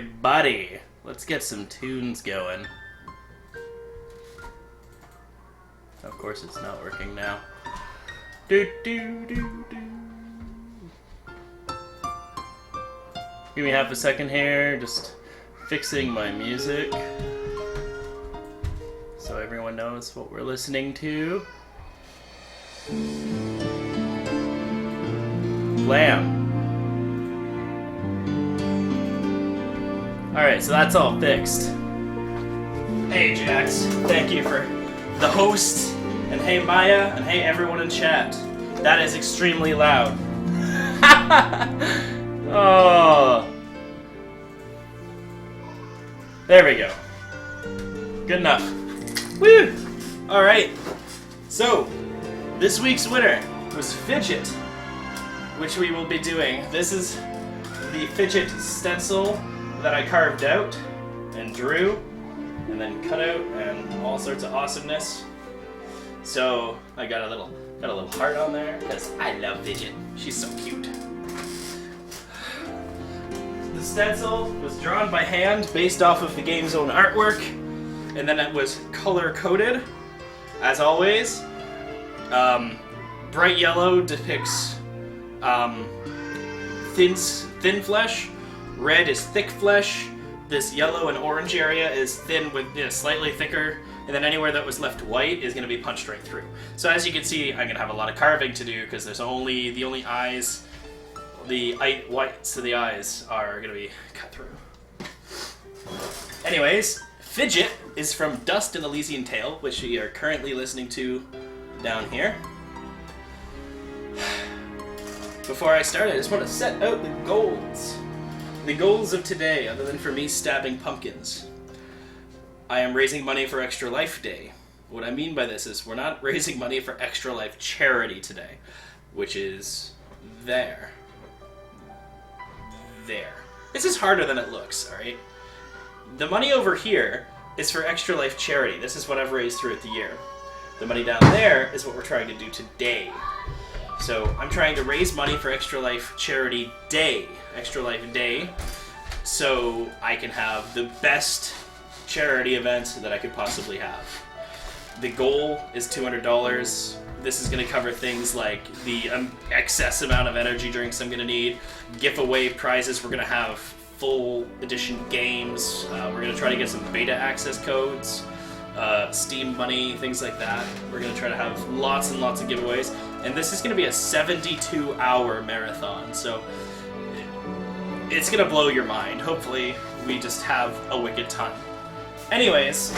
everybody. Let's get some tunes going. Of course it's not working now. Do do do do. Give me half a second here, just fixing my music so everyone knows what we're listening to. Blam. Alright, so that's all fixed. Hey Jax, thank you for the host, and hey Maya, and hey everyone in chat. That is extremely loud. Oh. There we go. Good enough. Woo! Alright, so this week's winner was Fidget, which we will be doing. This is the Fidget stencil that I carved out and drew and then cut out and all sorts of awesomeness. So I got a little heart on there because I love Fidget. She's so cute. The stencil was drawn by hand based off of the game's own artwork, and then it was color coded as always. Bright yellow depicts thin flesh. Red is thick flesh. This yellow and orange area is thin with slightly thicker, and then anywhere that was left white is going to be punched right through. So as you can see, I'm going to have a lot of carving to do because there's the only eyes, the whites of the eyes are going to be cut through. Anyways, Fidget is from Dust and Elysian Tale, which we are currently listening to down here. Before I start, I just want to set out the goals. The goals of today, other than for me stabbing pumpkins. I am raising money for Extra Life Day. What I mean by this is we're not raising money for Extra Life charity today, which is there. There. This is harder than it looks, alright? The money over here is for Extra Life charity. This is what I've raised throughout the year. The money down there is what we're trying to do today. So I'm trying to raise money for Extra Life Charity Day, Extra Life Day, so I can have the best charity event that I could possibly have. The goal is $200. This is going to cover things like the excess amount of energy drinks I'm going to need, giveaway prizes. We're going to have full edition games. We're going to try to get some beta access codes, Steam money, things like that. We're going to try to have lots and lots of giveaways. And this is going to be a 72-hour marathon, so it's going to blow your mind. Hopefully, we just have a wicked ton. Anyways,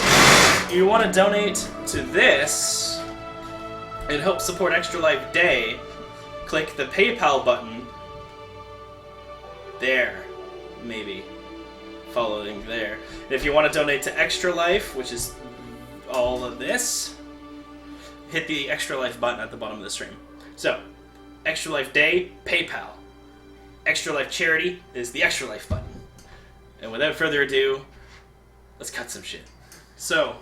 you want to donate to this and help support Extra Life Day, click the PayPal button there, maybe, following there. And if you want to donate to Extra Life, which is all of this, hit the Extra Life button at the bottom of the stream. So, Extra Life Day, PayPal. Extra Life Charity is the Extra Life button. And without further ado, let's cut some shit. So,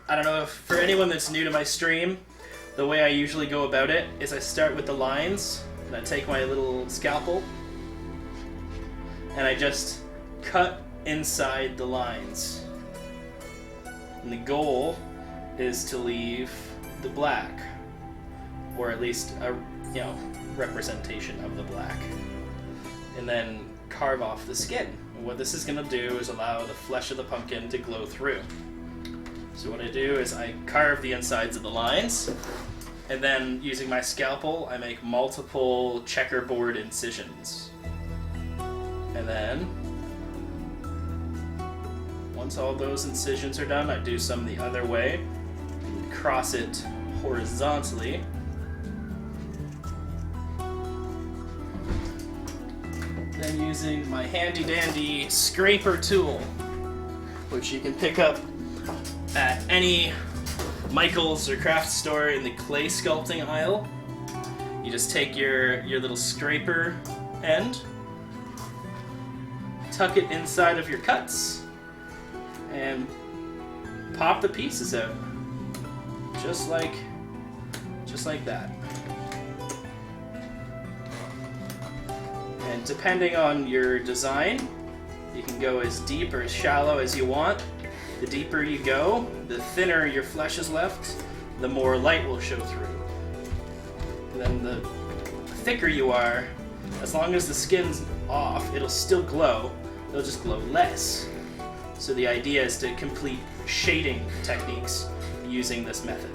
I don't know if for anyone that's new to my stream, the way I usually go about it is I start with the lines, and I take my little scalpel, and I just cut inside the lines. And the goal is to leave the black, or at least a representation of the black, and then carve off the skin. And what this is going to do is allow the flesh of the pumpkin to glow through. So what I do is I carve the insides of the lines, and then using my scalpel I make multiple checkerboard incisions. And then once all those incisions are done, I do some the other way, cross it horizontally, then using my handy dandy scraper tool, which you can pick up at any Michael's or craft store in the clay sculpting aisle. You just take your little scraper end, tuck it inside of your cuts, and pop the pieces out. Just like that. And depending on your design, You can go as deep or as shallow as you want. The deeper you go, the thinner your flesh is left, the more light will show through. And then the thicker you are, as long as the skin's off, it'll still glow. It'll just glow less. So the idea is to complete shading techniques using this method.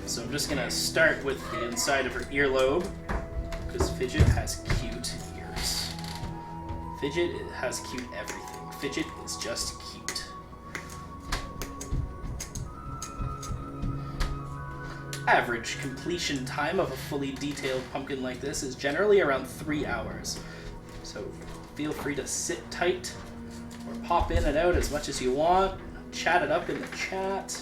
So I'm just gonna start with the inside of her earlobe, because Fidget has cute ears. Fidget has cute everything. Fidget is just cute. Average completion time of a fully detailed pumpkin like this is generally around 3 hours. So feel free to sit tight or pop in and out as much as you want. Chat it up in the chat.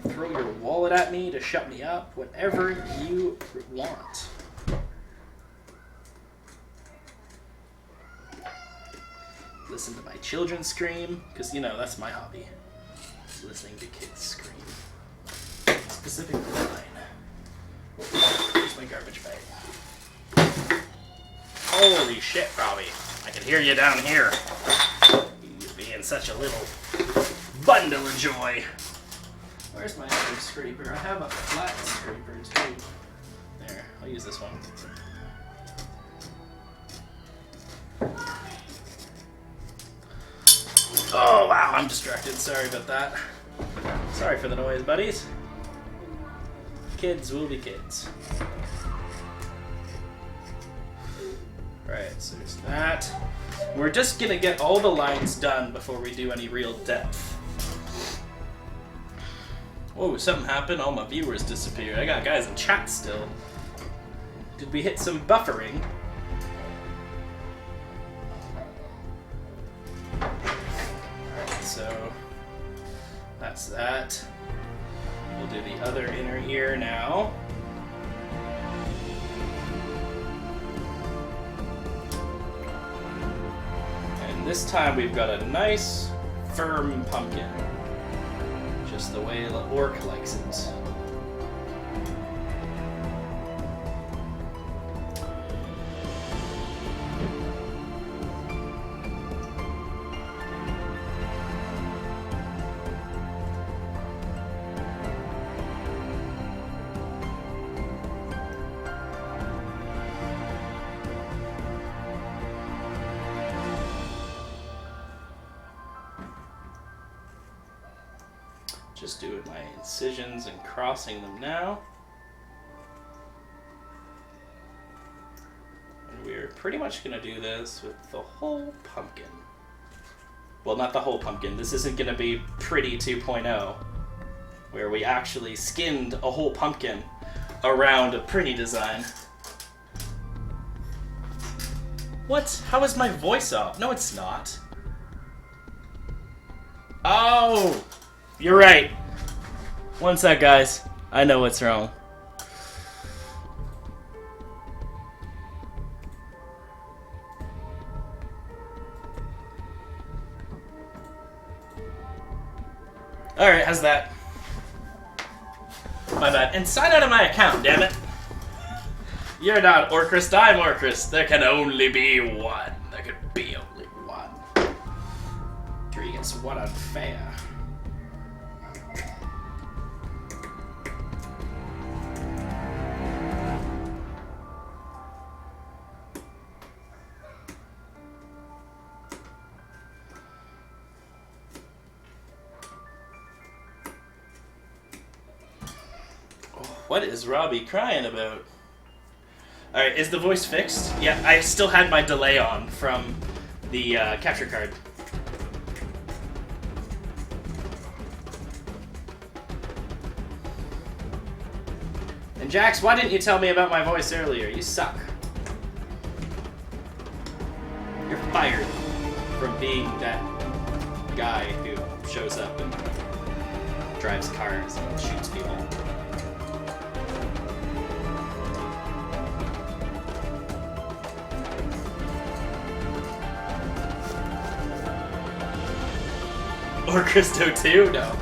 Throw your wallet at me to shut me up. Whatever you want. Listen to my children scream, because, you know, that's my hobby. Just listening to kids scream. Specifically mine. Here's my garbage bag. Holy shit, Robbie. I can hear you down here. You being such a little bundle of joy. Where's my other scraper? I have a flat scraper, too. There, I'll use this one. Oh, wow, I'm distracted. Sorry about that. Sorry for the noise, buddies. Kids will be kids. Right, so there's that. We're just gonna get all the lines done before we do any real depth. Whoa, something happened. All my viewers disappeared. I got guys in chat still. Did we hit some buffering? So that's that. We'll do the other inner ear now. And this time we've got a nice, firm pumpkin. Just the way the orc likes it. Just doing my incisions and crossing them now. And we're pretty much going to do this with the whole pumpkin. Well, not the whole pumpkin. This isn't going to be Pretty 2.0, where we actually skinned a whole pumpkin around a pretty design. What? How is my voice off? No, it's not. Oh! You're right. One sec, guys. I know what's wrong. Alright, how's that? My bad. And sign out of my account, damn it. You're not Orcryst, I'm Orcryst. There can only be one. There can be only one. 3 against 1 unfair. What is Robbie crying about? Alright, is the voice fixed? Yeah, I still had my delay on from the capture card. And Jax, why didn't you tell me about my voice earlier? You suck. You're fired from being that guy who shows up and drives cars and shoots people. Or Christo 2? No.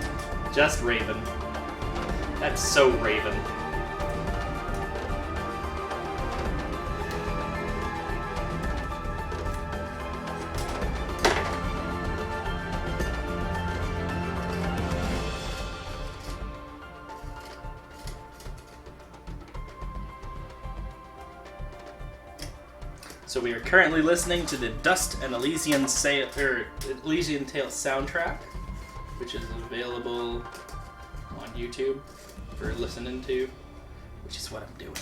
Just Raven. That's so Raven. So we are currently listening to the Dust and Elysian Tale soundtrack, which is available on YouTube for listening to, which is what I'm doing.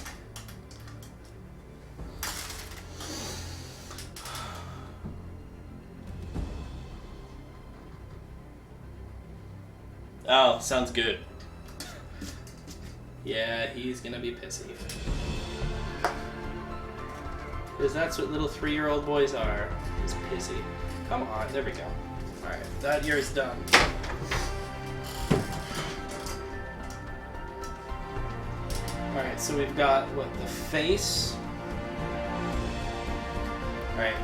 Oh, sounds good. Yeah, he's gonna be pissy. Because that's what little 3-year-old boys are. Just pissy. Come on, there we go. Alright, that year's done. Alright, so we've got, what, the face? Alright.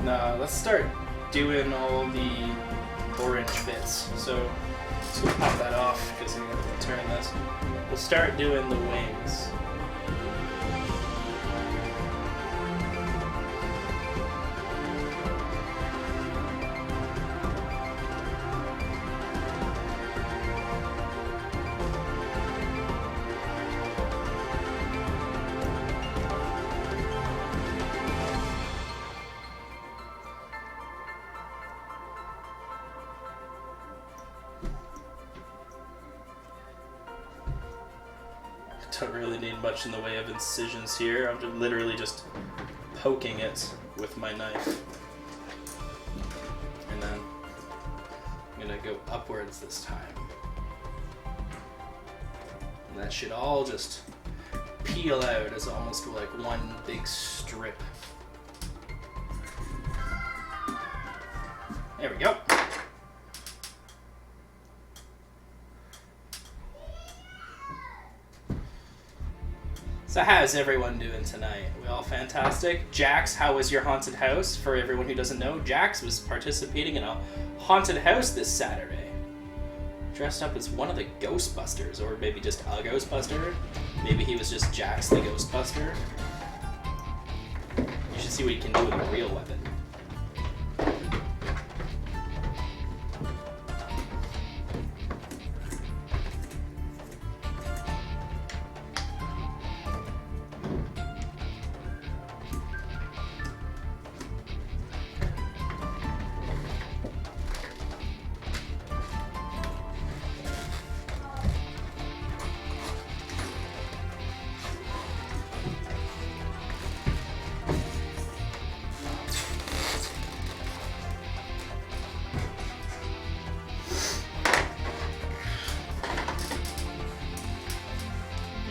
Now, let's start doing all the orange bits. So, let's go pop that off because I'm going to turn this. We'll start doing the wings. Don't really need much in the way of incisions here. I'm literally just poking it with my knife. And then I'm gonna go upwards this time. And that should all just peel out as almost like one big strip. There we go. So how's everyone doing tonight? We all fantastic? Jax, how was your haunted house? For everyone who doesn't know, Jax was participating in a haunted house this Saturday. Dressed up as one of the Ghostbusters, or maybe just a Ghostbuster. Maybe he was just Jax the Ghostbuster. You should see what he can do with a real weapon.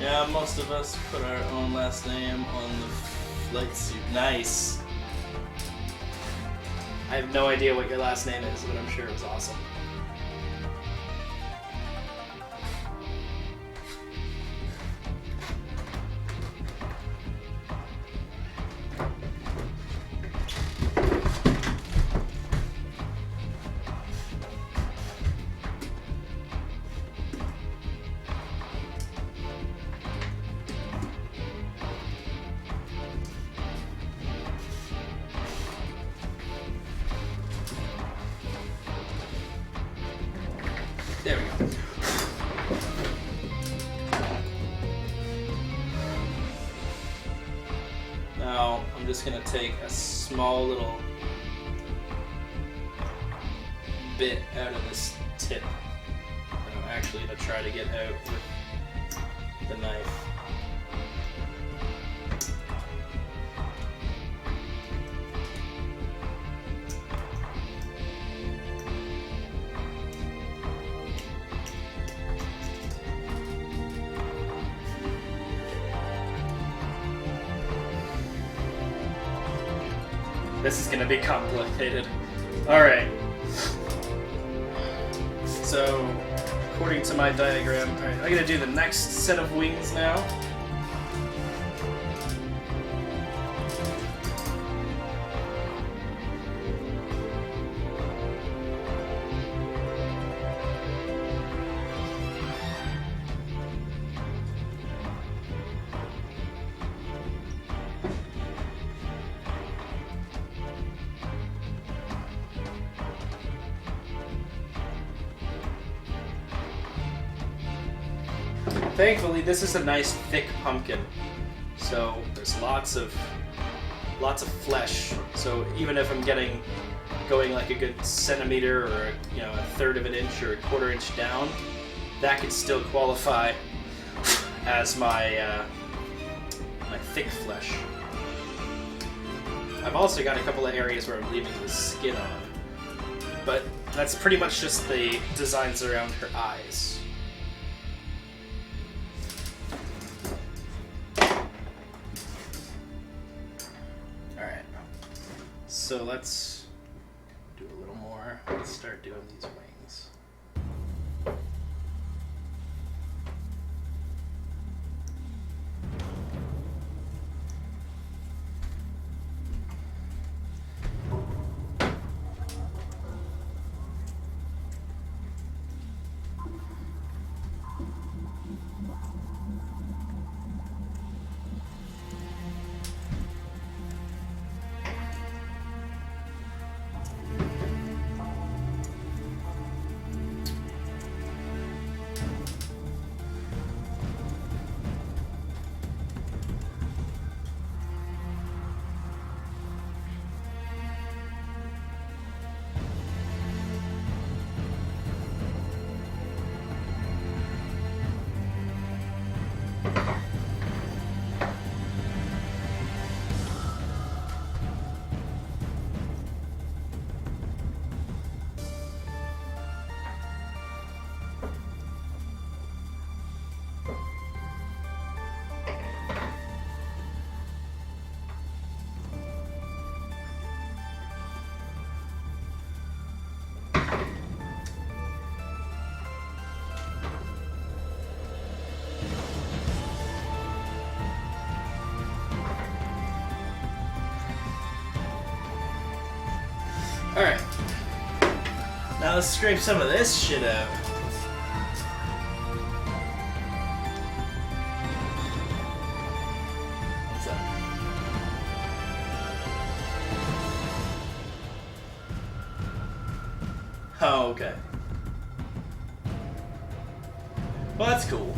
Yeah, most of us put our own last name on the flight suit. Nice. I have no idea what your last name is, but I'm sure it was awesome. There we go. Now, I'm just going to take a small little bit out of this tip. And I'm actually going to try to get out with the knife. This is going to be complicated. Alright. So, according to my diagram, alright, I'm going to do the next set of wings now. thankfully, this is a nice thick pumpkin, so there's lots of flesh. So even if I'm going like a good centimeter or a third of an inch or a quarter inch down, that could still qualify as my my thick flesh. I've also got a couple of areas where I'm leaving the skin on, but that's pretty much just the designs around her eyes. Alright, so let's do a little more. Let's start doing these wings. Alright. Now let's scrape some of this shit out. What's up? Oh, okay. Well, that's cool.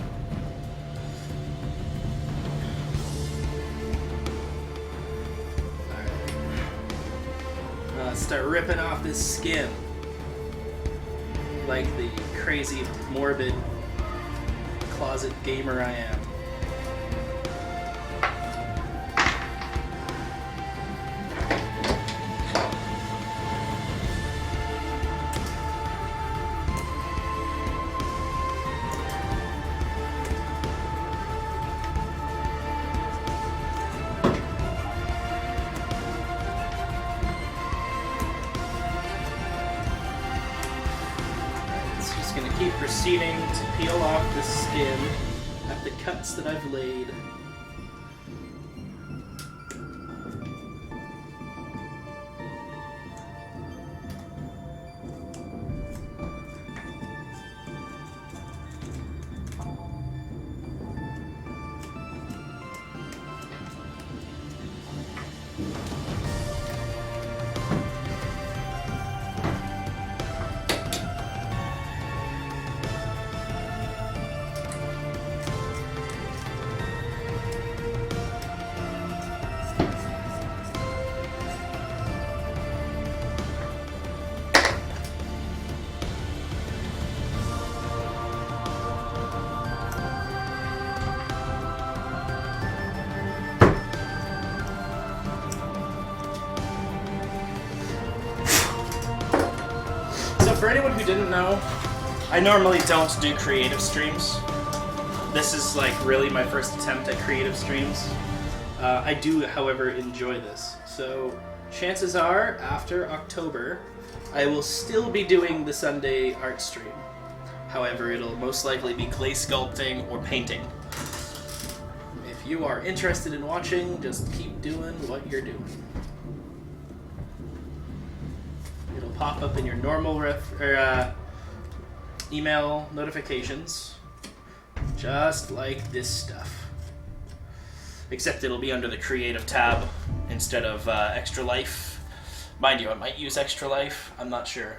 Let's start ripping off this skin like the crazy, morbid closet gamer I am. Keep proceeding to peel off the skin at the cuts that I've laid. For anyone who didn't know, I normally don't do creative streams. This is like really my first attempt at creative streams. I do, however, enjoy this. So chances are, after October, I will still be doing the Sunday art stream. However, it'll most likely be clay sculpting or painting. If you are interested in watching, just keep doing what you're doing. It'll pop up in your normal email notifications, just like this stuff. Except it'll be under the creative tab instead of extra life. Mind you, I might use extra life, I'm not sure.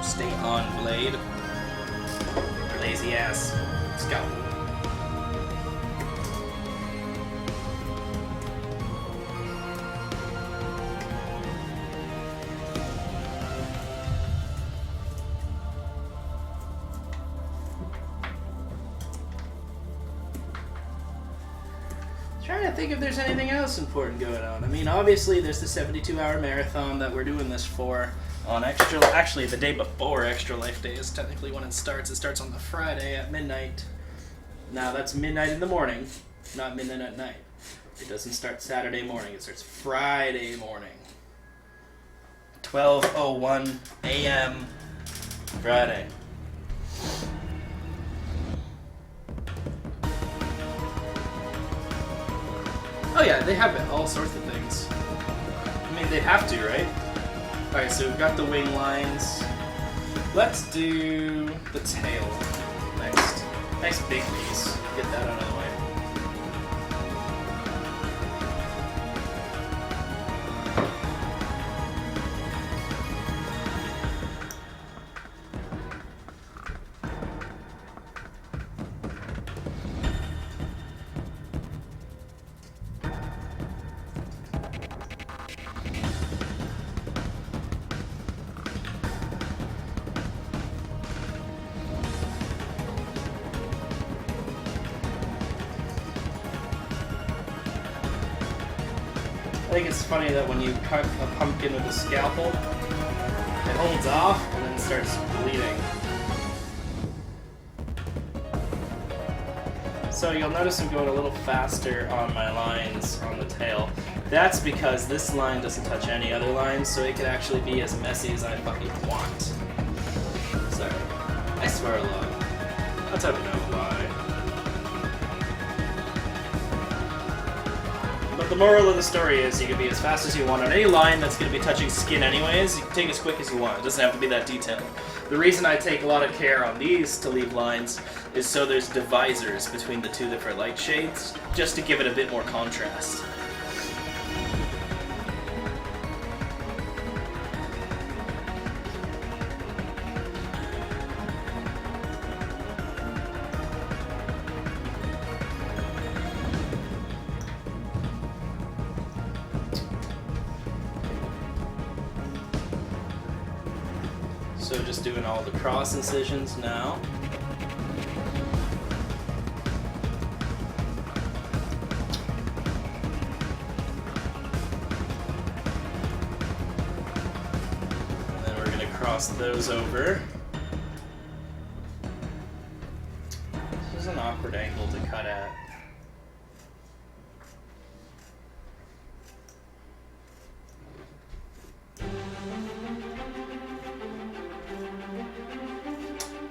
Stay on, Blade. Lazy ass. Scout. Trying to think if there's anything else important going on. I mean, obviously there's the 72-hour marathon that we're doing this for on Extra. Actually, the day before Extra Life Day is technically when it starts. It starts on the Friday at midnight. Now that's midnight in the morning, not midnight at night. It doesn't start Saturday morning. It starts Friday morning. 12:01 a.m. Friday. Oh yeah, they have all sorts of things. I mean, they'd have to, right? Alright, so we've got the wing lines. Let's do the tail next. Nice big piece. Get that out of the way. I think it's funny that when you cut a pumpkin with a scalpel, it holds off and then starts bleeding. So you'll notice I'm going a little faster on my lines on the tail. That's because this line doesn't touch any other lines, so it can actually be as messy as I fucking want. So, I swear a lot. Let's have no lie. But the moral of the story is you can be as fast as you want on any line that's going to be touching skin anyways. You can take as quick as you want. It doesn't have to be that detailed. The reason I take a lot of care on these to leave lines is so there's divisors between the two different light shades, just to give it a bit more contrast. So just doing all the cross incisions now. And then we're going to cross those over. This is an awkward angle to cut at.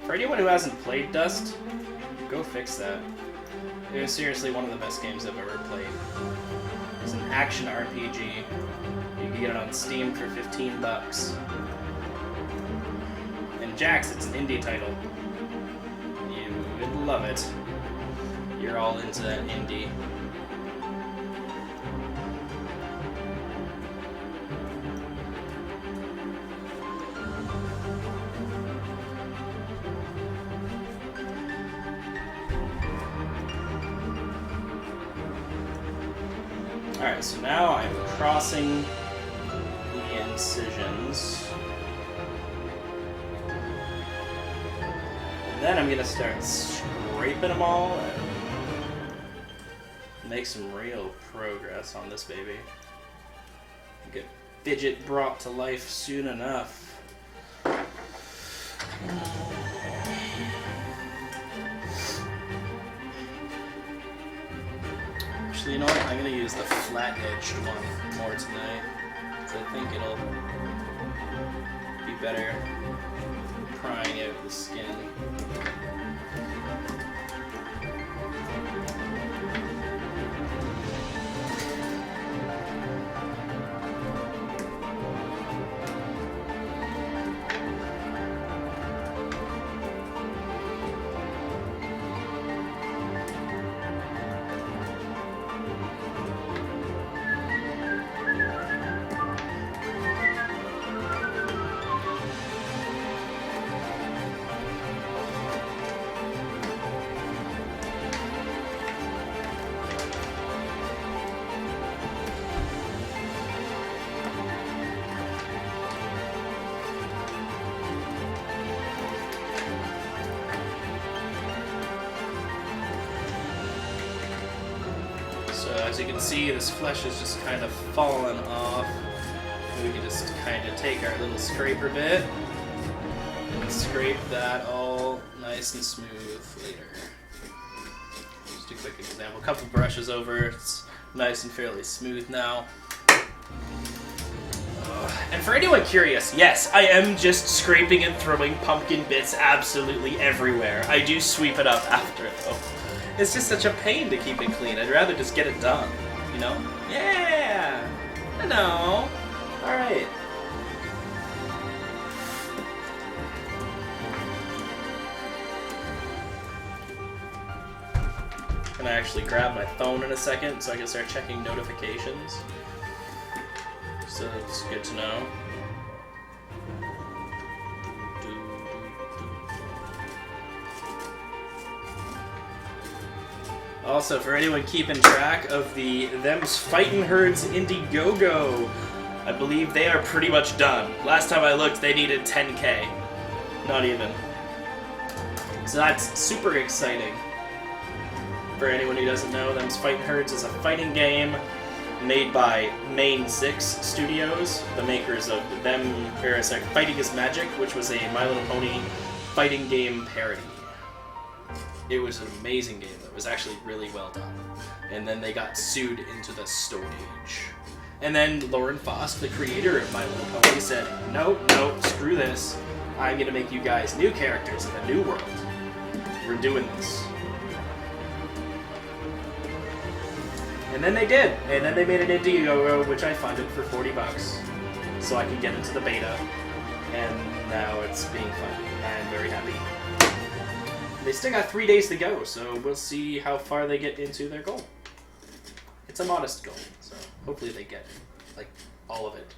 For anyone who hasn't played Dust, go fix that. It was seriously one of the best games I've ever played. It's an action RPG. You can get it on Steam for $15. And Jax, it's an indie title. You would love it. You're all into that indie. Alright, so now I'm crossing the incisions. And then I'm going to start scraping them all and make some real progress on this baby. Get Fidget brought to life soon enough. Actually, you know what? I'm going to use the flat-edged one more tonight, because I think it'll be better prying out the skin. as you can see, this flesh is just kind of falling off. We can just kind of take our little scraper bit and scrape that all nice and smooth later. Just a quick example. A couple brushes over. It's nice and fairly smooth now. And for anyone curious, yes, I am just scraping and throwing pumpkin bits absolutely everywhere. I do sweep it up after, though. It's just such a pain to keep it clean. I'd rather just get it done, you know? Yeah! I know. Alright. Can I actually grab my phone in a second so I can start checking notifications? So that's good to know. Also, for anyone keeping track of the Them's Fightin' Herds Indiegogo, I believe they are pretty much done. Last time I looked, they needed 10K. Not even. So that's super exciting. For anyone who doesn't know, Them's Fightin' Herds is a fighting game made by Main 6 Studios, the makers of Fighting is Magic, which was a My Little Pony fighting game parody. It was an amazing game that was actually really well done. And then they got sued into the Stone Age. And then Lauren Foss, the creator of My Little Pony, said, no, screw this. I'm going to make you guys new characters in a new world. We're doing this. And then they did. And then they made an Indiegogo, which I funded for $40, so I could get into the beta. And now it's being funded. I'm very happy. They still got 3 days to go, so we'll see how far they get into their goal. It's a modest goal, so hopefully they get, like, all of it.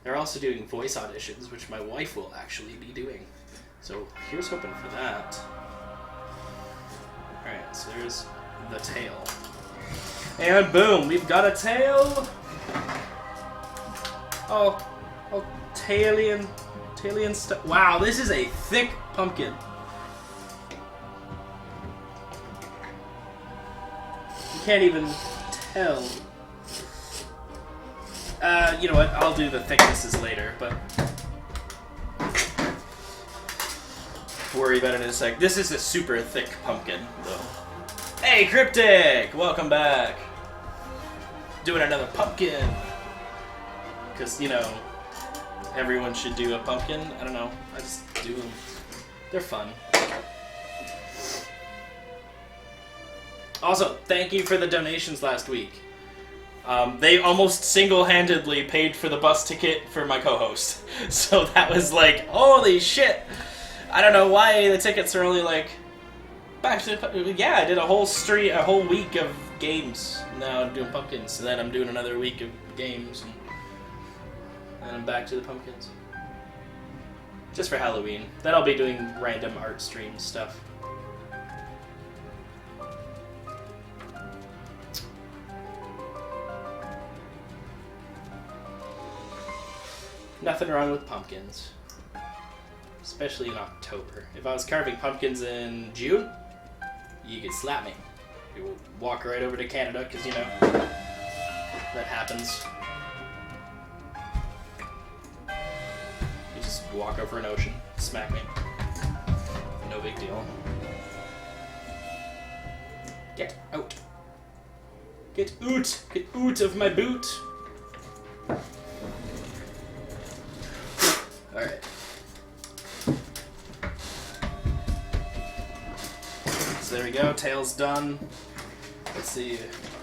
They're also doing voice auditions, which my wife will actually be doing. So here's hoping for that. Alright, so there's the tail. And boom, we've got a tail! Oh, tailian stuff. Wow, this is a thick pumpkin. You can't even tell. You know what, I'll do the thicknesses later, but worry about it in a sec. This is a super thick pumpkin, though. Hey, Cryptic! Welcome back. Doing another pumpkin. Because, you know, everyone should do a pumpkin. I don't know. I just do them. They're fun. Also, thank you for the donations last week. They almost single-handedly paid for the bus ticket for my co-host. So that was like, holy shit! I don't know why the tickets are only like... Yeah, I did a whole week of games. Now I'm doing pumpkins, and then I'm doing another week of games, and I'm back to the pumpkins. Just for Halloween. Then I'll be doing random art stream stuff. Nothing wrong with pumpkins. Especially in October. If I was carving pumpkins in June, you could slap me. You will walk right over to Canada, because, you know, that happens. You just walk over an ocean, smack me. No big deal. Get out. Get out. Get out of my boot. Alright. So there we go, tail's done. Let's see,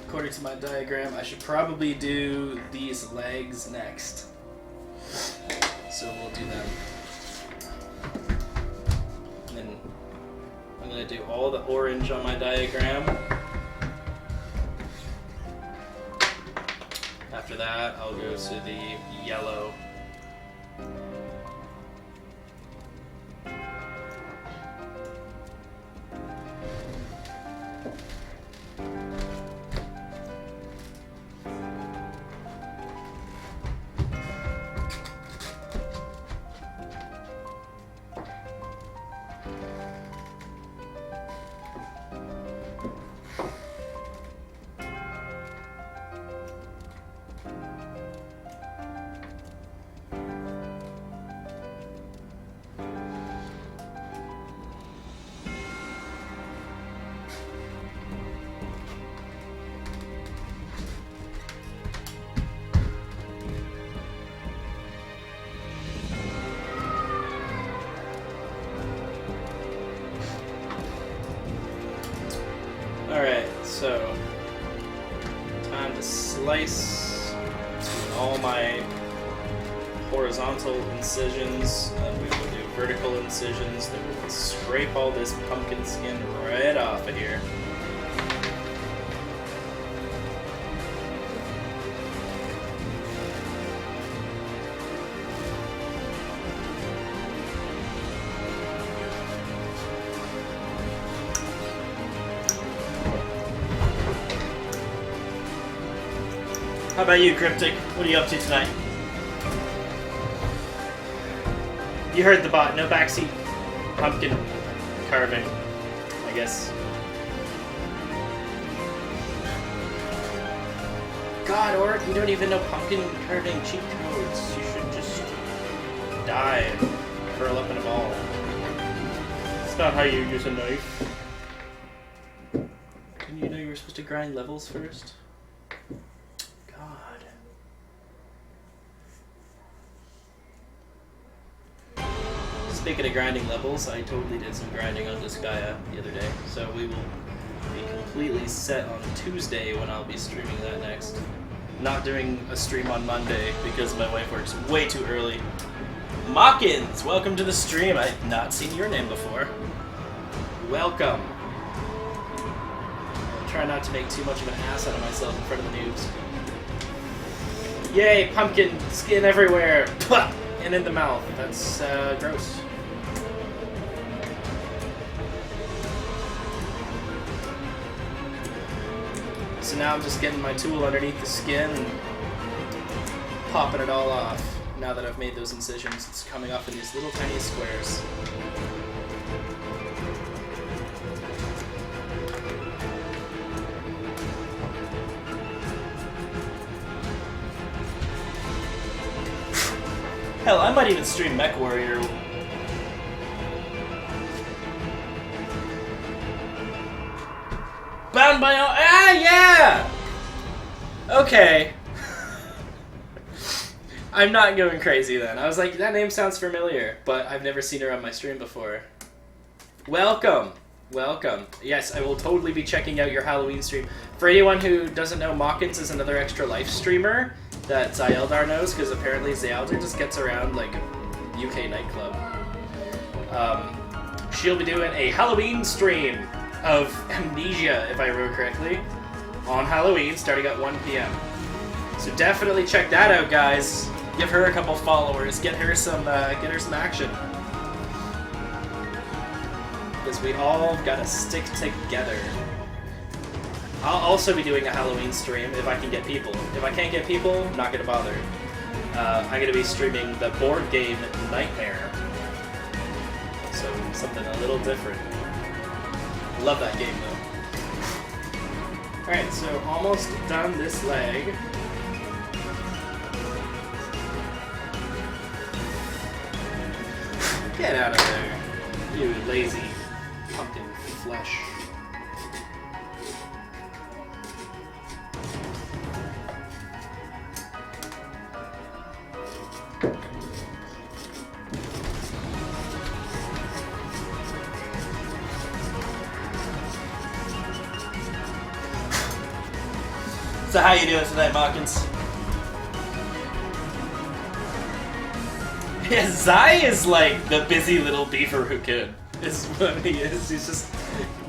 according to my diagram, I should probably do these legs next. So we'll do them. And then I'm going to do all the orange on my diagram. After that, I'll go to the yellow. So, time to slice all my horizontal incisions, and we will do vertical incisions, then we will scrape all this pumpkin skin right off of here. How about you, Cryptic? What are you up to tonight? You heard the bot, no backseat pumpkin carving, I guess. God, Orc, you don't even know pumpkin carving cheat codes. You should just die and curl up in a ball. It's not how you use a knife. Didn't you know you were supposed to grind levels first? Speaking of grinding levels, I totally did some grinding on this Gaia the other day, so we will be completely set on Tuesday when I'll be streaming that next. Not doing a stream on Monday because my wife works way too early. Mockins, welcome to the stream. I've not seen your name before. Welcome. I'll try not to make too much of an ass out of myself in front of the noobs. Yay, pumpkin skin everywhere! And in the mouth. That's gross. So now I'm just getting my tool underneath the skin and popping it all off. Now that I've made those incisions, it's coming off in these little tiny squares. Hell, I might even stream Mech Warrior. Bound by... yeah! Okay. I'm not going crazy then. I was like, that name sounds familiar, but I've never seen her on my stream before. Welcome. Welcome. Yes, I will totally be checking out your Halloween stream. For anyone who doesn't know, Mockins is another Extra Life streamer that Zyeldar knows, because apparently Zyeldar just gets around like a UK nightclub. She'll be doing a Halloween stream of Amnesia, if I remember correctly, on Halloween, starting at 1 p.m. So definitely check that out, guys. Give her a couple followers. Get her some action. Because we all gotta stick together. I'll also be doing a Halloween stream if I can get people. If I can't get people, I'm not gonna bother. I'm gonna be streaming the board game Nightmare. So something a little different. Love that game though. Alright, so almost done this leg. Get out of there, you lazy pumpkin flesh. So how you doing tonight, Mockins? Yeah, Zai is like the busy little beaver who could. Is what he is.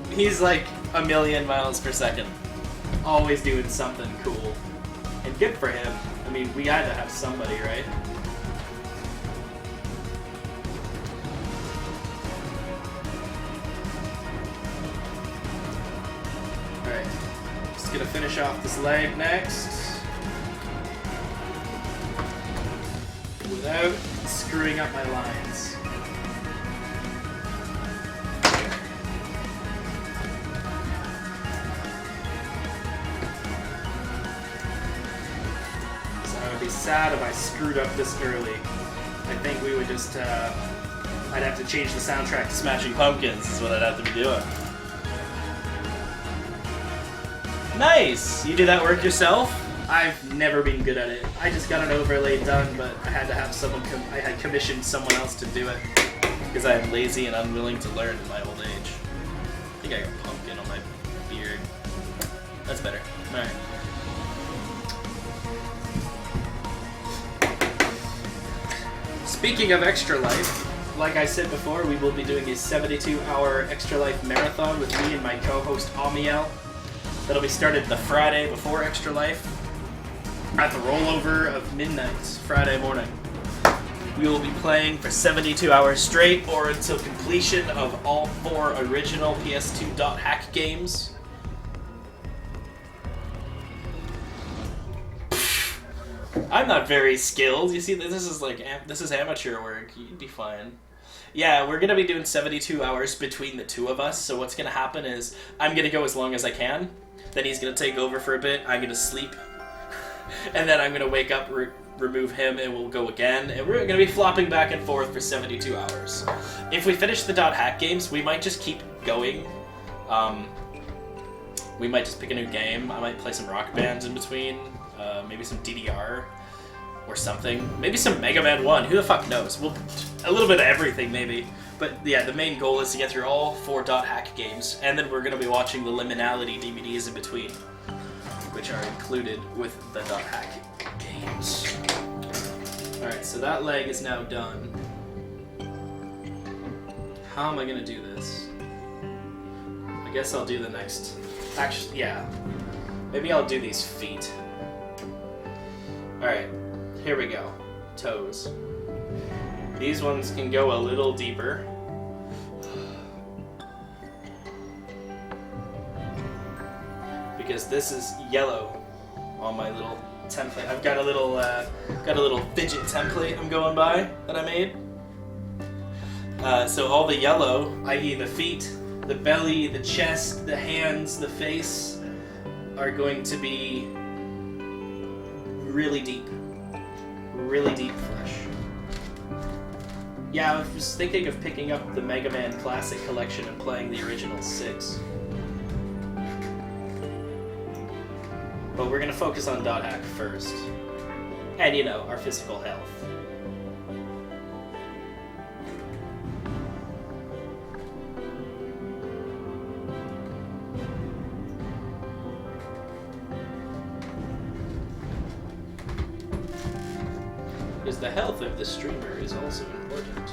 He's like a million miles per second. Always doing something cool. And good for him. I mean, we gotta have somebody, right? Alright. Just gonna finish off this leg next. Without screwing up my lines. So I would be sad if I screwed up this early. I think we would just, I'd have to change the soundtrack to Smashing Pumpkins is what I'd have to be doing. Nice! You do that work yourself? I've never been good at it. I just got an overlay done, but I had to have someone I had commissioned someone else to do it because I am lazy and unwilling to learn in my old age. I think I got pumpkin on my beard. That's better. Alright. Speaking of Extra Life, like I said before, we will be doing a 72-hour Extra Life marathon with me and my co-host Amiel. That'll be started the Friday before Extra Life, at the rollover of midnight Friday morning. We will be playing for 72 hours straight, or until completion of all 4 original PS2 .hack games. I'm not very skilled. You see, this is amateur work. You'd be fine. Yeah, we're gonna be doing 72 hours between the two of us. So what's gonna happen is I'm gonna go as long as I can. Then he's gonna take over for a bit. I'm gonna sleep, and then I'm gonna wake up, remove him, and we'll go again. And we're gonna be flopping back and forth for 72 hours. If we finish the .hack games, we might just keep going. We might just pick a new game. I might play some Rock Bands in between. Maybe some DDR or something. Maybe some Mega Man 1. Who the fuck knows? We'll a little bit of everything, maybe. But yeah, the main goal is to get through all 4 .hack games, and then we're going to be watching the Liminality DVDs in between, which are included with the .hack games. Alright, so that leg is now done. How am I going to do this? I guess I'll do the next... Actually, yeah. Maybe I'll do these feet. Alright, here we go. Toes. These ones can go a little deeper. Because this is yellow on my little template. I've got a little Fidget template I'm going by that I made. So all the yellow, i.e. the feet, the belly, the chest, the hands, the face, are going to be really deep flesh. Yeah, I was thinking of picking up the Mega Man Classic Collection and playing the original 6. But we're gonna focus on .hack first. And, you know, our physical health. Because the health of the streamer is also important.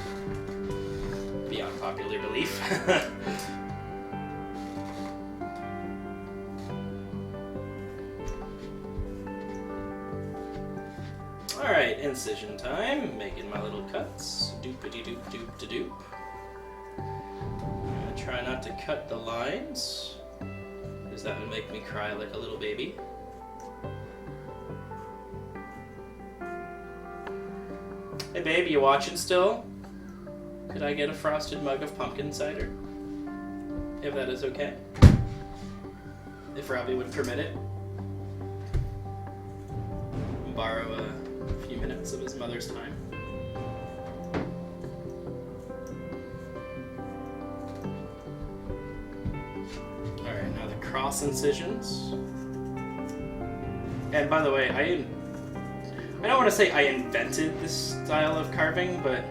Beyond popular belief. Alright, incision time. Making my little cuts. Doopity-doop-doop-de-doop. I'm gonna try not to cut the lines, because that would make me cry like a little baby. Hey babe, you watching still? Could I get a frosted mug of pumpkin cider? If that is okay. If Robbie would permit it. Borrow a few minutes of his mother's time. Alright, now the cross incisions. And by the way, I don't want to say I invented this style of carving, but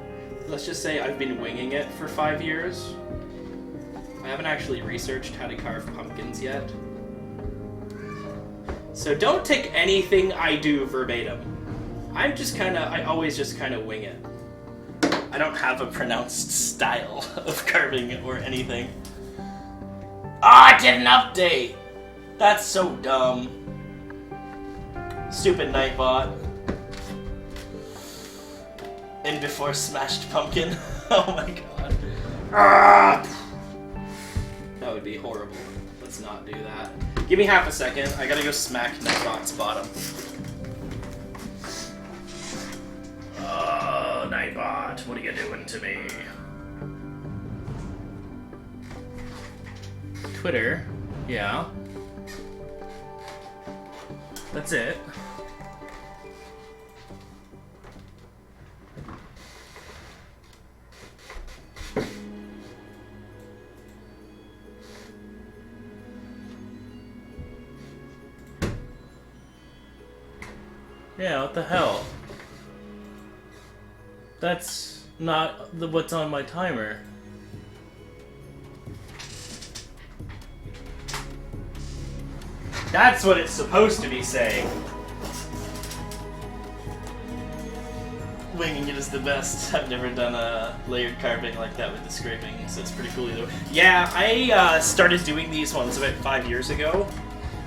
let's just say I've been winging it for 5 years. I haven't actually researched how to carve pumpkins yet. So don't take anything I do verbatim. I always just kind of wing it. I don't have a pronounced style of carving or anything. Ah, I did an update! That's so dumb. Stupid Nightbot. In before smashed pumpkin. Oh my god. Ah! That would be horrible. Let's not do that. Give me half a second. I gotta go smack Nightbot's bottom. Oh, Nightbot, what are you doing to me? Twitter. Yeah. That's it. Yeah, what the hell? That's not what's on my timer. That's what it's supposed to be saying. Winging it is the best. I've never done a layered carving like that with the scraping, so it's pretty cool either. Yeah, I started doing these ones about 5 years ago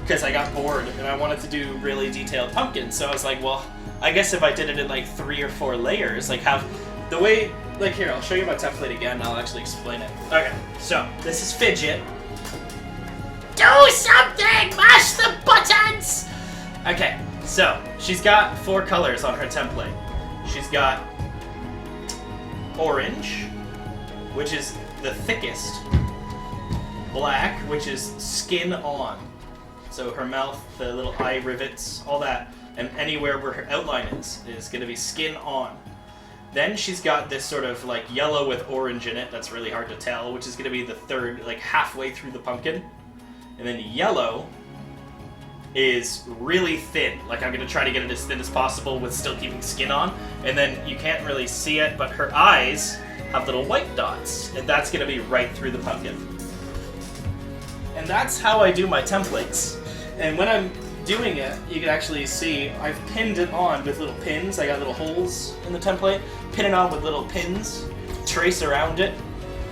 because I got bored and I wanted to do really detailed pumpkins. So I was like, well, I guess if I did it in like 3 or 4 layers, like have the way, like here, I'll show you my template again and I'll actually explain it. Okay, so this is Fidget. Do something! Mash the buttons! Okay, so she's got 4 colors on her template. She's got orange, which is the thickest, black, which is skin on. So her mouth, the little eye rivets, all that, and anywhere where her outline is going to be skin on. Then she's got this sort of like yellow with orange in it, that's really hard to tell, which is going to be the third, like halfway through the pumpkin. And then yellow is really thin. Like I'm going to try to get it as thin as possible with still keeping skin on. And then you can't really see it, but her eyes have little white dots. And that's going to be right through the pumpkin. And that's how I do my templates. And when I'm doing it, you can actually see I've pinned it on with little pins. I got little holes in the template. Pin it on with little pins. Trace around it.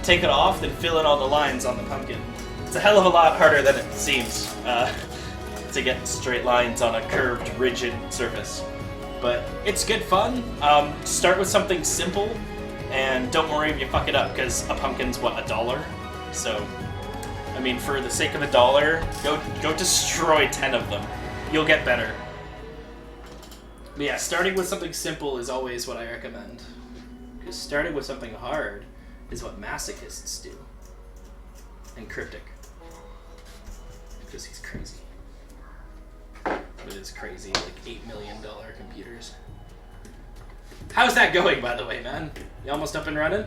Take it off, then fill in all the lines on the pumpkin. It's a hell of a lot harder than it seems. To get straight lines on a curved, rigid surface. But it's good fun. Start with something simple, and don't worry if you fuck it up, because a pumpkin's, what, $1? So, I mean, for the sake of $1, go destroy 10 of them. You'll get better. But yeah, starting with something simple is always what I recommend. Because starting with something hard is what masochists do. And Cryptic. Because he's crazy. It is crazy, like $8 million computers. How's that going, by the way, man? You almost up and running?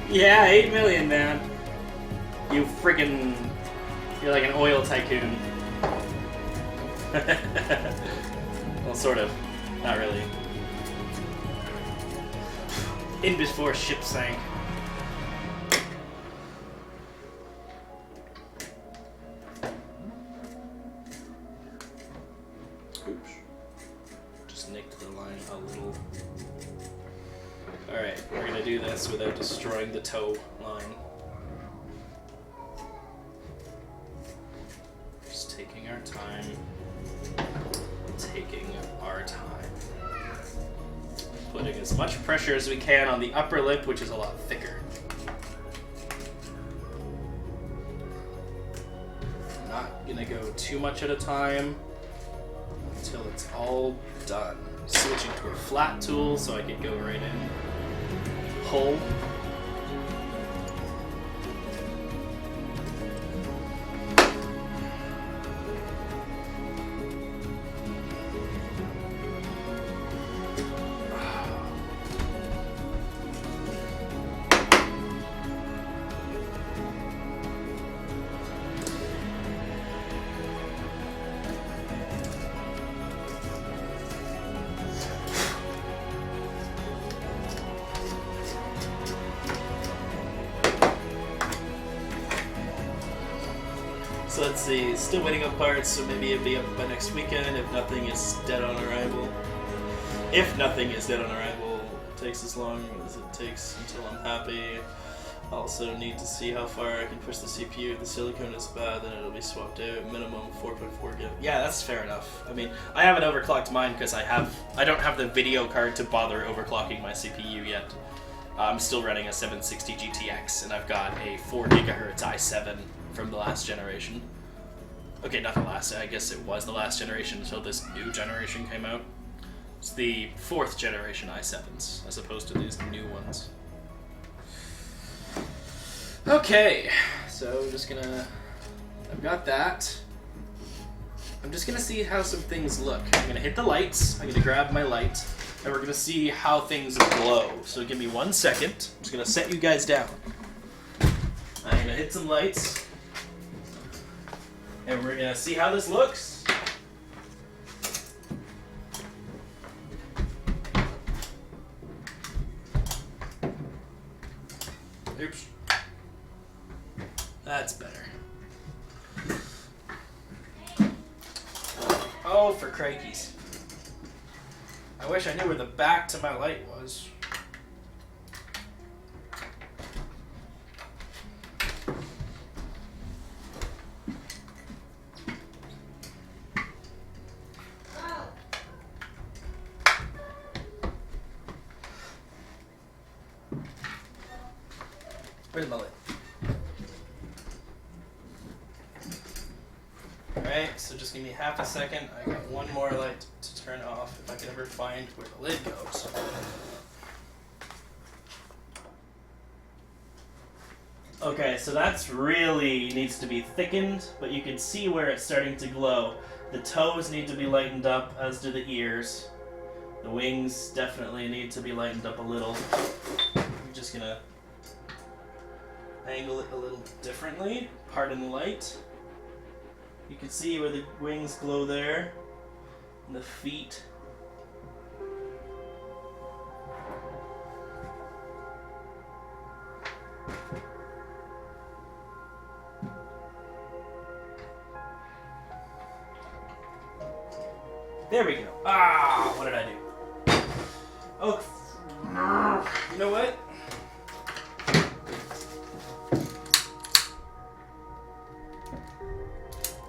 Yeah, 8 million, man. You freaking... You're like an oil tycoon. Well, sort of. Not really. In before ship sank. Oops. Just nicked the line a little. Alright, we're gonna do this without destroying the toe line. Just taking our time. Taking our time. Putting as much pressure as we can on the upper lip, which is a lot thicker. Not gonna go too much at a time until it's all done. Switching to a flat tool so I can go right in. Pull. So let's see, still waiting on parts, so maybe it'll be up by next weekend if nothing is dead on arrival. If nothing is dead on arrival, it takes as long as it takes until I'm happy. I also need to see how far I can push the CPU. If the silicone is bad, then it'll be swapped out. Minimum 4.4 gig. Yeah, that's fair enough. I mean, I haven't overclocked mine because I don't have the video card to bother overclocking my CPU yet. I'm still running a 760 GTX, and I've got a 4 GHz i7 from the last generation. Okay, not the last, I guess it was the last generation until this new generation came out. It's the 4th generation i7s, as opposed to these new ones. Okay, so I've got that. I'm just gonna see how some things look. I'm gonna hit the lights, I'm gonna grab my light, and we're gonna see how things glow. So give me 1 second. I'm just gonna set you guys down. I'm gonna hit some lights, and we're gonna see how this looks. Oops. That's better. Oh, for crikeys. I wish I knew where the back to my light was. Where's my light? Alright, so just give me half a second. I got one more light to turn off if I can ever find where the lid goes. Okay, so that's really needs to be thickened, but you can see where it's starting to glow. The toes need to be lightened up, as do the ears. The wings definitely need to be lightened up a little. I'm just gonna angle it a little differently. Pardon the light. You can see where the wings glow there, and the feet. There we go. Ah, what did I do? Oh, you know what?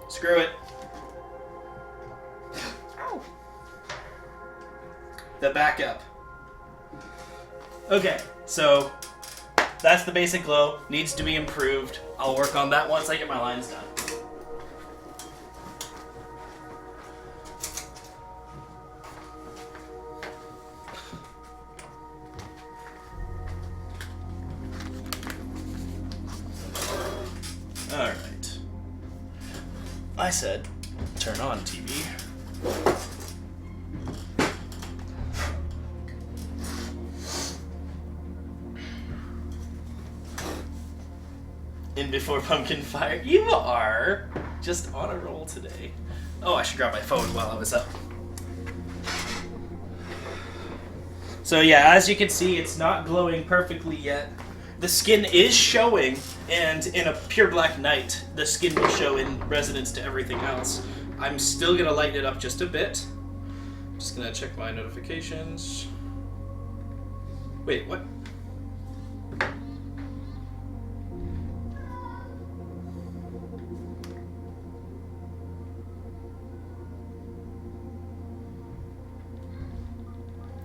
Screw it. Ow. The backup. Okay, so that's the basic glow. Needs to be improved. I'll work on that once I get my lines done. Alright. I said, turn on TV. In before pumpkin fire. You are just on a roll today. Oh, I should grab my phone while I was up. So yeah, as you can see, it's not glowing perfectly yet. The skin is showing, and in a pure black night, the skin will show in resonance to everything else. I'm still gonna lighten it up just a bit. Just gonna check my notifications. Wait, what?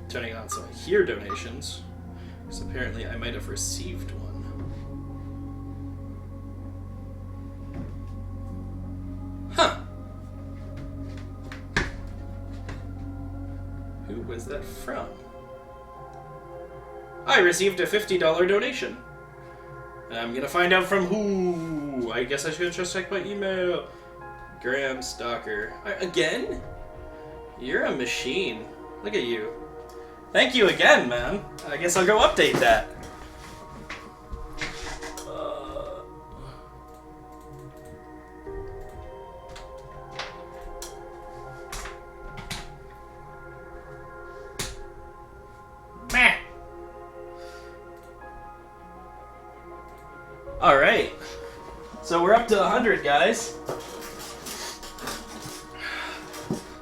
Turning on so I hear donations, because apparently I might have received one. Huh. Who was that from? I received a $50 donation. And I'm gonna find out from who. I guess I should just check my email. Graham Stalker. Again? You're a machine. Look at you. Thank you again, man. I guess I'll go update that. Meh. All right. So we're up to 100, guys.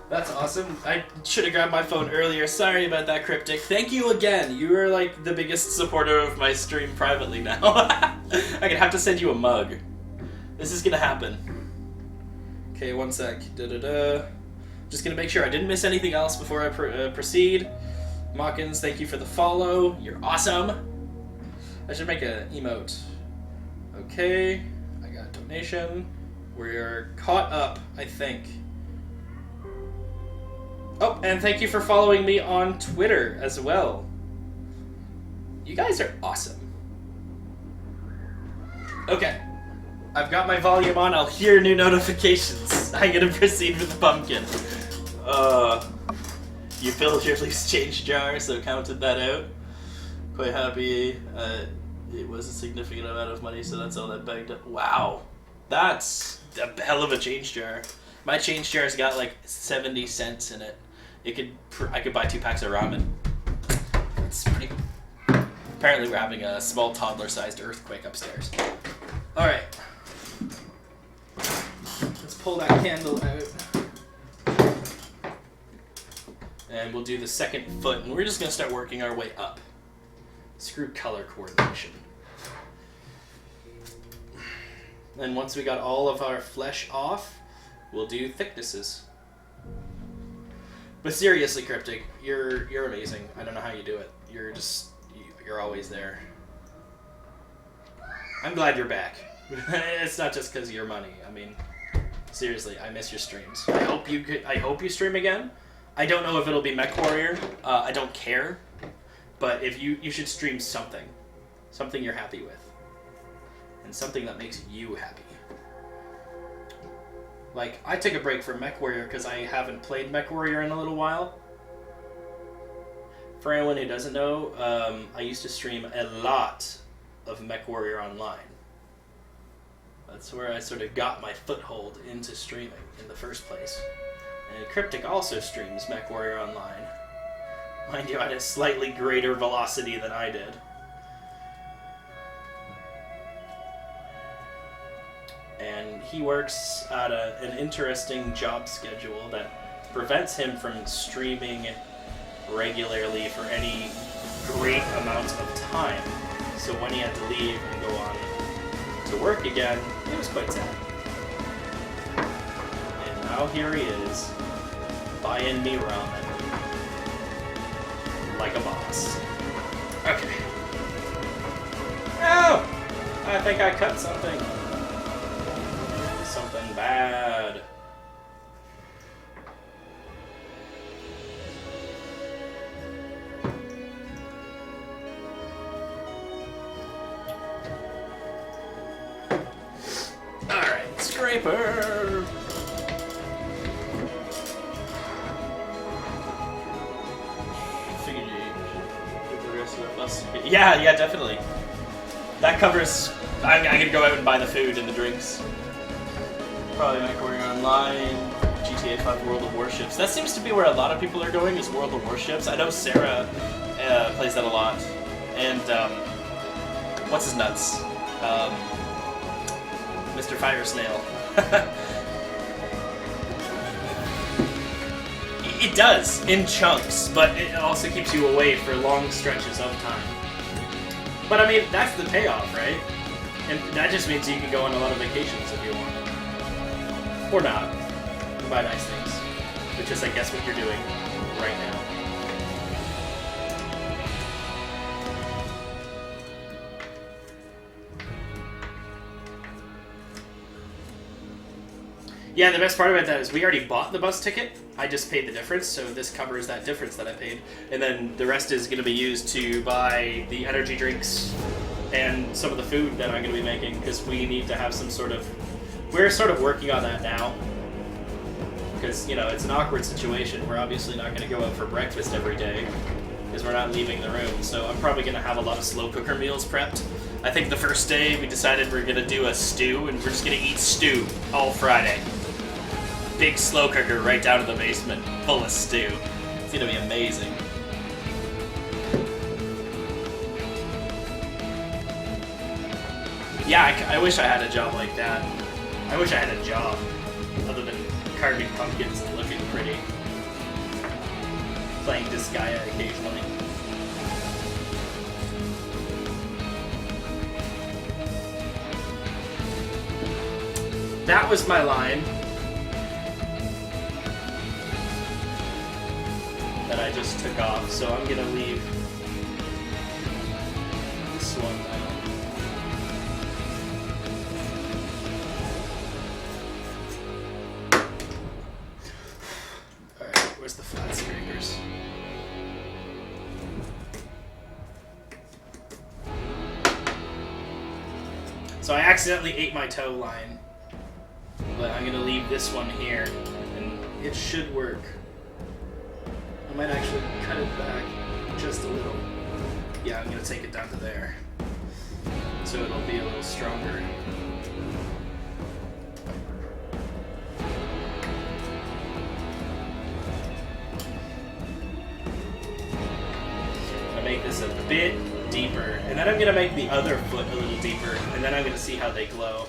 That's awesome. I should have grabbed my phone earlier. Sorry about that, Cryptic. Thank you again. You are like the biggest supporter of my stream privately now. I'm gonna have to send you a mug. This is gonna happen. Okay, one sec. Just gonna make sure I didn't miss anything else before I proceed. Mawkins, thank you for the follow. You're awesome. I should make an emote. Okay. I got that donation. We're caught up, I think. Oh, and thank you for following me on Twitter as well. You guys are awesome. Okay. I've got my volume on. I'll hear new notifications. I'm gonna proceed with the pumpkin. You filled your loose change jar, so counted that out. Quite happy. It was a significant amount of money, so that's all that bagged up. Wow. That's a hell of a change jar. My change jar's got like 70 cents in it. I could buy 2 packs of ramen. It's pretty... Apparently we're having a small toddler-sized earthquake upstairs. Alright. Let's pull that candle out. And we'll do the second foot, and we're just going to start working our way up. Screw color coordination. And once we got all of our flesh off, we'll do thicknesses. But seriously, Cryptic, you're amazing. I don't know how you do it. You're always there. I'm glad you're back. It's not just because of your money. I mean, seriously, I miss your streams. I hope you stream again. I don't know if it'll be MechWarrior. I don't care. But if you should stream something you're happy with, and something that makes you happy. Like, I took a break from MechWarrior because I haven't played MechWarrior in a little while. For anyone who doesn't know, I used to stream a lot of MechWarrior Online. That's where I sort of got my foothold into streaming in the first place. And Cryptic also streams MechWarrior Online. Mind you, at a slightly greater velocity than I did. And he works at an interesting job schedule that prevents him from streaming regularly for any great amount of time. So when he had to leave and go on to work again, it was quite sad. And now here he is, buying me ramen. Like a boss. Okay. Oh! I think I cut something. Something bad. Alright, scraper! Yeah, definitely. That covers... I'm gonna go out and buy the food and the drinks. Probably MechWarrior Online, GTA 5 World of Warships. That seems to be where a lot of people are going, is World of Warships. I know Sarah plays that a lot. And, what's his nuts? Mr. Fire Snail. It does, in chunks, but it also keeps you away for long stretches of time. But I mean, that's the payoff, right? And that just means you can go on a lot of vacations if you want. Or not. And buy nice things. Which is, I guess, what you're doing right now. Yeah, the best part about that is we already bought the bus ticket. I just paid the difference, so this covers that difference that I paid. And then the rest is going to be used to buy the energy drinks and some of the food that I'm going to be making, because we need to have some sort of... We're sort of working on that now. Because, you know, it's an awkward situation. We're obviously not going to go out for breakfast every day, because we're not leaving the room. So I'm probably going to have a lot of slow cooker meals prepped. I think the first day we decided we're going to do a stew, and we're just going to eat stew all Friday. Big slow cooker right down in the basement, full of stew. It's gonna be amazing. Yeah, I wish I had a job like that. I wish I had a job other than carving pumpkins and looking pretty. Playing Disgaea occasionally. That was my line. That I just took off, so I'm gonna leave this one down. So I accidentally ate my toe line. But I'm gonna leave this one here, and it should work. I might actually cut it back just a little. Yeah, I'm gonna take it down to there. So it'll be a little stronger. I'm gonna make this a bit deeper, and then I'm gonna make the other foot a little deeper, and then I'm gonna see how they glow.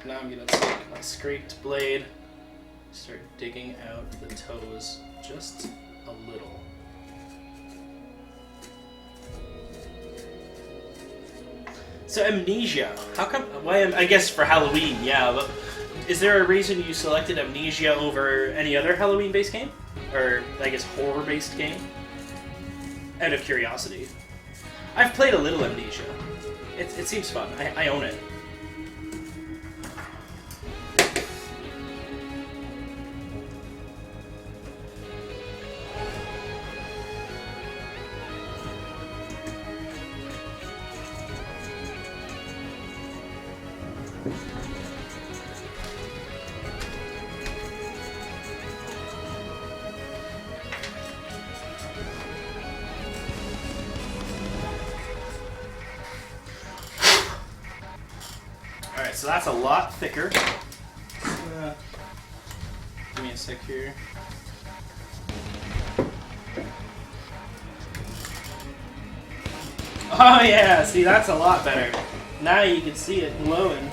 Now I'm going to take my scraped blade, start digging out the toes just a little. So Amnesia, how come, I guess for Halloween, yeah, but is there a reason you selected Amnesia over any other Halloween-based game? Or, I guess, horror-based game? Out of curiosity. I've played a little Amnesia. It seems fun. I own it. Alright, so that's a lot thicker. Give me a sec here. Oh yeah, see that's a lot better. Now you can see it glowing.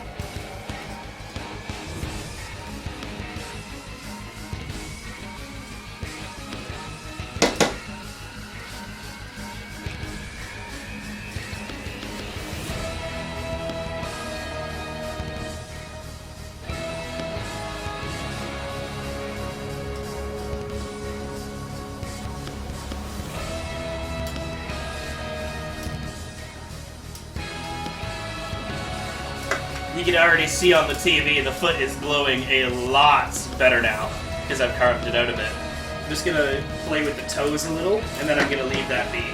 You can already see on the TV the foot is glowing a lot better now because I've carved it out of it. I'm just gonna play with the toes a little and then I'm gonna leave that be.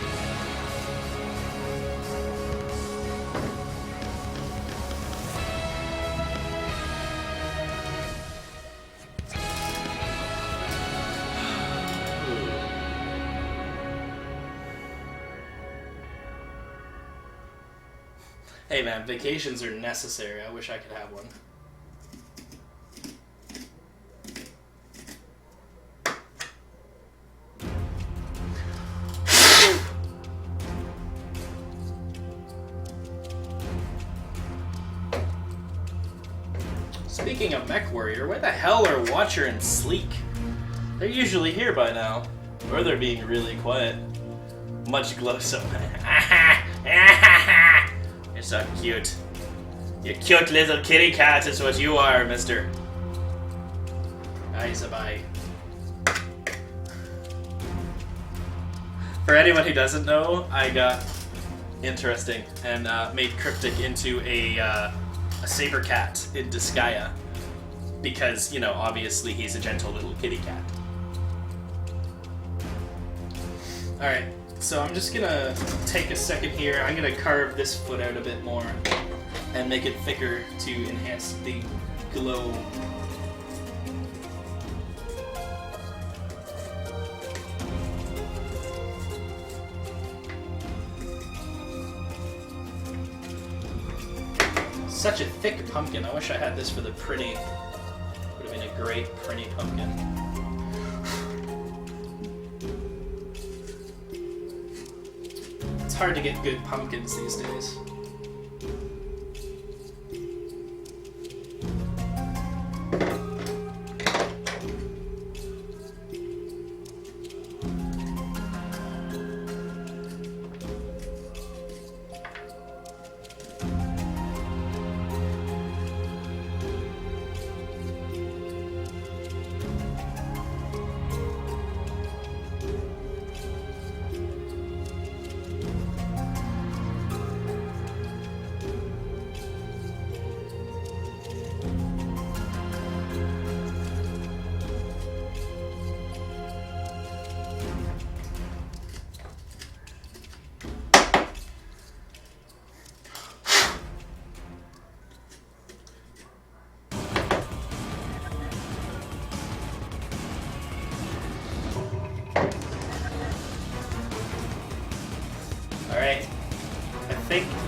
Hey man, vacations are necessary. I wish I could have one. Speaking of MechWarrior, where the hell are Watcher and Sleek? They're usually here by now. Or they're being really quiet. Much glow so You're so cute. You cute little kitty cat is what you are, mister. Bye. For anyone who doesn't know, I got interesting and made Cryptic into a saber cat in Disgaea. Because, you know, obviously he's a gentle little kitty cat. Alright. So I'm just gonna take a second here. I'm gonna carve this foot out a bit more and make it thicker to enhance the glow. Such a thick pumpkin. I wish I had this for the pretty. Would have been a great pretty pumpkin. It's hard to get good pumpkins these days.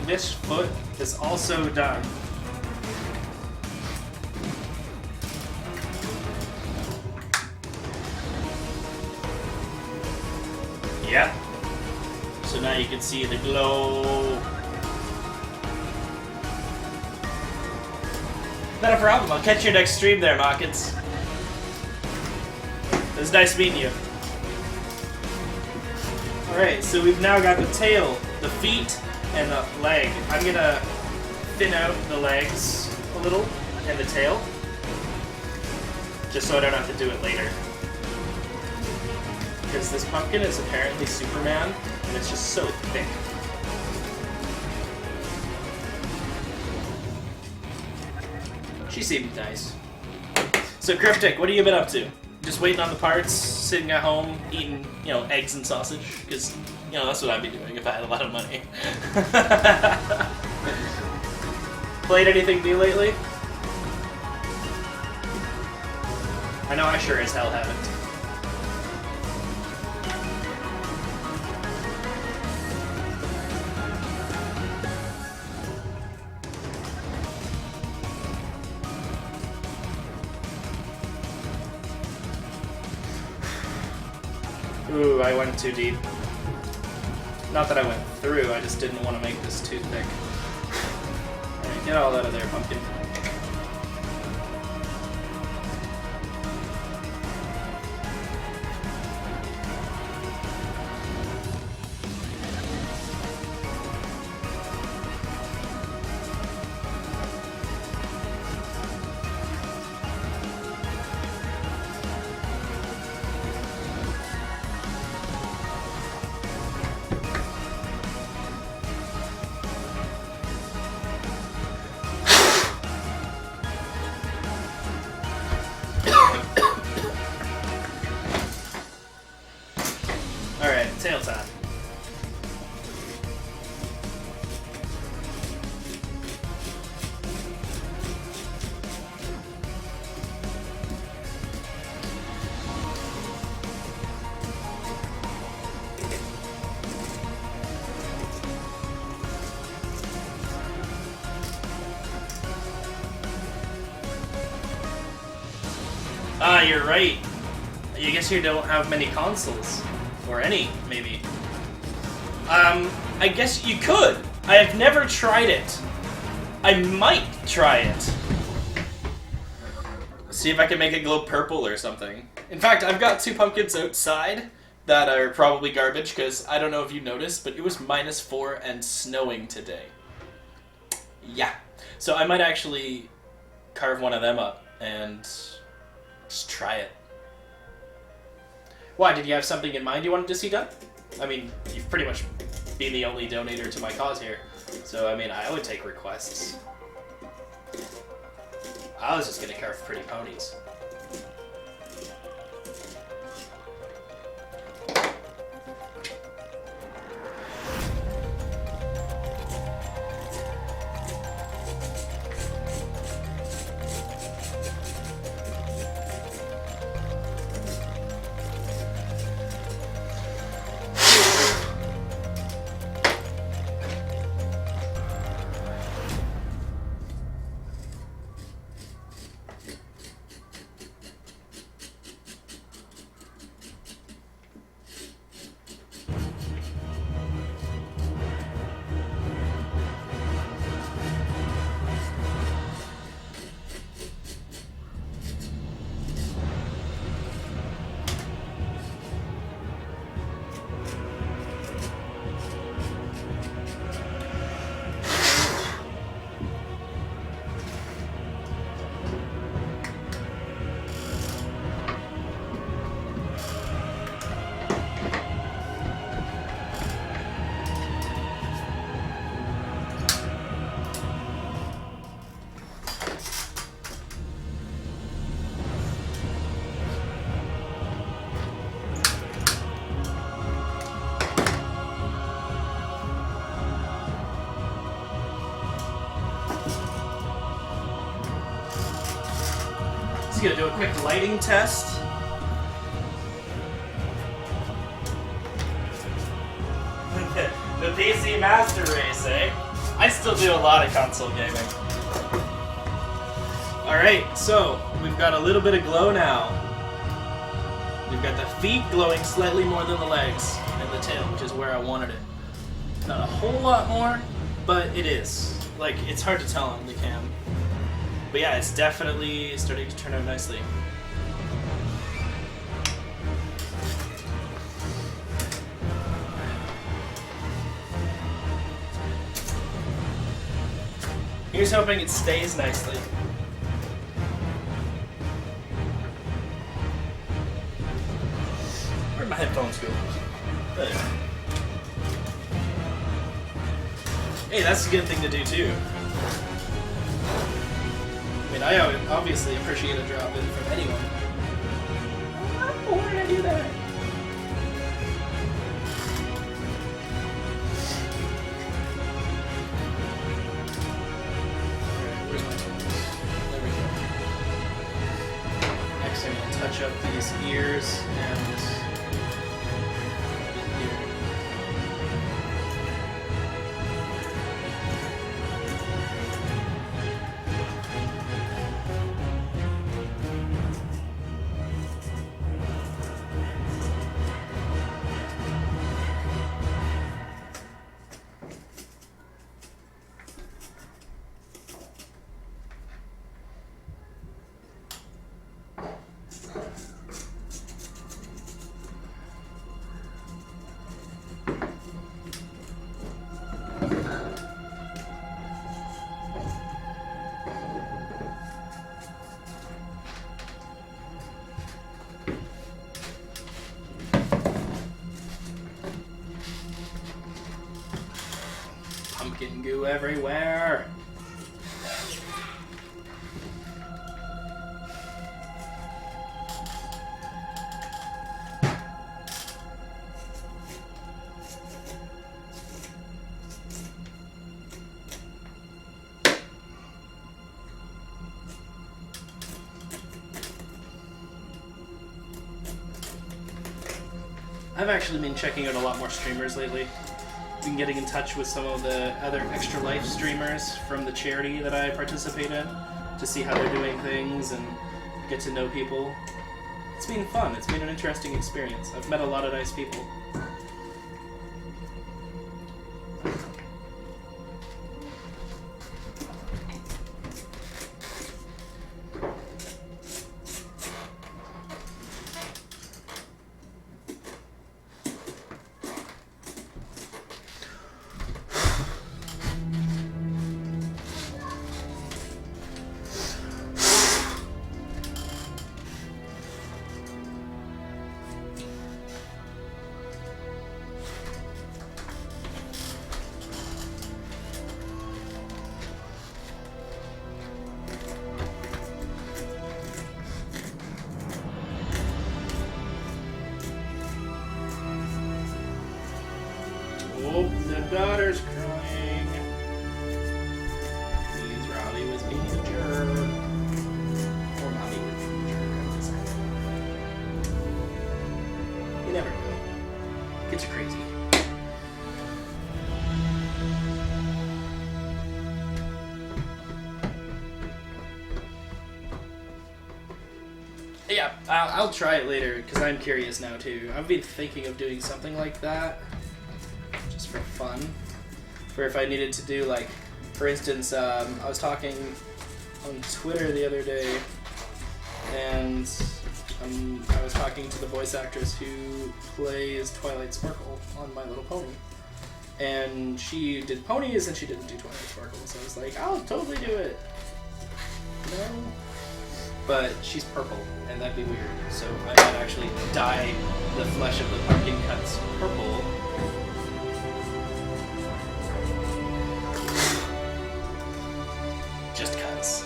this foot is also done. Yep. So now you can see the glow. Not a problem. I'll catch you next stream there, Mawkins. It was nice meeting you. Alright, so we've now got the tail, the feet, and the leg. I'm gonna thin out the legs a little, and the tail, just so I don't have to do it later. Because this pumpkin is apparently Superman, and it's just so thick. She seemed nice. So Cryptic, what have you been up to? Just waiting on the parts, sitting at home, eating, eggs and sausage? Because, that's what I'd be doing if I had a lot of money. Played anything new lately? I know I sure as hell haven't. Ooh, I went too deep. Not that I went through, I just didn't want to make this too thick. Alright, get all out of there, pumpkin. Alright, tail time. Ah, you're right. I guess you don't have many consoles. Or any, maybe. I guess you could. I have never tried it. I might try it. See if I can make it glow purple or something. In fact, I've got 2 pumpkins outside that are probably garbage, because I don't know if you noticed, but it was -4 and snowing today. Yeah. So I might actually carve one of them up and just try it. Why, did you have something in mind you wanted to see done? I mean, you've pretty much been the only donator to my cause here. So, I mean, I would take requests. I was just gonna carve pretty ponies. Just gonna do a quick lighting test. The PC Master Race, eh? I still do a lot of console gaming. Alright, so we've got a little bit of glow now. We've got the feet glowing slightly more than the legs and the tail, which is where I wanted it. Not a whole lot more, but it is. Like, it's hard to tell on the cam. But yeah, it's definitely starting to turn out nicely. Here's hoping it stays nicely. Where'd my headphones go? There. Hey, that's a good thing to do too. I mean, I obviously appreciate a drop-in from anyone. Why did I do that? Alright, where's my tools? There we go. Next I'm going to touch up these ears and... Pumpkin goo everywhere. I've actually been checking out a lot more streamers lately. Been getting in touch with some of the other Extra Life streamers from the charity that I participate in to see how they're doing things and get to know people. It's been fun. It's been an interesting experience. I've met a lot of nice people. Oh, the daughter's crying. Please, Robbie was being a jerk. Or Mommy was being a jerk, I'm just saying. You never know. Kids are crazy. Yeah, I'll try it later, because I'm curious now, too. I've been thinking of doing something like that. Just for fun, where if I needed to do, like, for instance, I was talking on Twitter the other day, and I was talking to the voice actress who plays Twilight Sparkle on My Little Pony, and she did ponies and she didn't do Twilight Sparkle, so I was like, I'll totally do it. No, but she's purple, and that'd be weird, so I might actually dye the flesh of the pumpkin cuts purple. Just cuts.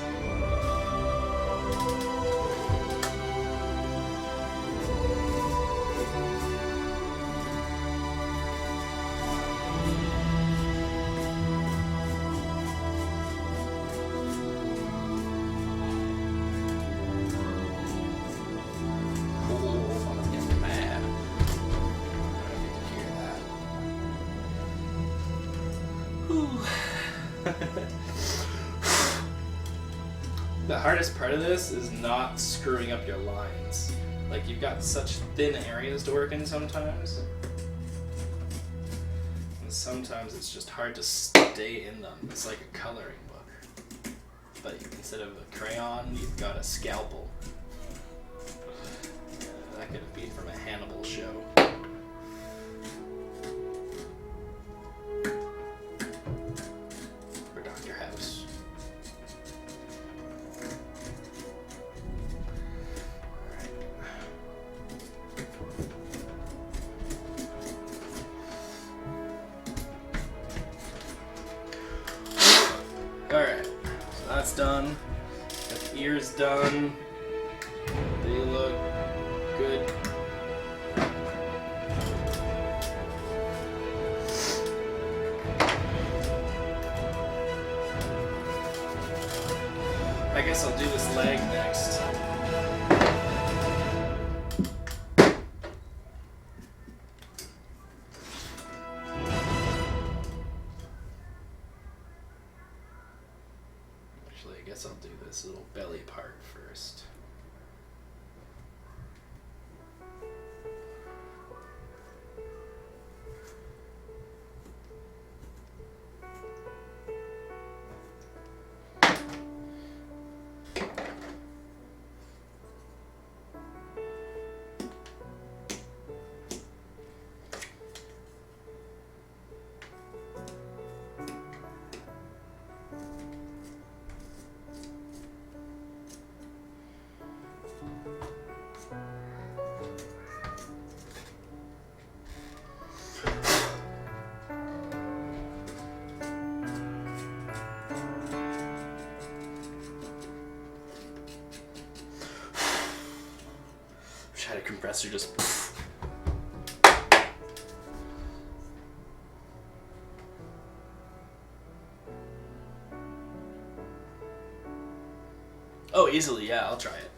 Oh, I'm gonna get mad. I don't need to hear that. the hardest part of this is not screwing up your lines. Like, you've got such thin areas to work in sometimes. And sometimes it's just hard to stay in them. It's like a coloring book. But instead of a crayon, you've got a scalpel. That could have been from a Hannibal show. Or Dr. House. Alright, so that's done. Got the ears done. They look good. I guess I'll do this leg next. Actually, I guess I'll do this little belly part first. Had a compressor just. Oh, easily, yeah, I'll try it.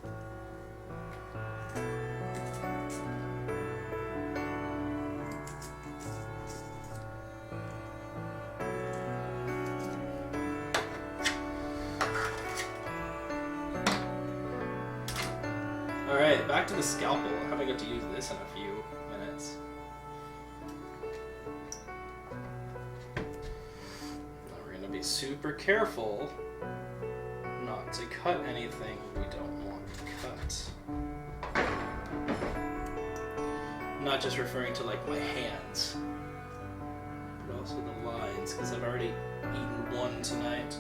Alright, back to the scalpel. I haven't got to use this in a few minutes. Now we're going to be super careful not to cut anything we don't want to cut. I'm not just referring to like my hands, but also the lines, because I've already eaten one tonight.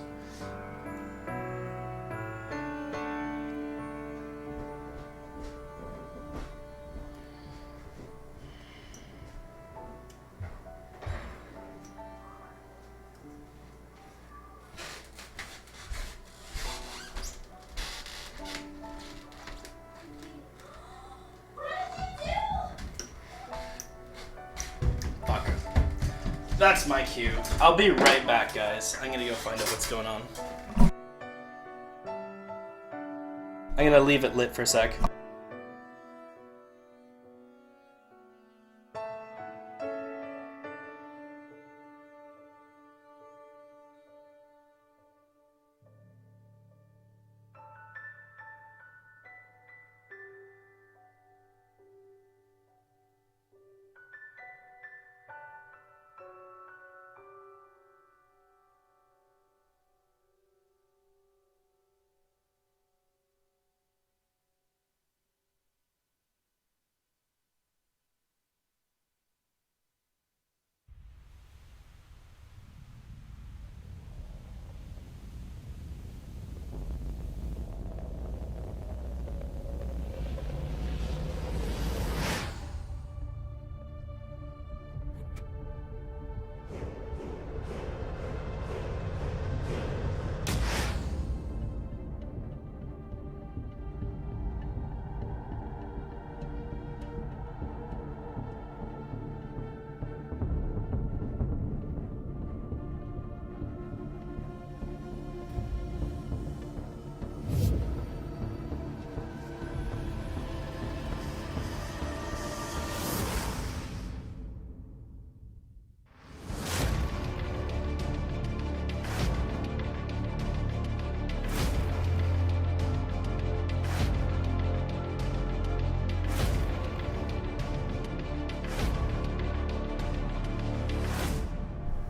That's my cue. I'll be right back, guys. I'm gonna go find out what's going on. I'm gonna leave it lit for a sec.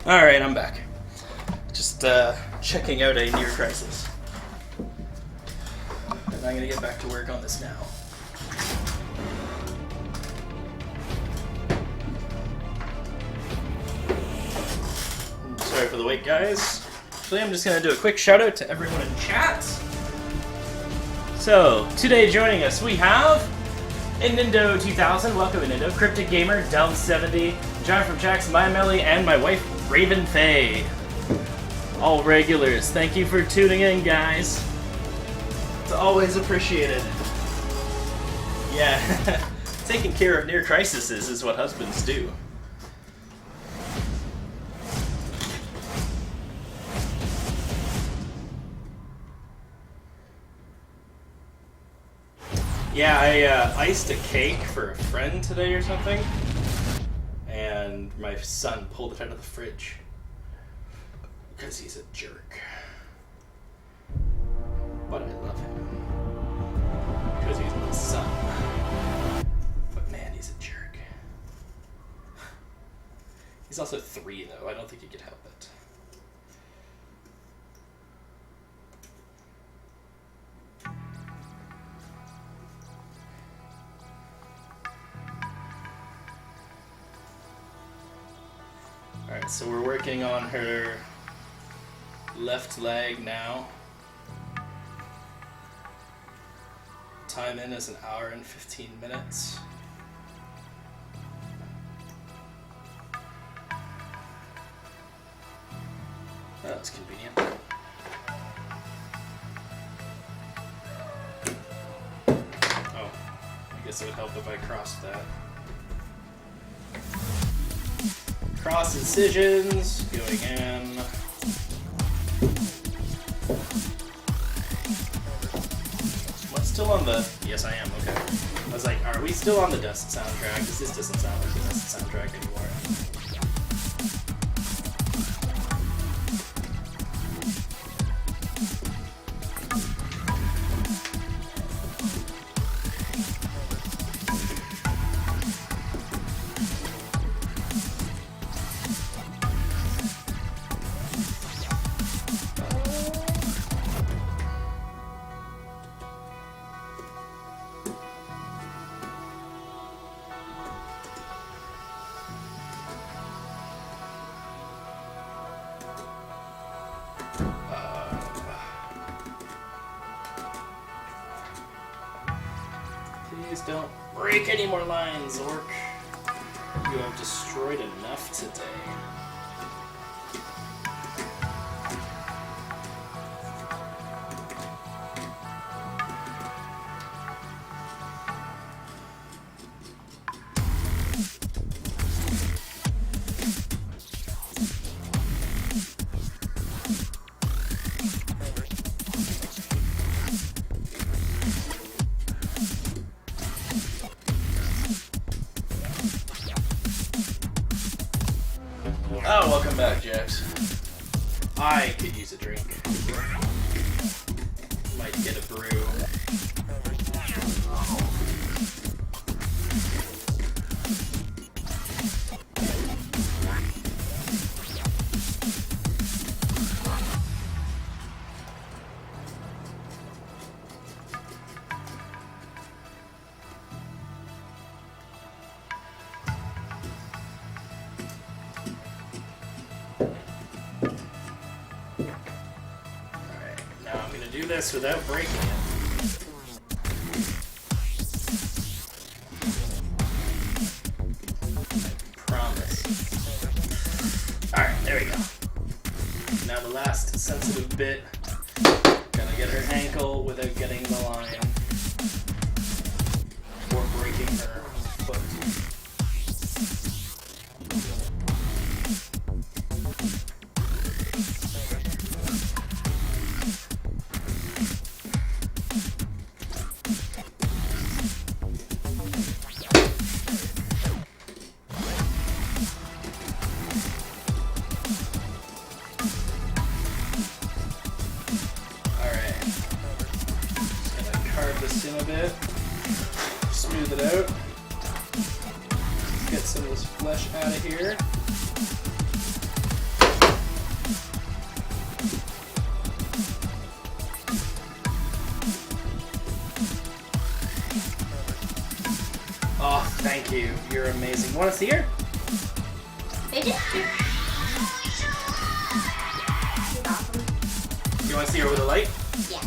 Alright, I'm back. Just checking out a near crisis. And I'm gonna get back to work on this now. Sorry for the wait, guys. Actually, I'm just gonna do a quick shout out to everyone in chat. So, today joining us, we have Inindo 2000, welcome Inindo, Cryptic Gamer, Delm70, John from Jax, My Melly, and my wife, Raven Faye. All regulars, thank you for tuning in, guys. It's always appreciated. Yeah, taking care of near crises is what husbands do. Yeah, I iced a cake for a friend today or something, and my son pulled it out of the fridge because he's a jerk. But I love him because he's my son. But man, he's a jerk. He's also 3 though, I don't think he could help it. Alright, so we're working on her left leg now. Time in is 1 hour and 15 minutes. That was convenient. Oh, I guess it would help if I crossed that. Cross incisions, going in. Am I still on the... Yes, I am, okay. I was like, are we still on the Dust soundtrack? Because this doesn't sound like the Dust soundtrack anymore. Please don't break any more lines, Orc. You have destroyed enough today. Oh, welcome back, Jax. I could use a drink. Might get a brew. Do this without breaking it. I promise. Alright, there we go. Now the last sensitive bit. Gotta get her ankle without getting the line. Or breaking her foot. In a bit, smooth it out, get some of this flesh out of here. Oh, thank you. You're amazing. You want to see her? Fidget? She's awesome. You want to see her with a light? Yeah.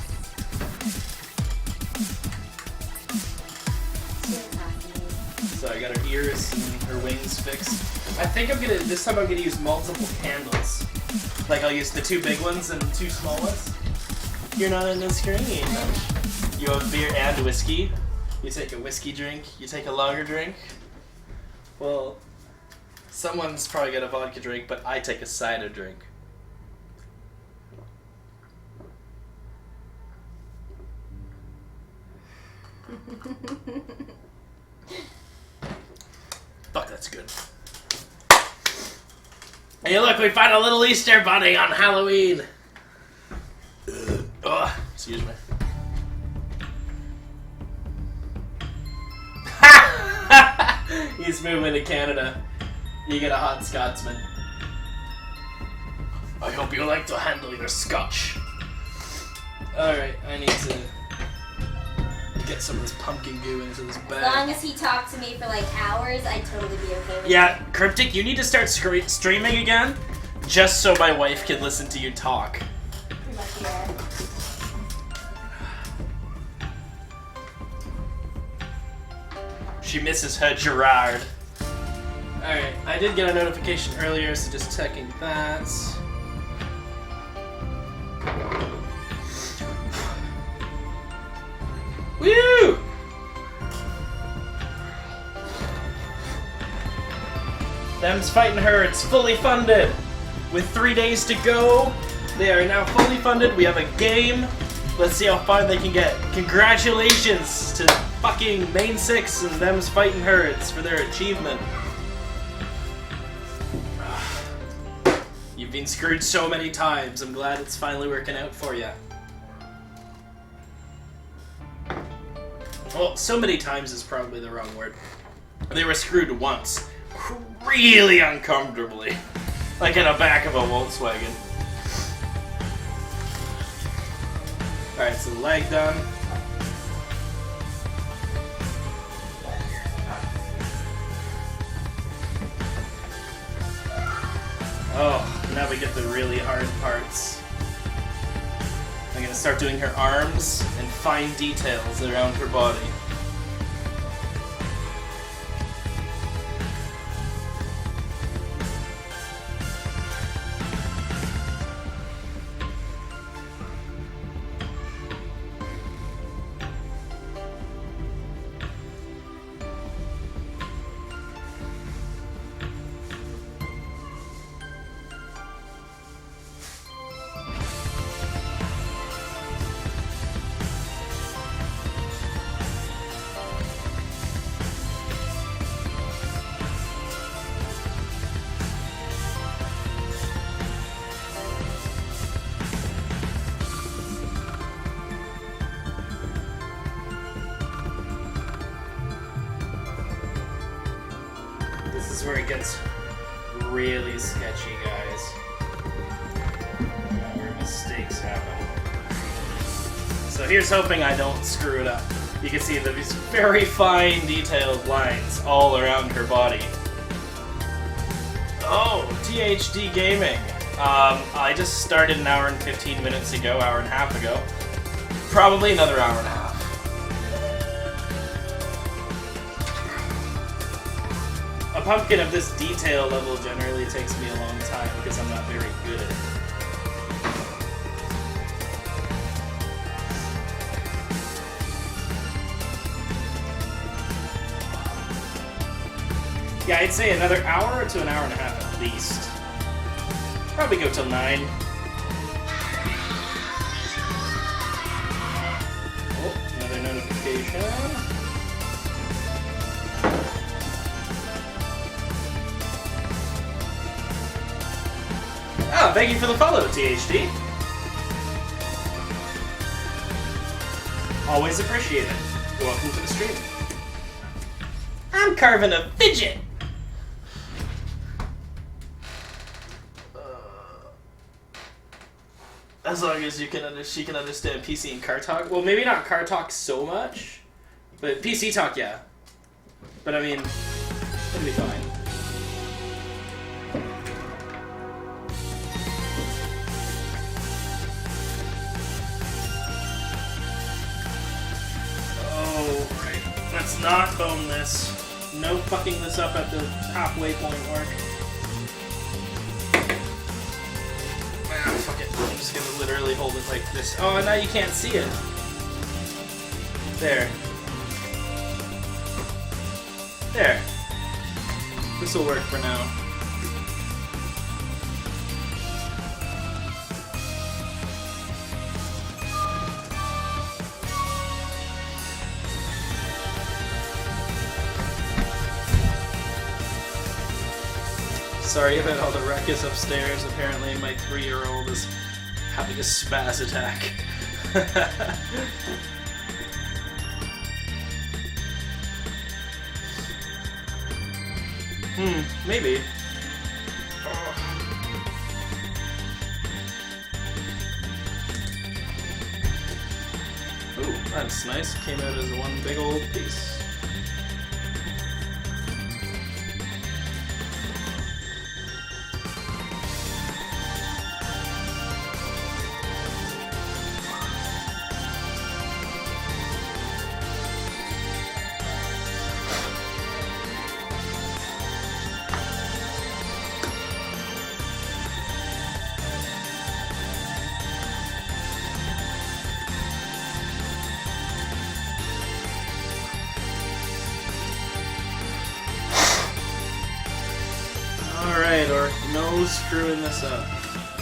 She's awesome. So I got her ears and her wings fixed. I think this time I'm gonna use multiple candles. Like I'll use the 2 big ones and 2 small ones. You're not in the screen. You have beer and whiskey. You take a whiskey drink. You take a lager drink. Well, someone's probably got a vodka drink, but I take a cider drink. Fuck, that's good. Hey, look, we found a little Easter bunny on Halloween. Oh, excuse me. He's moving to Canada. You get a hot Scotsman. I hope you like to handle your scotch. Alright, I need to get some of this pumpkin goo into this bag. As long as he talked to me for like hours, I'd totally be okay with Yeah, Cryptic, you need to start streaming again, just so my wife can listen to you talk. Pretty much, yeah. She misses her Gerard. Alright, I did get a notification earlier, so just checking that. Woo! Them's fighting her, it's fully funded. With 3 days to go, they are now fully funded. We have a game. Let's see how far they can get. Congratulations to fucking Main 6 and Them's Fighting Her. It's for their achievement. You've been screwed so many times. I'm glad it's finally working out for you. Well, so many times is probably the wrong word. They were screwed once. Really uncomfortably. Like in the back of a Volkswagen. Alright, so the leg done. Oh, now we get the really hard parts. I'm gonna start doing her arms and fine details around her body. This is where it gets really sketchy, guys. Where mistakes happen. So here's hoping I don't screw it up. You can see these very fine detailed lines all around her body. Oh, THD Gaming. I just started an hour and 15 minutes ago, hour and a half ago. Probably another hour and a half. A pumpkin of this detail level generally takes me a long time because I'm not very good at it. Yeah, I'd say another hour to an hour and a half at least. Probably go till 9. Oh, another notification. Oh, thank you for the follow, THD. Always appreciate it. Welcome to the stream. I'm carving a Fidget. As long as she can understand PC and car talk. Well, maybe not car talk so much, but PC talk, yeah. But I mean, it'll be fine. Oh, right. Let's not bone this. No fucking this up at the halfway point mark. Ah, fuck it. I'm just gonna literally hold it like this. Oh, now you can't see it. There. There. This will work for now. Sorry about all the ruckus upstairs. Apparently my 3-year-old is having a spaz attack. Maybe. Ooh, that's nice. Came out as one big old piece. Alright, or no screwing this up.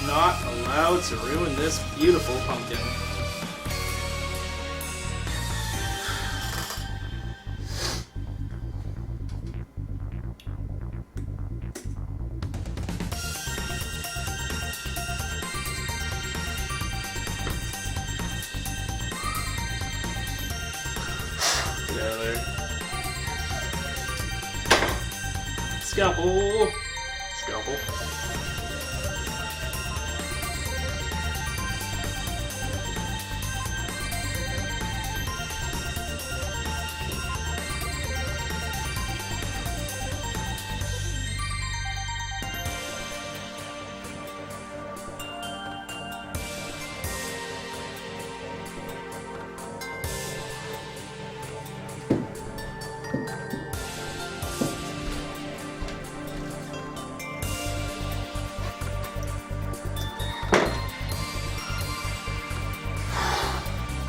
Not allowed to ruin this beautiful pumpkin. Get out of there. Scalpel! Scalpel.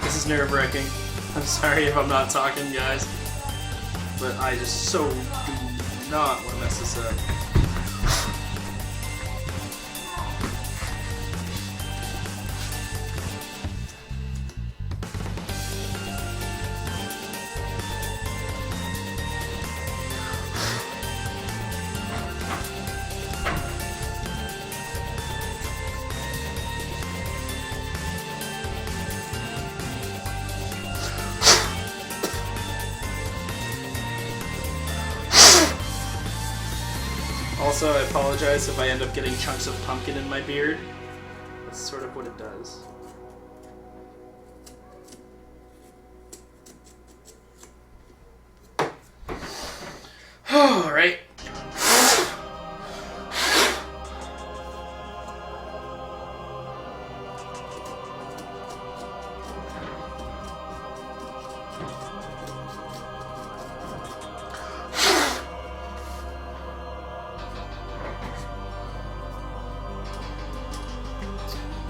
This is nerve-wracking. I'm sorry if I'm not talking, guys, but I just so do not want to mess this up. Also, I apologize if I end up getting chunks of pumpkin in my beard. That's sort of what it does. Alright.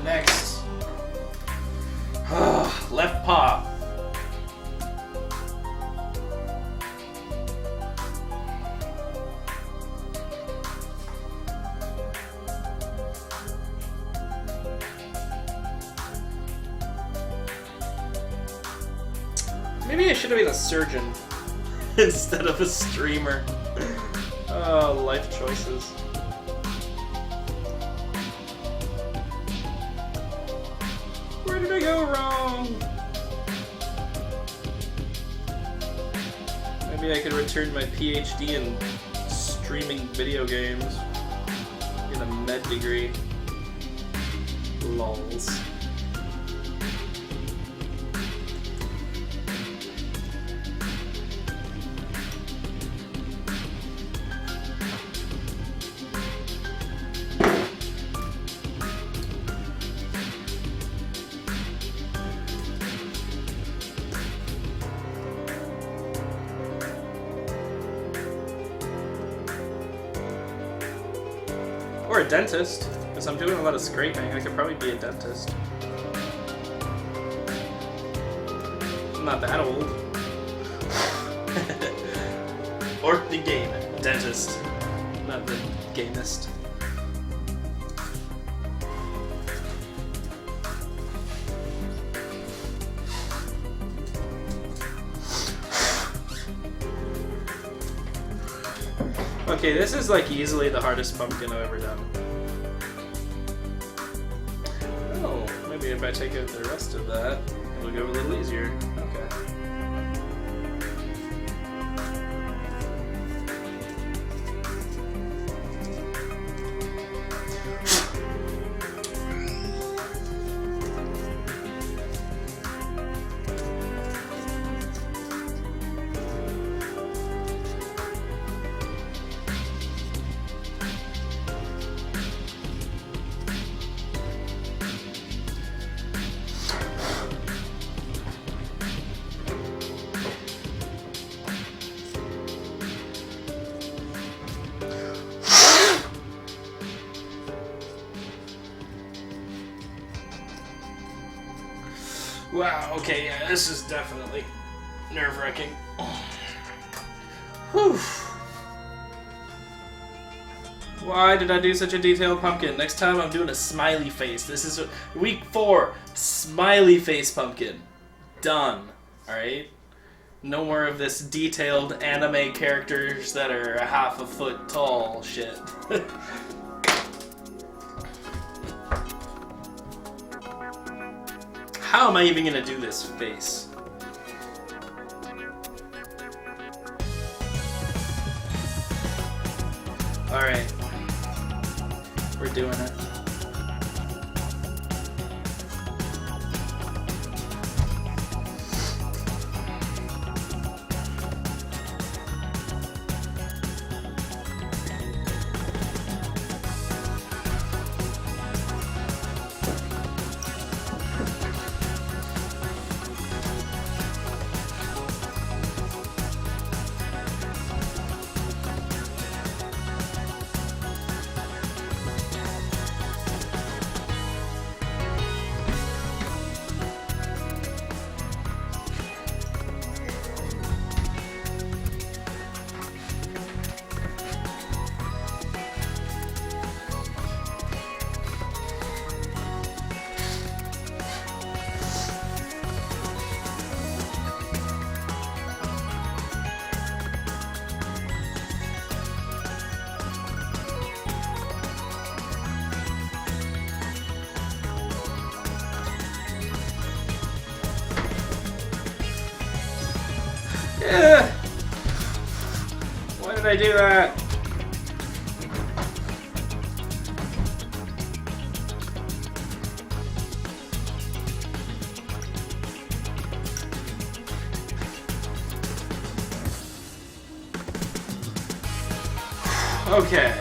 Next. Left paw. Maybe I should have been a surgeon instead of a streamer. Oh, life choices. Where did I go wrong? Maybe I could return my PhD in streaming video games. Get a med degree. Lols. Or a dentist, because I'm doing a lot of scraping. I could probably be a dentist. I'm not that old. Or the gay dentist, not the gayness. Okay, this is like easily the hardest pumpkin I've ever done. Oh, maybe if I take out the rest of that, it'll go a little easier. Okay. Wow, okay, yeah, this is definitely nerve-wracking. Whew. Why did I do such a detailed pumpkin? Next time I'm doing a smiley face. This is week 4, smiley face pumpkin. Done. Alright? No more of this detailed anime characters that are a half a foot tall shit. How am I even gonna do this face? Alright. We're doing it. Yeah. Why did I do that? Okay.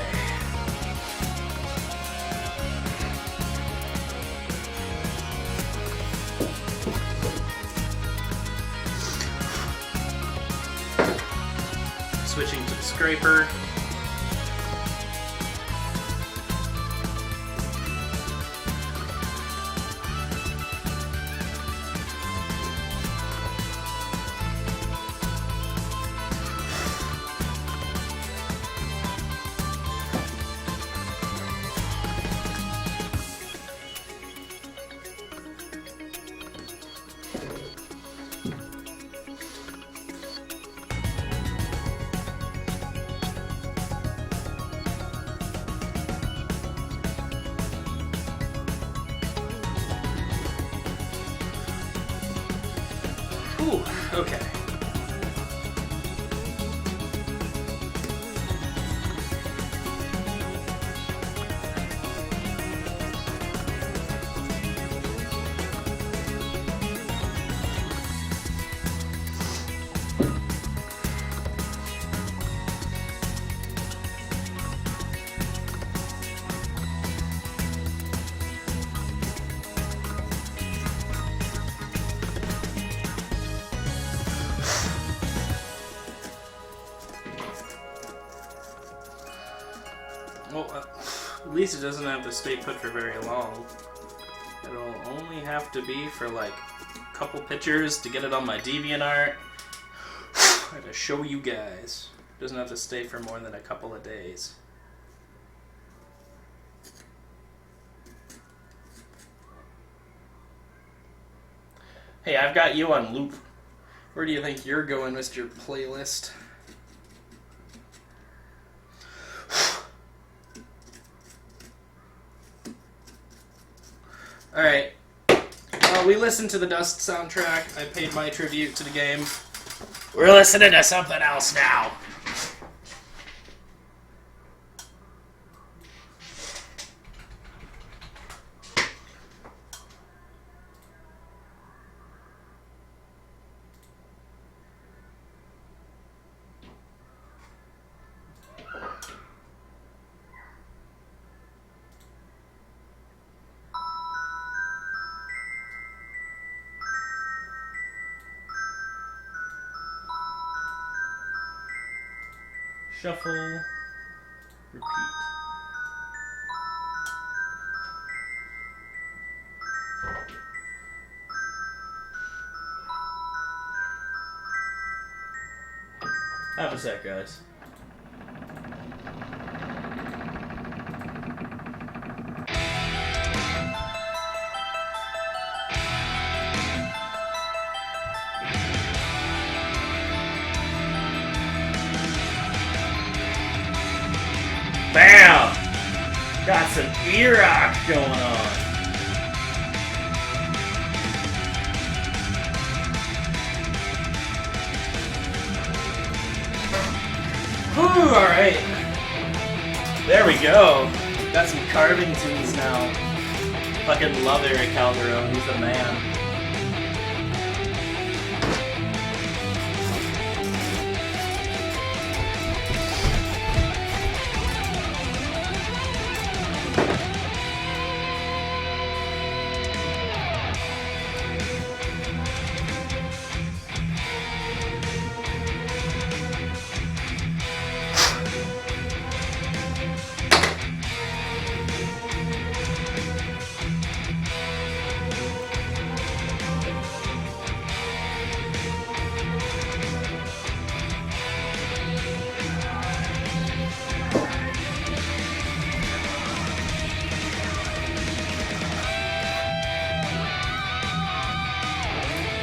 Switching to the scraper. Ooh, okay. Well, At least it doesn't have to stay put for very long. It'll only have to be for like a couple pictures to get it on my DeviantArt and to show you guys. It doesn't have to stay for more than a couple of days. Hey, I've got you on loop. Where do you think you're going, Mr. Playlist? Alright. We listened to the Dust soundtrack. I paid my tribute to the game. We're listening to something else now. Shuffle, repeat. Have a sec, guys. Bam! Got some E-Rock going on. Whew, alright. There we go. Got some carving tunes now. Fucking love Eric Calderon. He's the man.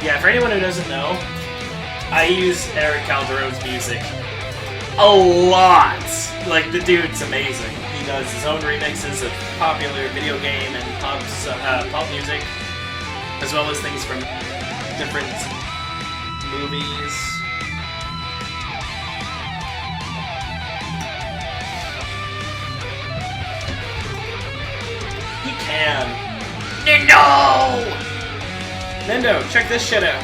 Yeah, for anyone who doesn't know, I use Eric Calderon's music a lot. Like, the dude's amazing. He does his own remixes of popular video game and pop music, as well as things from different movies. He can. No! Nendo, check this shit out.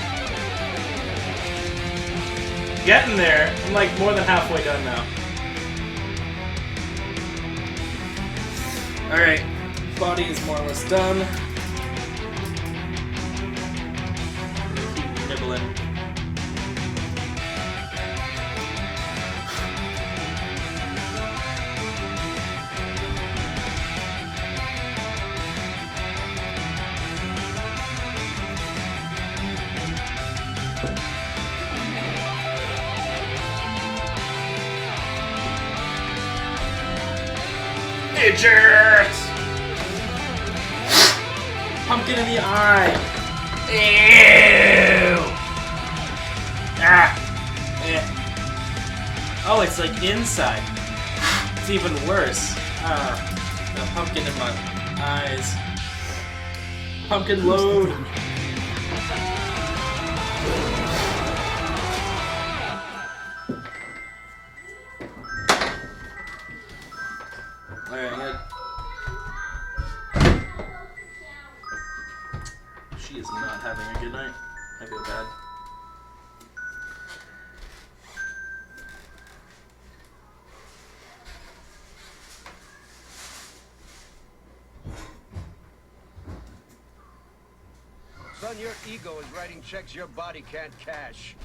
Getting there. I'm like more than halfway done now. Alright, body is more or less done. Keep nibbling. Fidget! Pumpkin in the eye! Ew! Ah! Eh. Oh, it's like inside. It's even worse. The pumpkin in my eyes. Pumpkin load! She is not having a good night. I feel bad. Son, your ego is writing checks your body can't cash.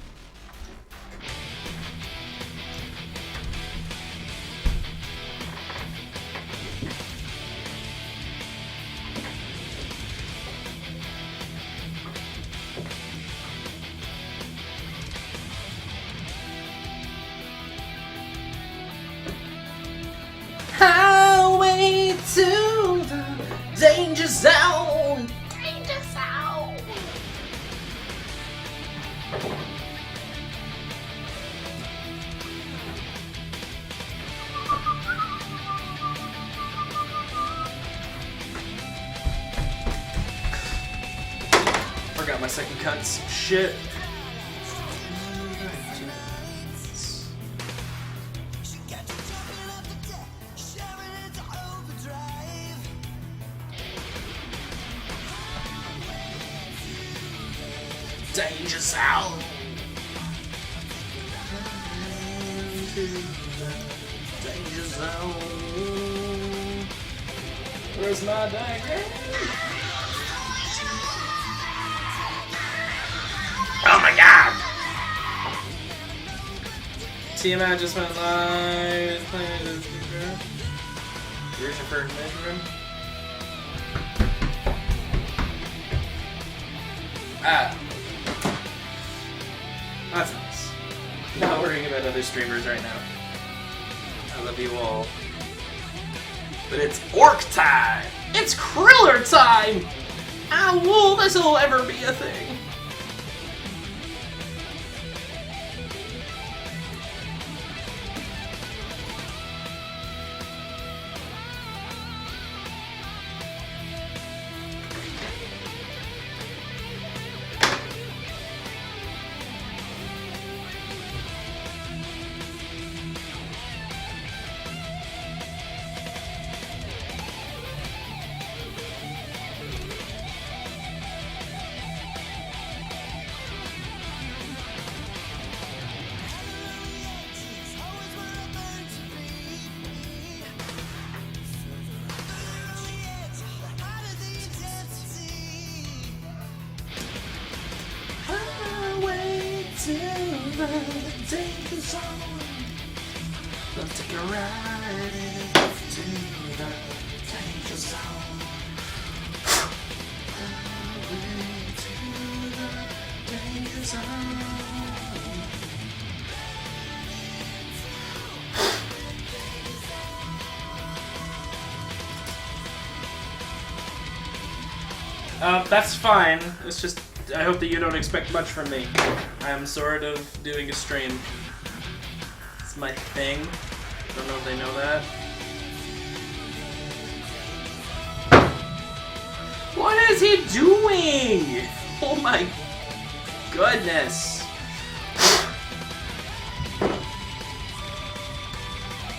my second cut's shit. Danger zone. Danger zone. Where's my diagram? Oh my god! TMI just went live. Here's your first measurement. Ah. That's nice. Not worrying about other streamers right now. I love you all. But it's orc time! It's Kriller time! How will this'll ever be a thing? Danger zone. Let's take a ride into the danger zone. Into the danger zone. That's fine. It's just, I hope that you don't expect much from me. I am sort of doing a stream. It's my thing. Don't know if they know that. What is he doing? Oh my goodness.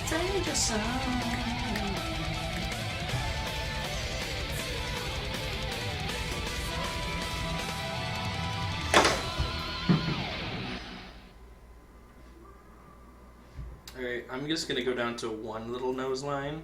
Danger zone. Alright, I'm just gonna go down to one little nose line.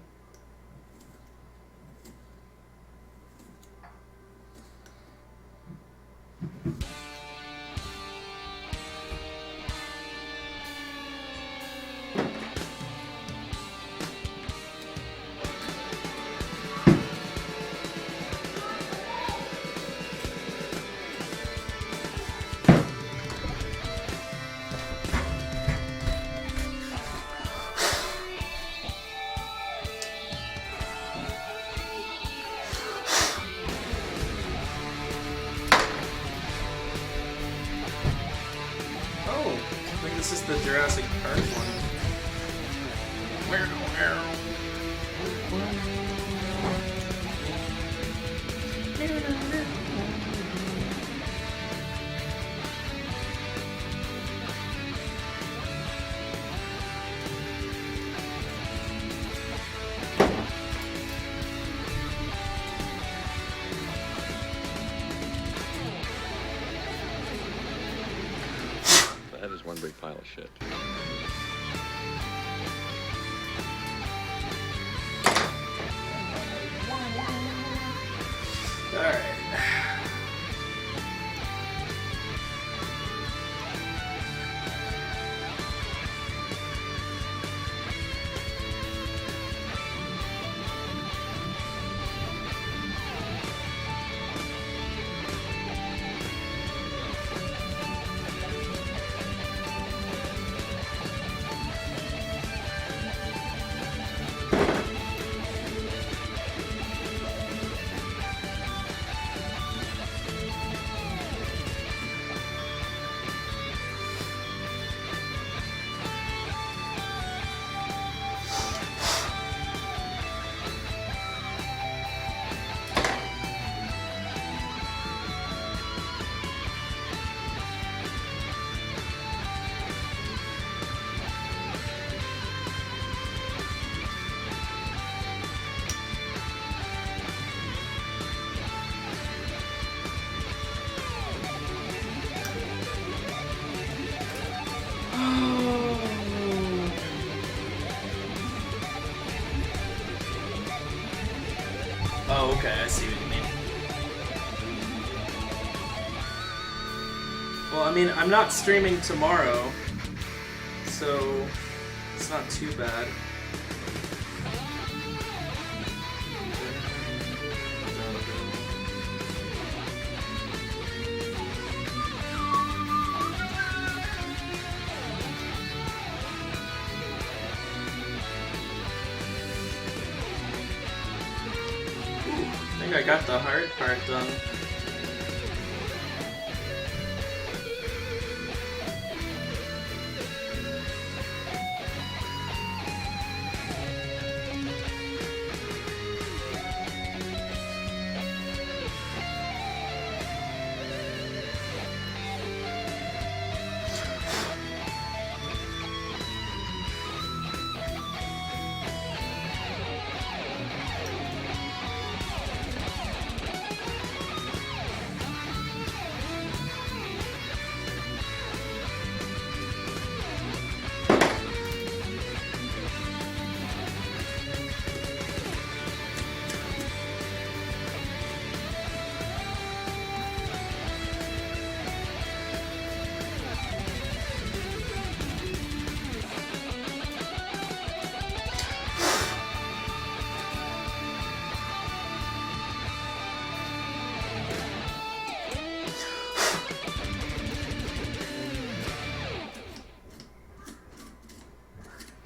This is the Jurassic Park one. That is one big pile of shit. Alright. Okay, I see what you mean. Well, I mean, I'm not streaming tomorrow, so it's not too bad. I think I got the hard part done.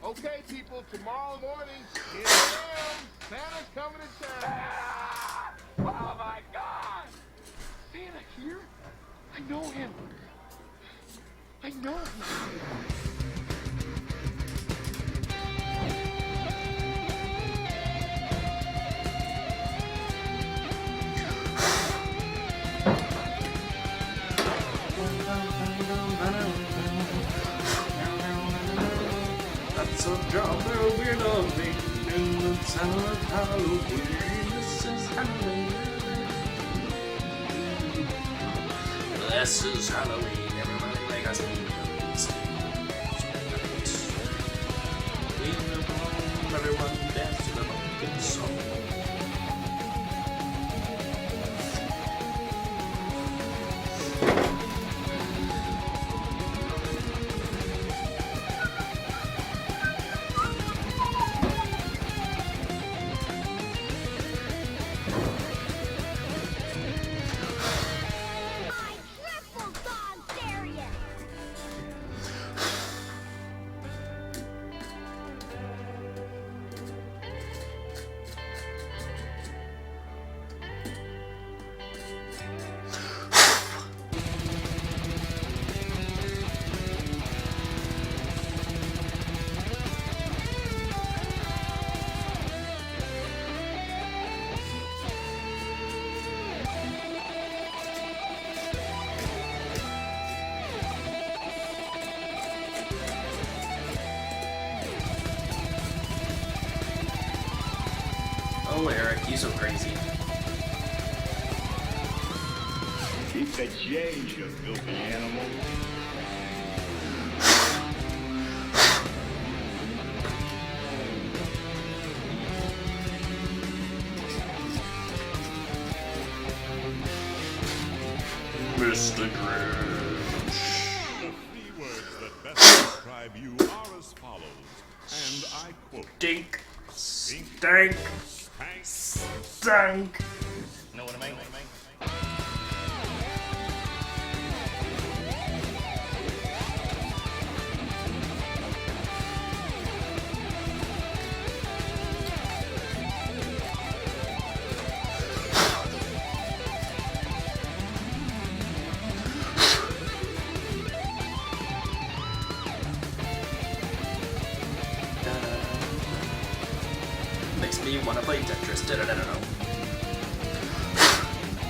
Okay, people, tomorrow morning, here I am. Santa's coming to town. Oh my God! Santa here? I know him. I know him. That's a job that we're loving in the town of Halloween. This is Halloween. This is Halloween. Everybody make us dance. Everyone dance to the pumpkin song. Oh, Eric, you so crazy. Keep the change, you filthy animal. Mr. Grinch. The 3 words that best describe you are as follows, and I quote: Stink. Stank. Stank. Stunk. Know what I mean? Makes me want to play Tetris. Da-da-da-da-da.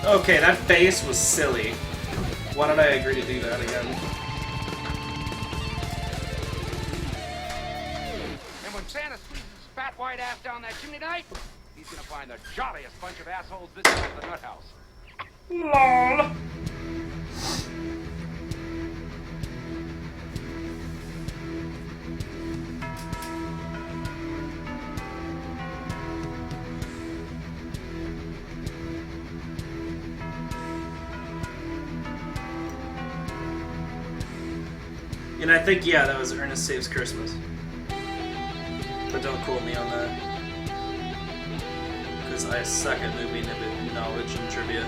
Okay, that face was silly. Why did I agree to do that again? And when Santa squeezes his fat white ass down that chimney tonight, he's gonna find the jolliest bunch of assholes this side of the nut house. LOL. And I think, yeah, that was Ernest Saves Christmas. But don't quote me on that. Because I suck at movie knowledge and trivia.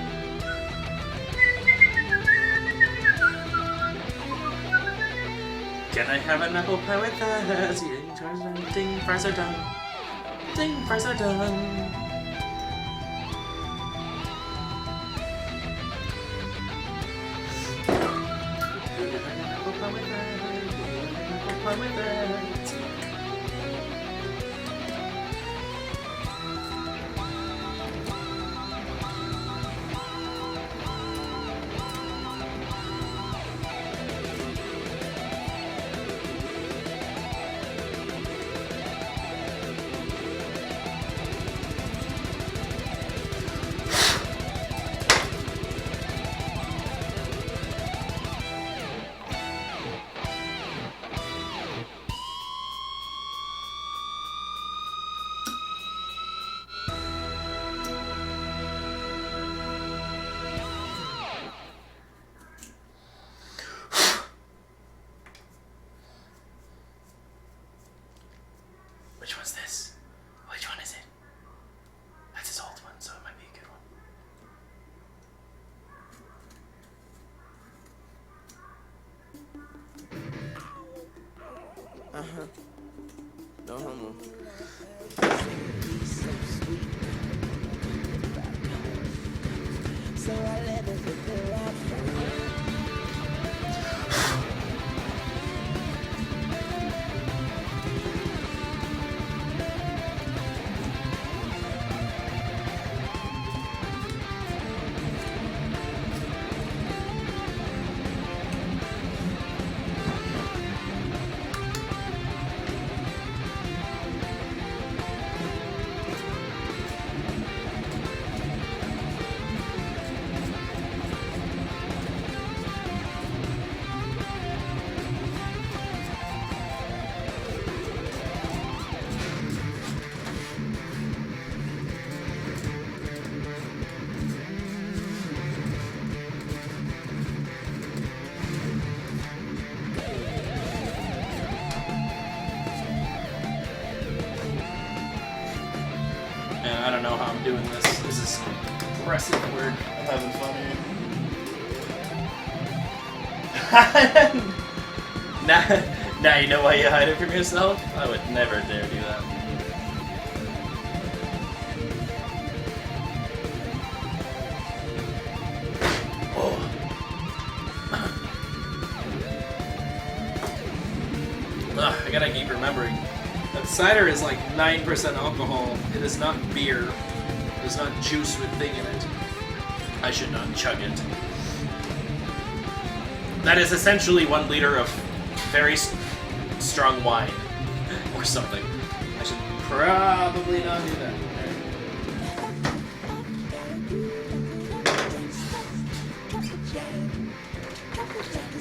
Can I have an apple pie with that? Ding, fries are done. Ding, fries are done. With that. Which one's this? Which one is it? That's his old one, so it might be a good one. No homo. So I let it figure out. And I don't know how I'm doing this. This is impressive work. I'm having fun here. now you know why you hide it from yourself? I would never dare do that. Oh. Ugh, I gotta keep remembering. That cider is like 9% alcohol. It is not beer. It is not juice with thing in it. I should not chug it. That is essentially 1 liter of very strong wine. Or something. I should probably not do that.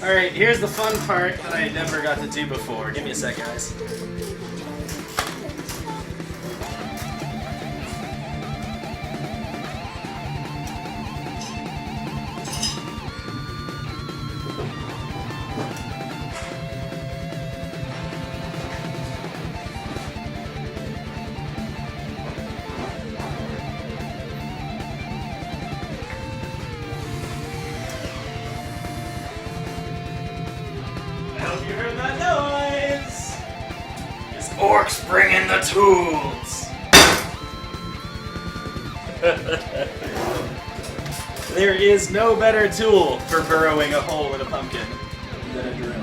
Alright, here's the fun part that I never got to do before. Give me a sec, guys. I hope you heard that noise! It's orcs bringing the tools! There is no better tool for burrowing a hole in a pumpkin than a drill.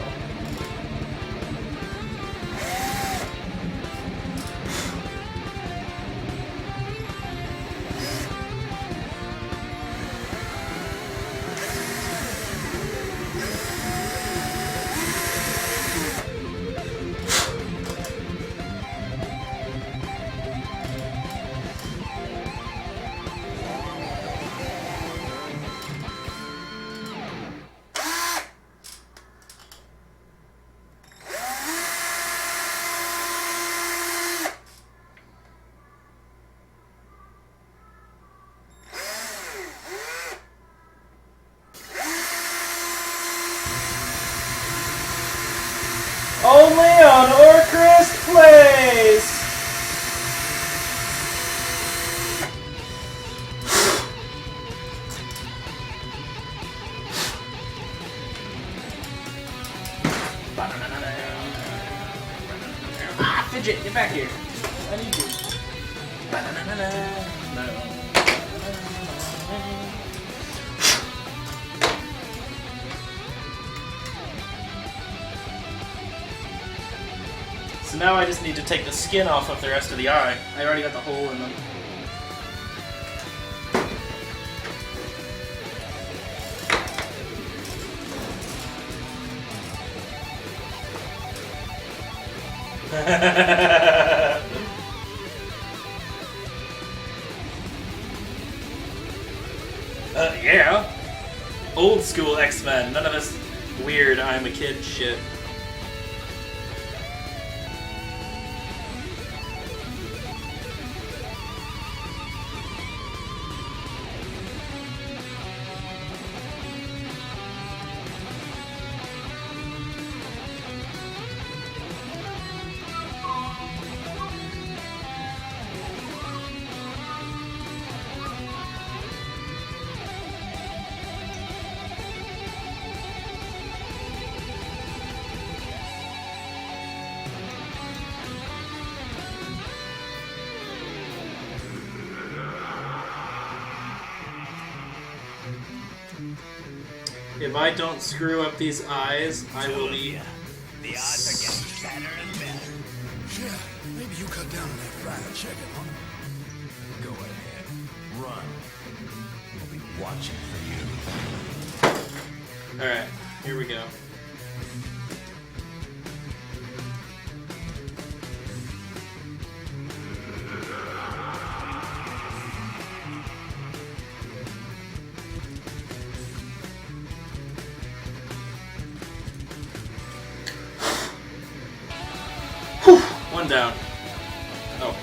Fidget, get back here. I need you. No. So now I just need to take the skin off of the rest of the eye. I already got the hole in them. Yeah. Old school X-Men. None of this weird I'm a kid shit. If I don't screw up these eyes, I will be... The odds are getting better and better. Yeah, maybe you cut down on that fried chicken, huh? Go ahead. Run. We'll be watching for you. Alright, here we go. One down. Oh.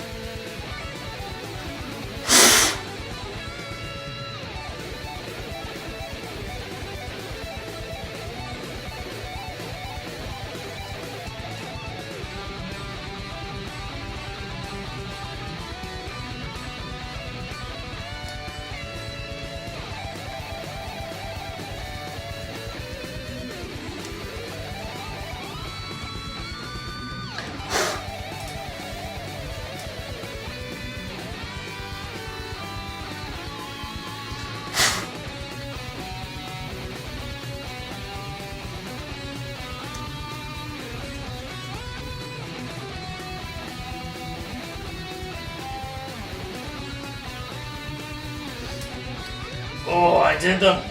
Oh, I did them!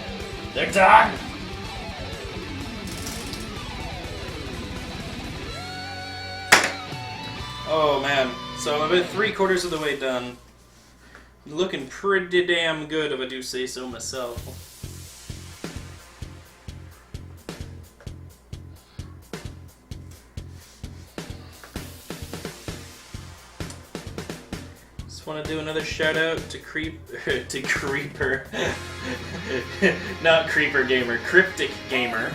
They're done! Oh man, so I'm about 3/4 of the way done. Looking pretty damn good if I do say so myself. Want to do another shout out to Creeper, not Creeper Gamer, Cryptic Gamer,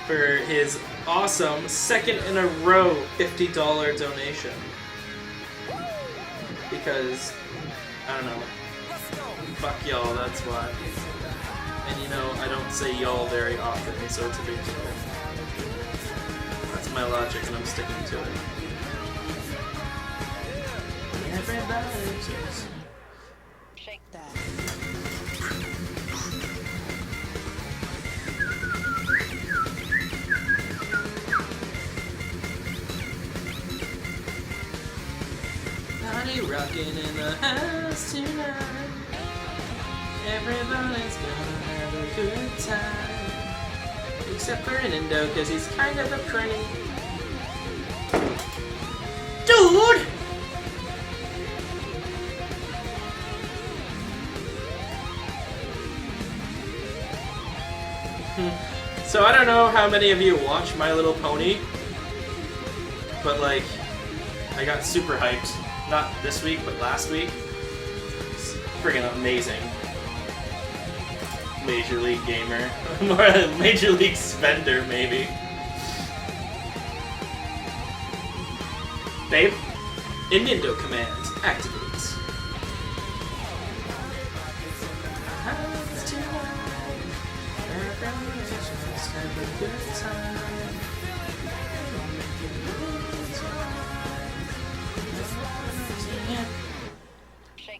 for his awesome second in a row $50 donation. Because I don't know, fuck y'all, that's why. And you know, I don't say y'all very often, so it's a big deal. That's my logic, and I'm sticking to it. Shake that. Party rocking in the house tonight. Everybody's gonna have a good time. Except for Indo, cause he's kind of a pretty dude! So I don't know how many of you watch My Little Pony, but like, I got super hyped. Not this week, but last week. It's friggin' amazing. Major League Gamer. More Major League Spender, maybe. Babe, Innuendo command activate. Have a good time.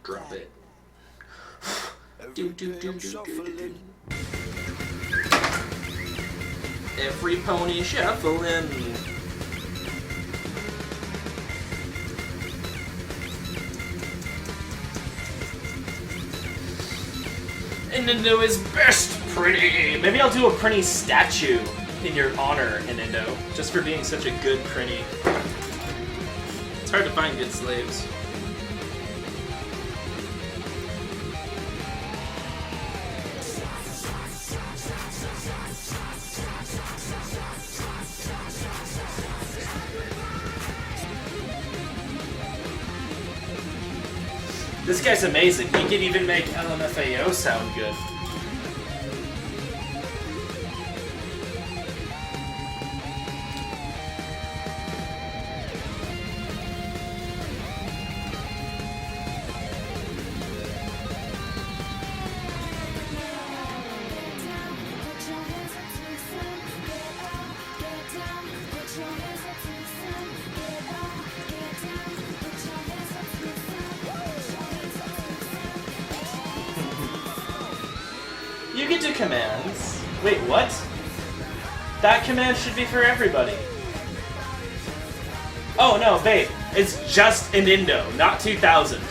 Drop that. it. Do, do, do, do, do, do, do. Every pony shuffling. Nintendo is best pretty. Maybe I'll do a Prinny statue in your honor, Nintendo, just for being such a good Prinny. It's hard to find good slaves. This guy's amazing. He can even make LMFAO sound good. You can do commands. Wait, what? That command should be for everybody. Oh no, babe. It's just an Indo, not 2000.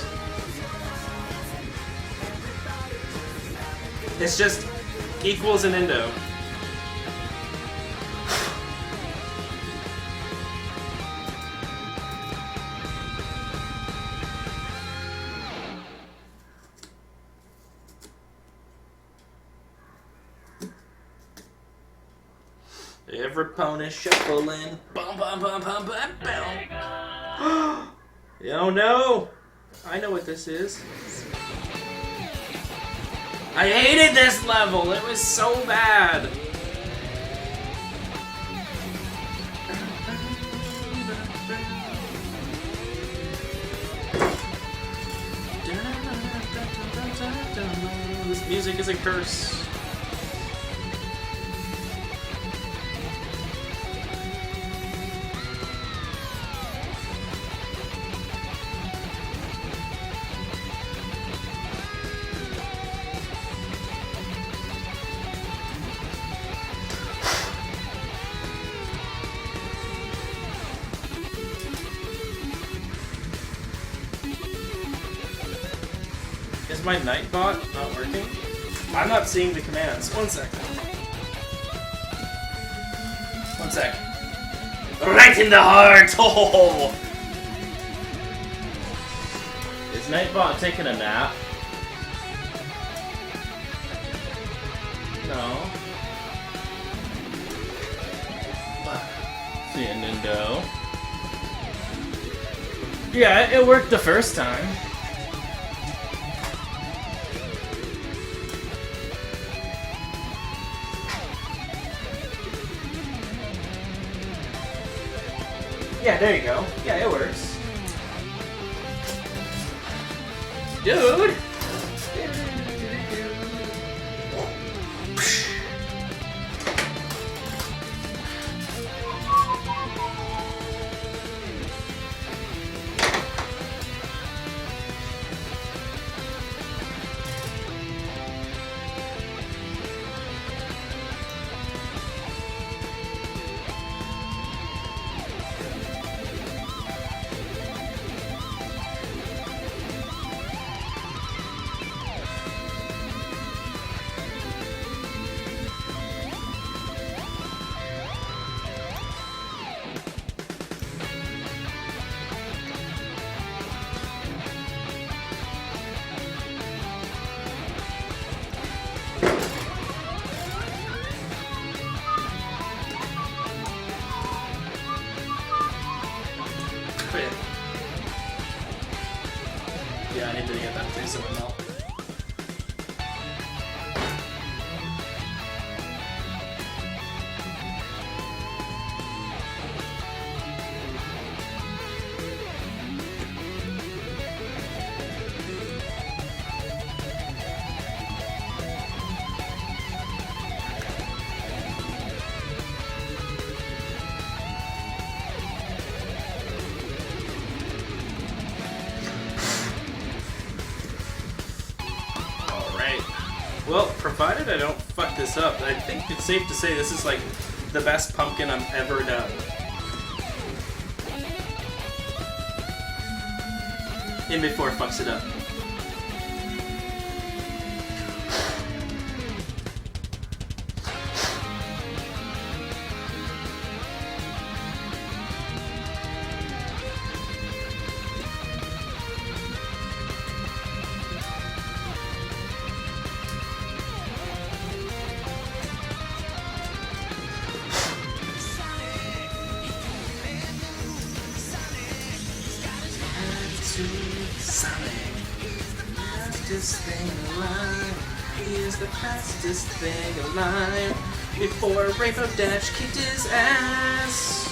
It's just equals an Indo. Every pony shuffling. Bum bum bum bum bum bum. Oh no! I know what this is. I hated this level. It was so bad. This music is a curse. Is my Nightbot not working? I'm not seeing the commands. One second. One sec. Right in the heart! Oh! Is Nightbot taking a nap? No. See a Nindo. Yeah, it worked the first time. Yeah, there you go. Yeah, it works. Dude! Yeah, I need to get that face of a melt. Well, provided I don't fuck this up, I think it's safe to say this is like the best pumpkin I've ever done. In before it fucks it up. Fastest thing alive before Rainbow Dash kicked his ass.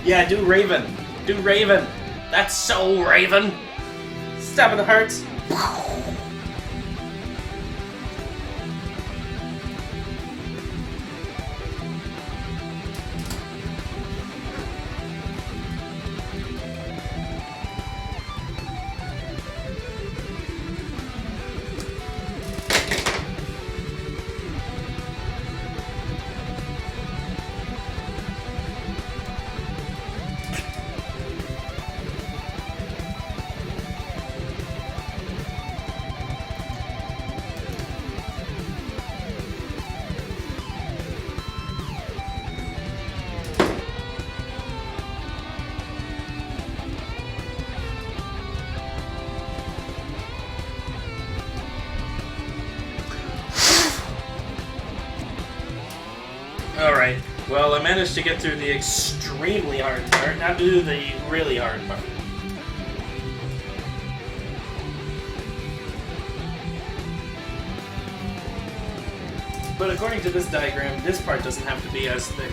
Yeah, do Raven. Do Raven. That's so Raven. Stab in the hearts. Alright, well I managed to get through the extremely hard part, now do the really hard part. But according to this diagram, this part doesn't have to be as thick.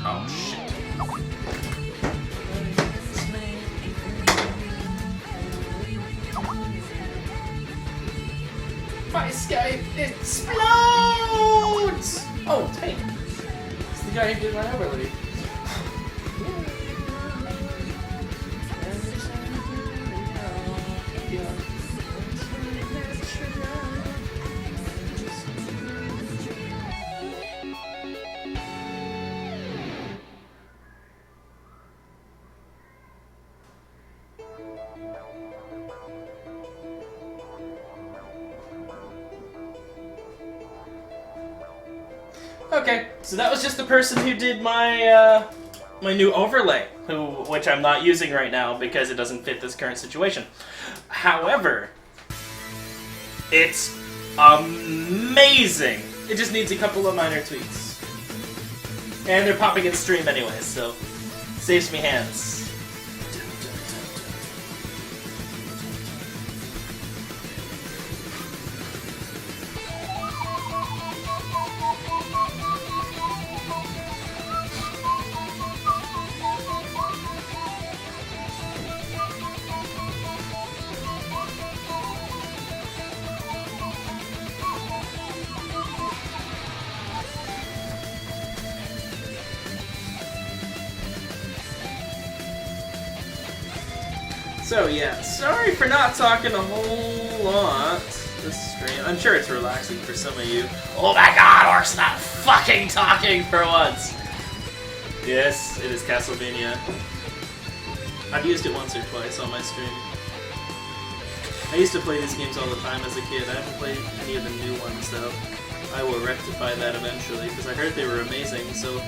Oh shit. My Skype explodes! Oh, hey. It's the guy who did my overlay. Okay, so that was just the person who did my my new overlay, which I'm not using right now because it doesn't fit this current situation. However, it's amazing. It just needs a couple of minor tweaks, and they're popping in stream anyway, so saves me hands. So yeah, sorry for not talking a whole lot this stream. I'm sure it's relaxing for some of you. Oh my god, Orc's not fucking talking for once! Yes, it is Castlevania. I've used it once or twice on my stream. I used to play these games all the time as a kid. I haven't played any of the new ones though. I will rectify that eventually, because I heard they were amazing, so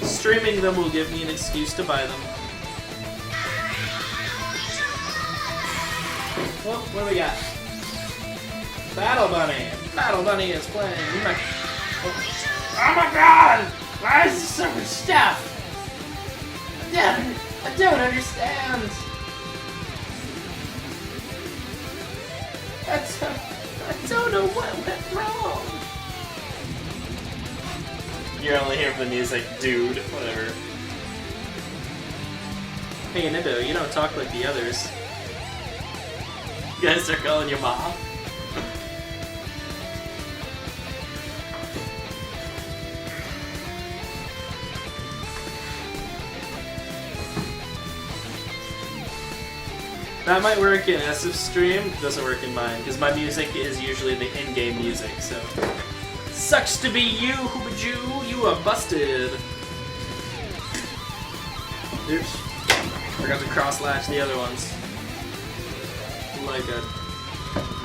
streaming them will give me an excuse to buy them. Well, what do we got? Battle Bunny! Battle Bunny is playing. Oh my god! Why is this so much stuff? I don't understand. I don't know what went wrong. You're only here for the music, dude. Whatever. Hey, Nibo, you don't talk like the others. You guys are calling your mom? That might work in SF's stream, doesn't work in mine, because my music is usually the in-game music, so... Sucks to be you, Hooba-Jew, you are busted! Oops. Forgot to cross-latch the other ones. Like a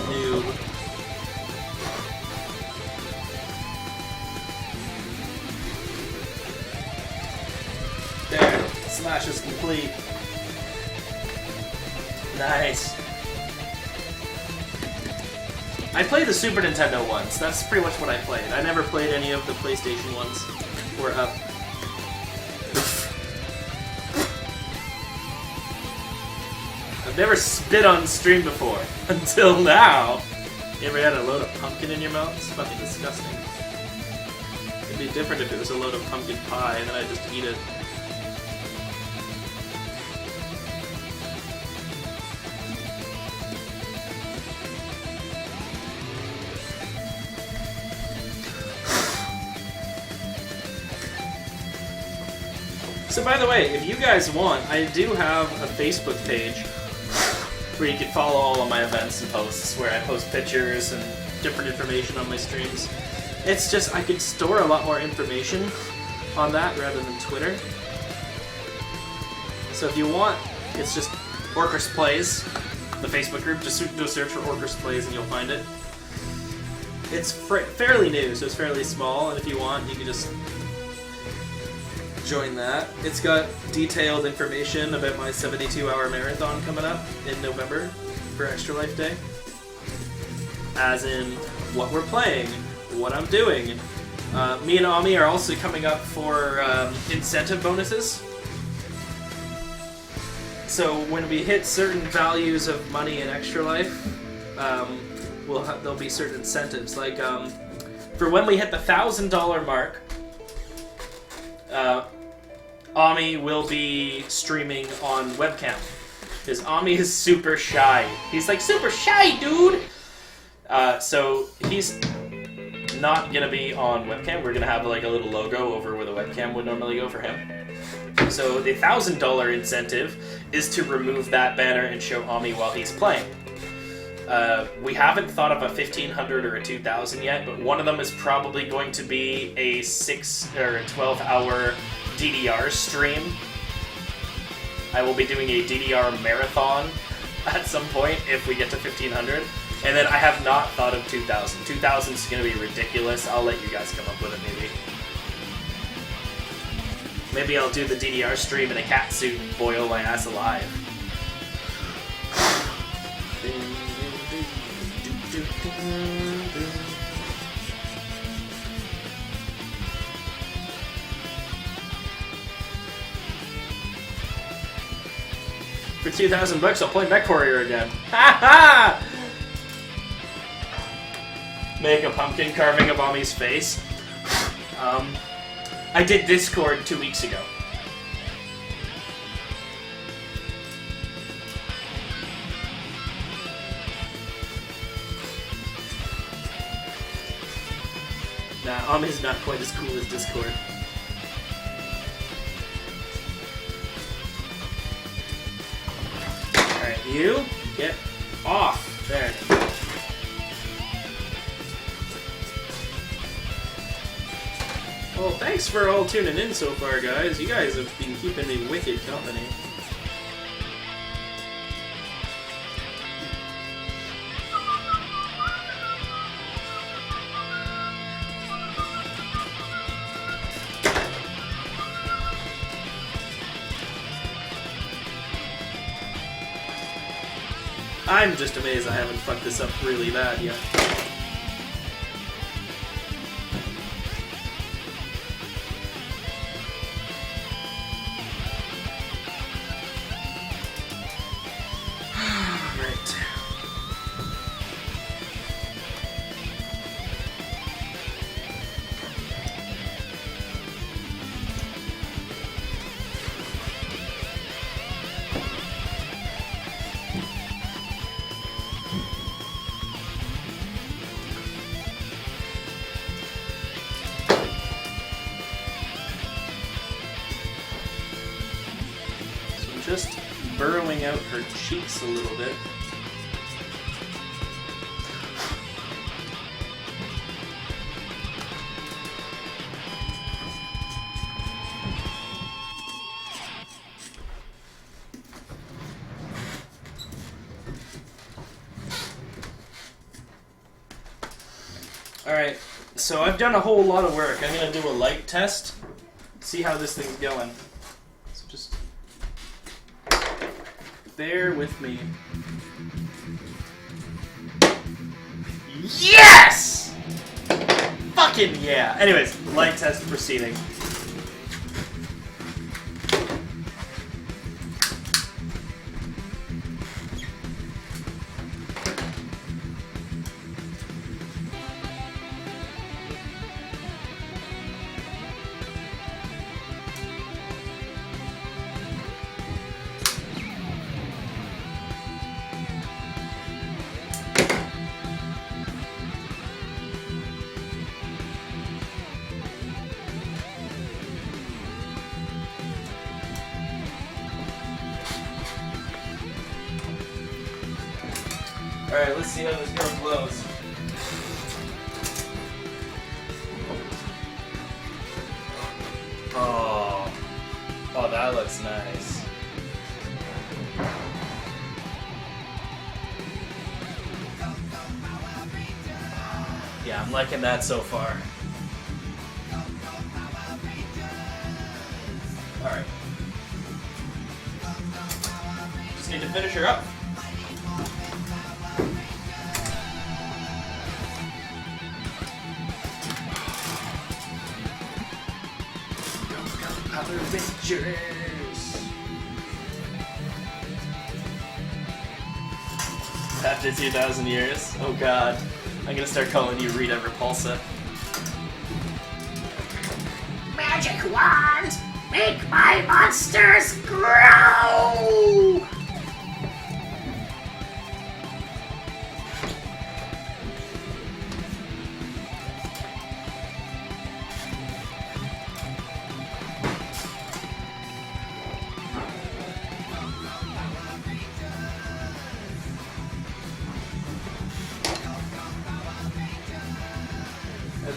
noob. There, slash is complete. Nice. I played the Super Nintendo ones. That's pretty much what I played. I never played any of the PlayStation ones. Or up. I've never spit on stream before. Until now. You ever had a load of pumpkin in your mouth? It's fucking disgusting. It'd be different if it was a load of pumpkin pie and then I'd just eat it. So by the way, if you guys want, I do have a Facebook page where you can follow all of my events and posts, where I post pictures and different information on my streams. It's just, I could store a lot more information on that rather than Twitter. So if you want, it's just Orcryst Plays, the Facebook group. Just do a search for Orcryst Plays and you'll find it. It's fairly new, so it's fairly small, and if you want, you can just join that. It's got detailed information about my 72-hour marathon coming up in November for Extra Life Day. As in, what we're playing, what I'm doing. Me and Ami are also coming up for incentive bonuses. So when we hit certain values of money in Extra Life, there'll be certain incentives. Like, for when we hit the $1,000 mark, Ami will be streaming on webcam. Because Ami is super shy. He's like, super shy, dude! So he's not gonna be on webcam. We're gonna have like a little logo over where the webcam would normally go for him. So the $1,000 incentive is to remove that banner and show Ami while he's playing. We haven't thought of a 1,500 or a 2,000 yet, but one of them is probably going to be a 6 or a 12-hour DDR stream. I will be doing a DDR marathon at some point if we get to 1,500. And then I have not thought of 2,000. 2,000 is going to be ridiculous. I'll let you guys come up with it maybe. Maybe I'll do the DDR stream in a cat suit and boil my ass alive. For $2,000, I'll play Mech Warrior again. Ha ha! Make a pumpkin carving of Ami's face. I did Discord 2 weeks ago. Nah, Ami's not quite as cool as Discord. Alright, you get off. There. Well, thanks for all tuning in so far, guys. You guys have been keeping me wicked company. I'm just amazed I haven't fucked this up really bad yet. Right. Just burrowing out her cheeks a little bit. Alright, so I've done a whole lot of work. I'm going to do a light test, see how this thing's going. So just bear with me. Yes! Fucking yeah! Anyways, light test proceeding. Alright, let's see how this girl glows. Oh. Oh, that looks nice. Yeah, I'm liking that so far. Alright. Just need to finish her up. Adventures. After 2,000 years? Oh god. I'm gonna start calling you Rita Repulsa. Magic wand! Make my monsters grow!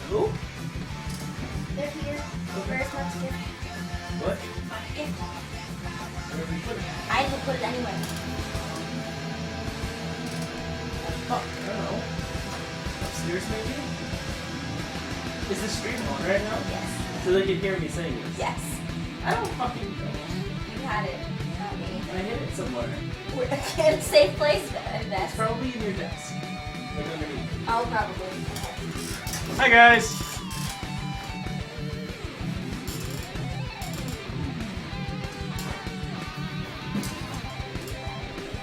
Hello? They're here. Where's my gift? What? My gift. Where did we put it? I didn't put it anywhere. Oh, I don't know. Upstairs maybe? Is the stream on right now? Yes. So they can hear me saying this? Yes. I don't fucking know. You had it, not me. I hid it somewhere. We're in a safe place, I It's bet. probably in your desk. Like underneath. Oh, probably. Okay. Hi guys!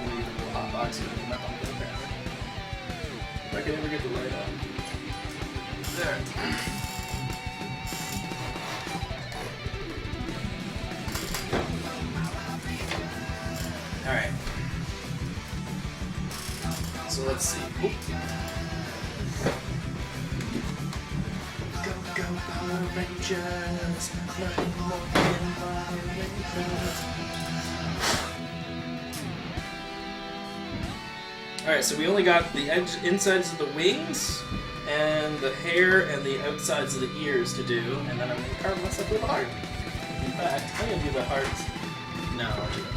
Leave a little hot box here. I'm not gonna go there. If I can ever get the light on. There. Alright. So let's see. Oop. Go, go, Power Rangers! Nothing more than Power Rangers! Alright, so we only got the insides of the wings, and the hair, and the outsides of the ears to do, and then I'm going to carve myself with a heart. In fact, I'm going to do the heart. No, I'll do the last.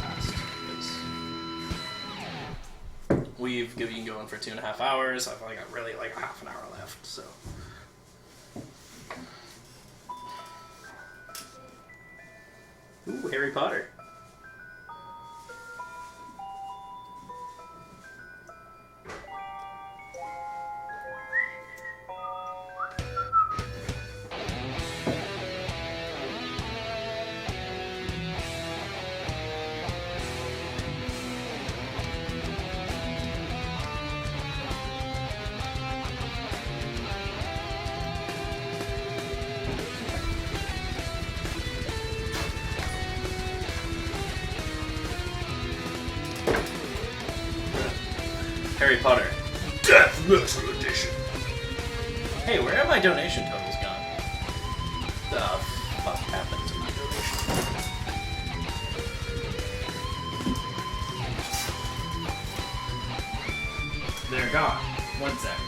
We've been going for 2.5 hours. I've only got really like a half an hour left, so. Ooh, Harry Potter. Harry Potter. Death Metal Edition. Hey, where are my donation totals gone? The fuck happened to my donation? They're gone. 1 sec.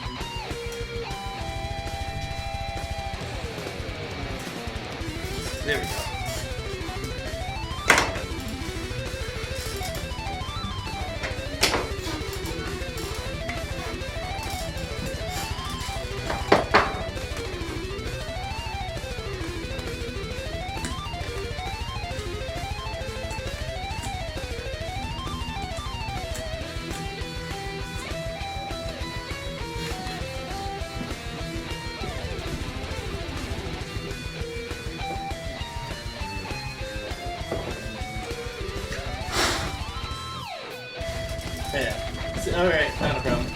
There we go. Yeah. Alright, not a problem.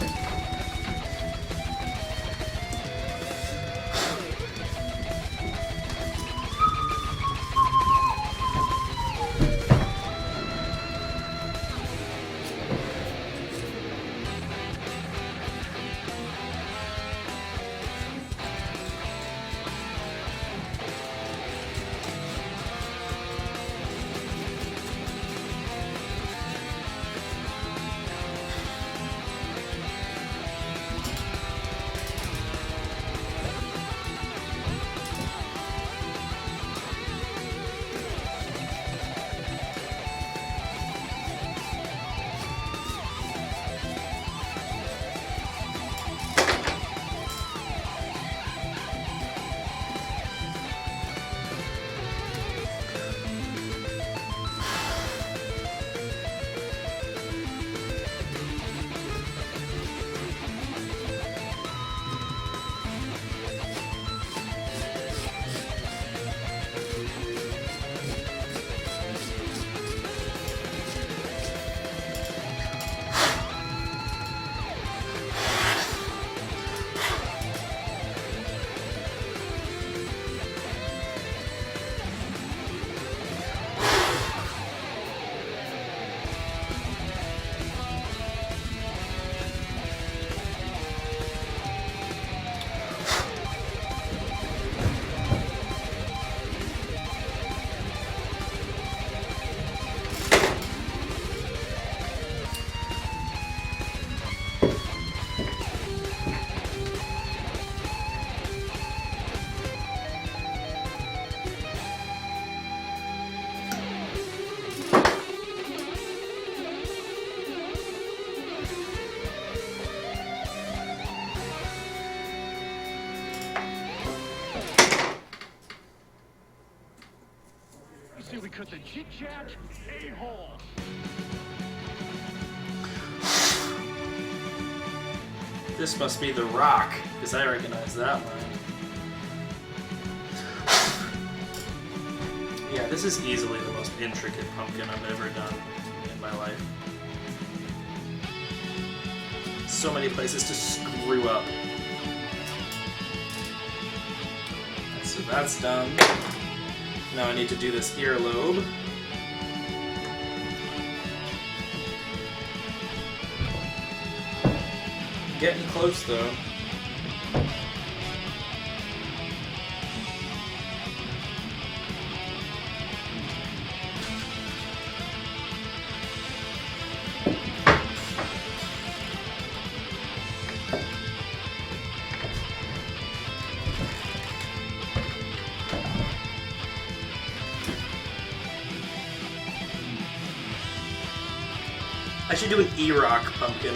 because the chit-chat a-hole. This must be The Rock, because I recognize that line. Yeah, this is easily the most intricate pumpkin I've ever done in my life. So many places to screw up. So that's done. Now I need to do this earlobe. Getting close though. I should do an E-Rock pumpkin.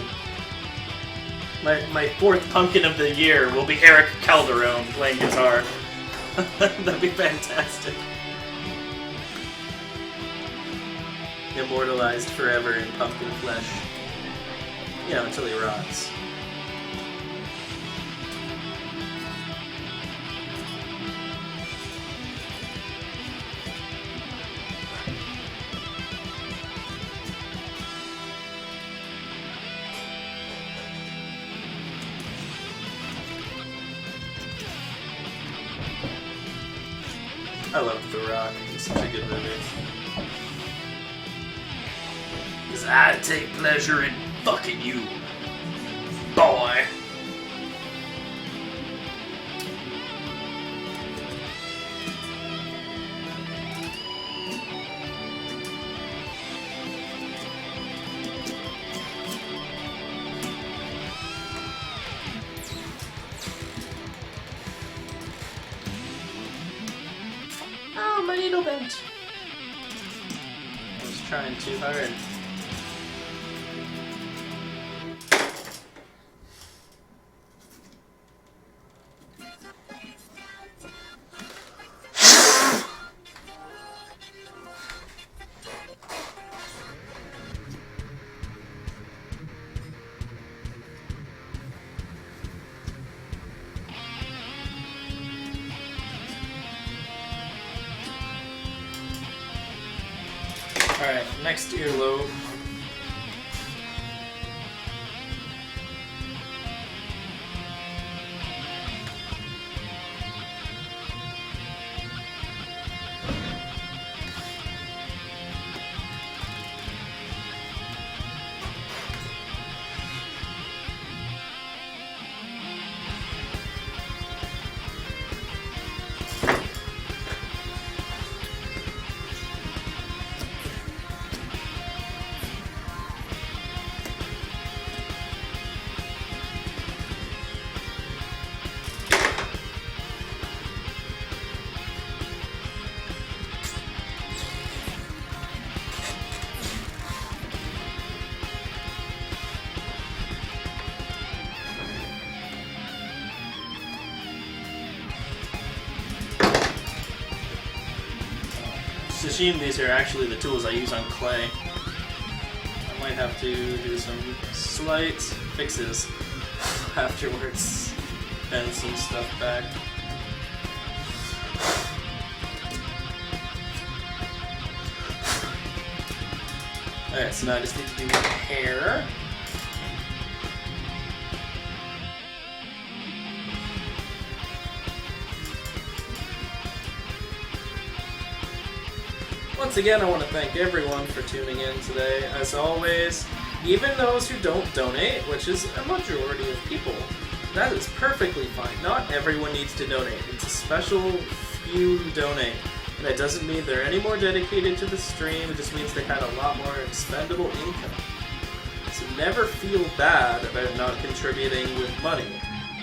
My fourth pumpkin of the year will be Eric Calderon playing guitar. That'd be fantastic. Immortalized forever in pumpkin flesh. You know, until he rots. I love The Rock. It's such a good movie. Because I take pleasure in fucking you, boy. Oh, my needle bent. I was trying too hard. Alright, next earlobe. Sashimi, these are actually the tools I use on clay. I might have to do some slight fixes afterwards. Bend some stuff back. Alright, so now I just need to do my hair. Once again, I want to thank everyone for tuning in today. As always, even those who don't donate, which is a majority of people, that is perfectly fine. Not everyone needs to donate. It's a special few who donate. And that doesn't mean they're any more dedicated to the stream, it just means they had a lot more expendable income. So never feel bad about not contributing with money.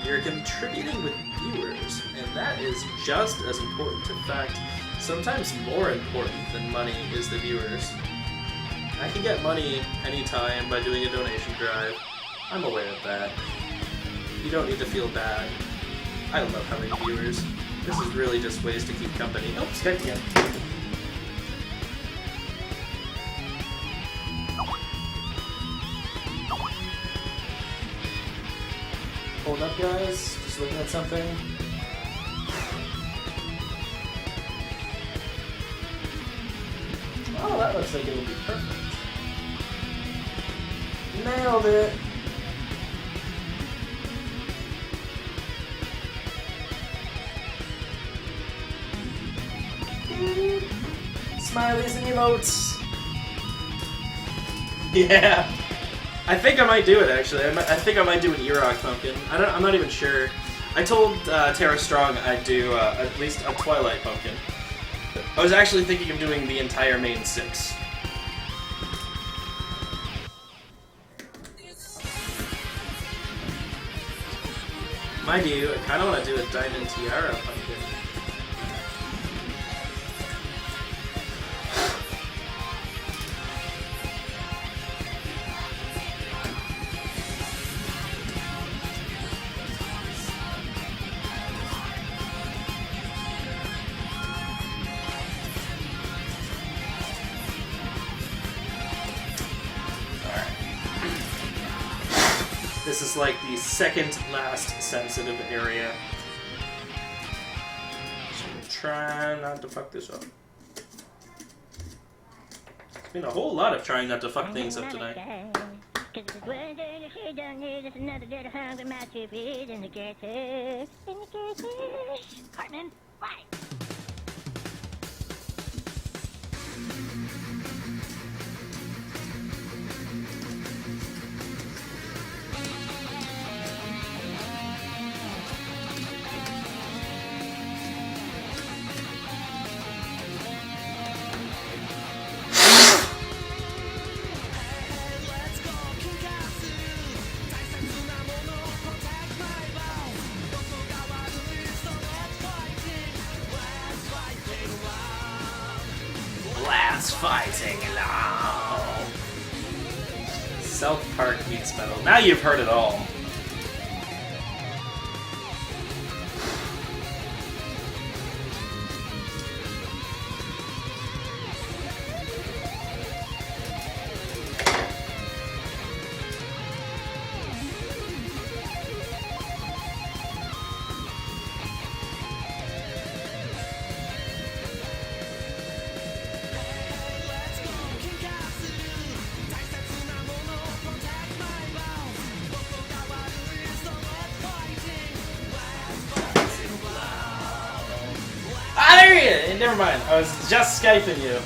You're contributing with viewers, and that is just as important. In fact, sometimes more important than money is the viewers. I can get money anytime by doing a donation drive. I'm aware of that. You don't need to feel bad. I love having viewers. This is really just ways to keep company. Oh, Skype again. up, guys? Just looking at something. Oh, that looks like it'll be perfect. Nailed it! Smileys and emotes! Yeah! I think I might do it, actually. I think I might do an Erock pumpkin. I'm not even sure. I told Tara Strong I'd do at least a Twilight pumpkin. I was actually thinking of doing the entire main 6. Mind you, I kind of want to do a Diamond Tiara pumpkin. This is like the second last sensitive area. So try not to fuck this up. It's been a whole lot of trying not to fuck things up tonight. Cartman, why? Last fighting now. South Park meets metal. Now you've heard it all. Never mind, I was just Skyping you.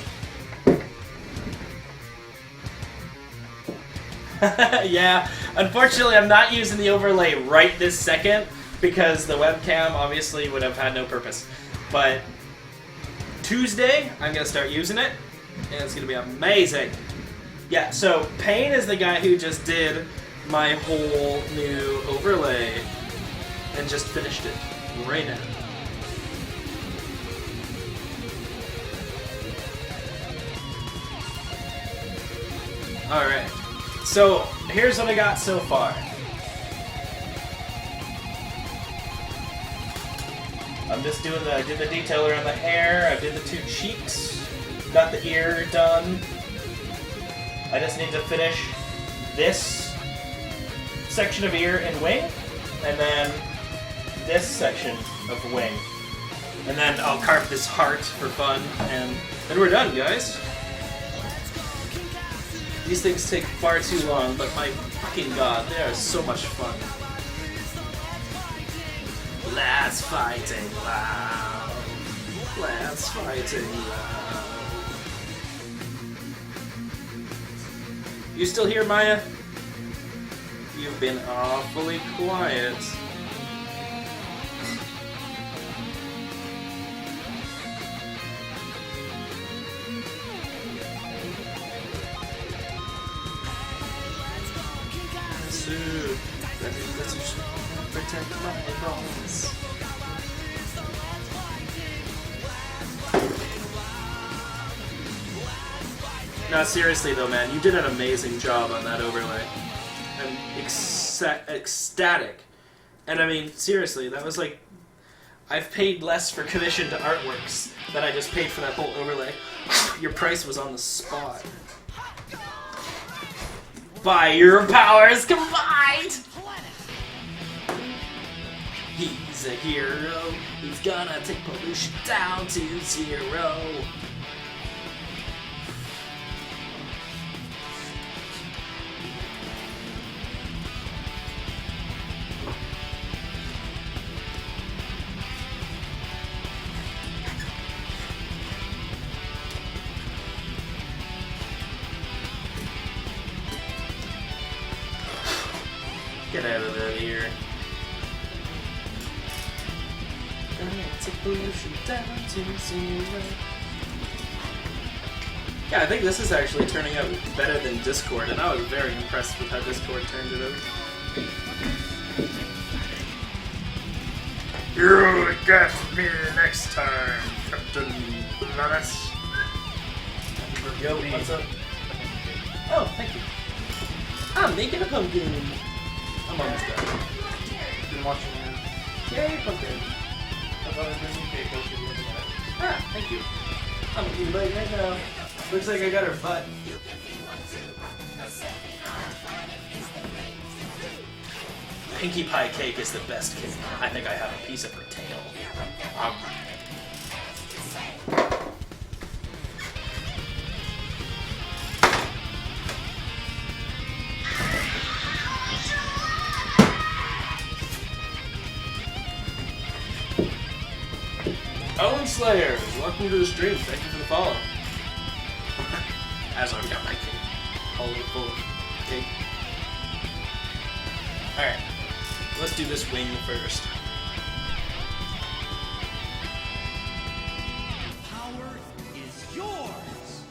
Yeah, unfortunately I'm not using the overlay right this second because the webcam obviously would have had no purpose. But Tuesday, I'm going to start using it, and it's going to be amazing. Yeah, so Payne is the guy who just did my whole new overlay and just finished it right now. Alright, so here's what I got so far. I'm just doing I did the detailer on the hair, I did the 2 cheeks, got the ear done. I just need to finish this section of ear and wing, and then this section of wing. And then I'll carve this heart for fun, and then we're done, guys. These things take far too long, but my fucking god, they are so much fun. Last fighting loud. Last fighting loud. You still here, Maya? You've been awfully quiet. Protect my bones. No, seriously though, man, you did an amazing job on that overlay. I'm ecstatic. And I mean, seriously, that was like... I've paid less for commission to artworks than I just paid for that whole overlay. Your price was on the spot. By your powers combined! He's a hero. He's gonna take pollution down to 0. Get out of that here. Take pollution down to 0. Yeah, I think this is actually turning out better than Discord, and I was very impressed with how Discord turned it out. You'll get me next time, Captain Planet. Yo, what's up? Oh, thank you. I'm making a pumpkin. I'm almost done. Been watching it. Yay, pumpkin. I thought it was okay, because you look at it. Ah, thank you. I'm looking butt right now. Looks like I got her butt. Pinkie Pie cake is the best cake. I think I have a piece of her tail. Owen Slayers, welcome to the stream. Thank you for the follow. As I've got my cake. All full of cake. Alright, let's do this wing first. Power is yours.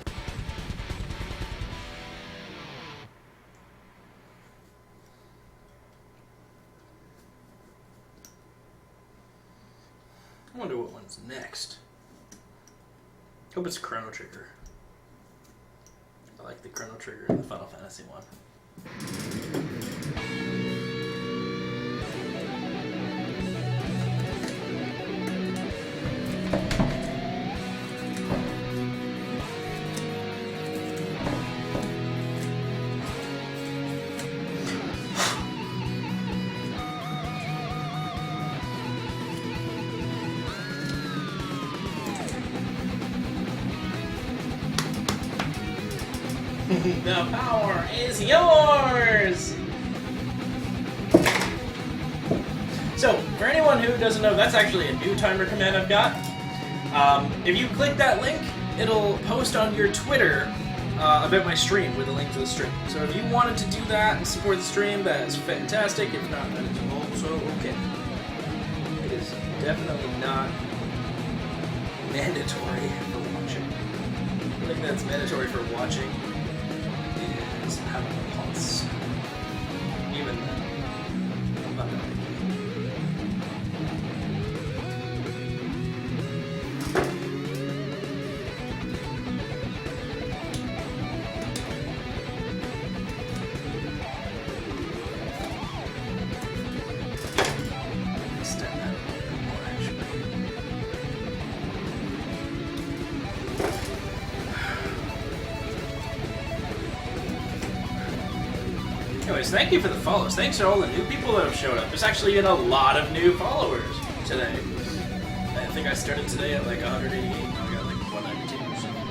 I wonder what one's next. Hope it's Chrono Trigger. I like the Chrono Trigger and the Final Fantasy one. The power is yours! So, for anyone who doesn't know, that's actually a new timer command I've got. If you click that link, it'll post on your Twitter about my stream with a link to the stream. So if you wanted to do that and support the stream, that is fantastic. If not, that is also okay. It is definitely not mandatory for watching. I think that's mandatory for watching is having a pulse. Even then, I'm not gonna make it. Extend that a little bit more, actually. Anyways, thank you for the follows. Thanks to all the new people that have showed up. There's actually been a lot of new followers today. I think I started today at like 188. Now I got like 192 or something.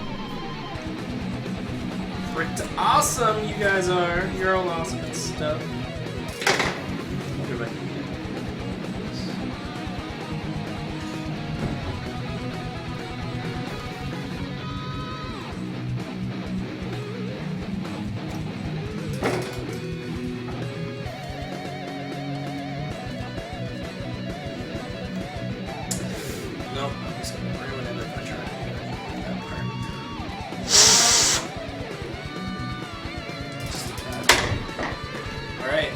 Pretty awesome, you guys are. You're all awesome and stuff. Wonder if I can get Nope, I'm just gonna ruin it if I try to do that part. Alright,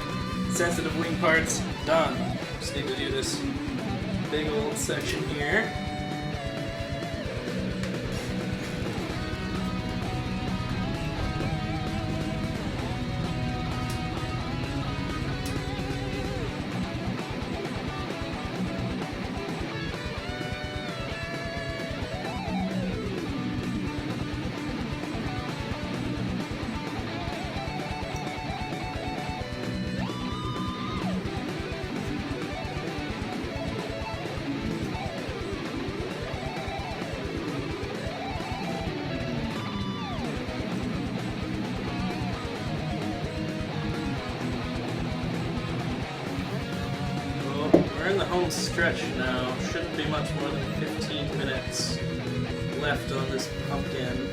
sensitive wing parts done. Just need to do this big old section here. home stretch now. Shouldn't be much more than 15 minutes left on this pumpkin.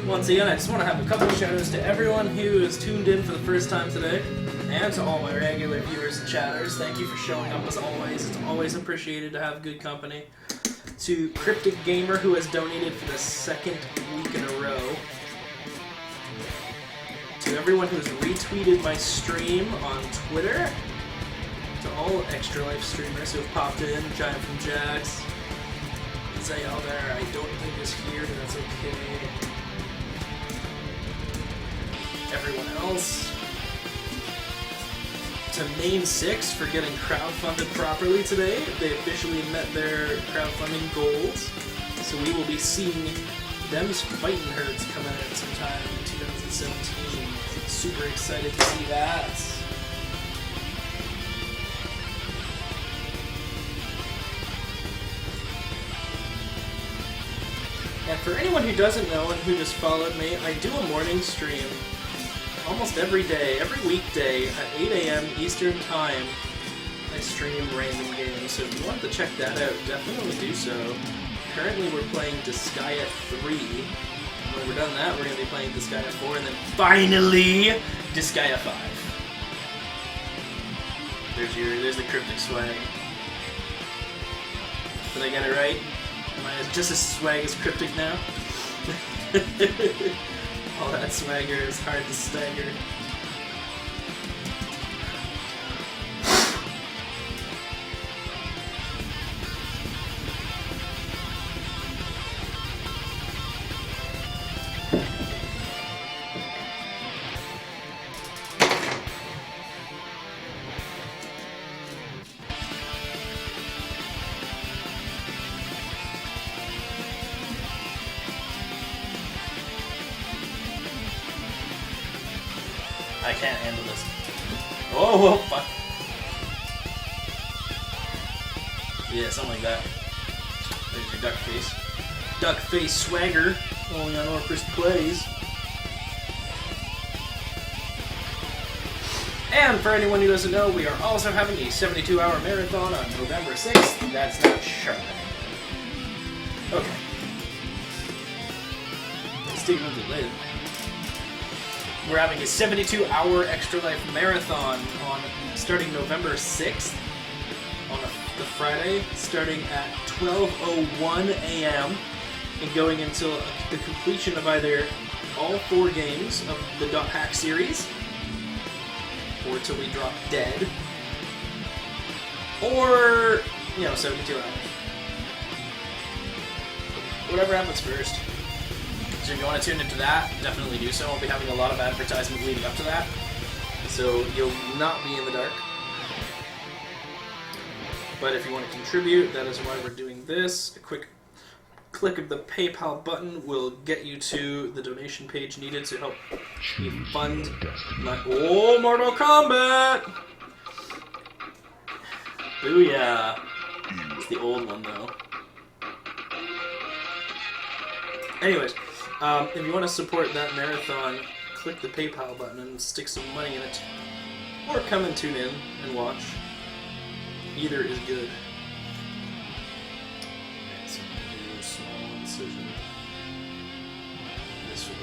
Once again, I just want to have a couple of shout-outs to everyone who is tuned in for the first time today, and to all my regular viewers and chatters. Thank you for showing up as always. It's always appreciated to have good company. To Cryptic Gamer, who has donated for the second week in a row. To everyone who's retweeted my stream on Twitter. To all Extra Life streamers who have popped in. Giant from Jax. Zayal there, I don't think is here, but that's okay. Everyone else. To Main 6 for getting crowdfunded properly today. They officially met their crowdfunding goals. So we will be seeing them's fighting herds coming out sometime in 2017. Super excited to see that. And for anyone who doesn't know and who just followed me, I do a morning stream almost every day, every weekday at 8 a.m. Eastern Time. I stream random games, so if you wanted to check that out, definitely do so. Currently we're playing Disgaea 3. When we're done that, we're going to be playing Disgaea 4, and then finally, Disgaea 5. There's the cryptic swag. Did I get it right? Am I just as swag as cryptic now? All that swagger is hard to stagger. I can't handle this. Oh, fuck. Yeah, something like that. There's your duck face. Duck face swagger, only on Orcryst Plays. And for anyone who doesn't know, we are also having a 72-hour marathon on November 6th. That's not sure. Okay. Sticking with it later. We're having a 72-hour Extra Life marathon on starting November 6th on the Friday, starting at 12:01 a.m. and going until the completion of either all 4 games of the .hack series, or till we drop dead, or 72 hours. Whatever happens first. So if you want to tune into that, definitely do so. I'll be having a lot of advertisement leading up to that, so you'll not be in the dark. But if you want to contribute, that is why we're doing this. A quick click of the PayPal button will get you to the donation page needed to help me fund my... Oh, Mortal Kombat! Booyah! It's the old one, though. Anyways, if you want to support that marathon, click the PayPal button and stick some money in it. Or come and tune in and watch. Either is good. So I'm going to do a small incision this way.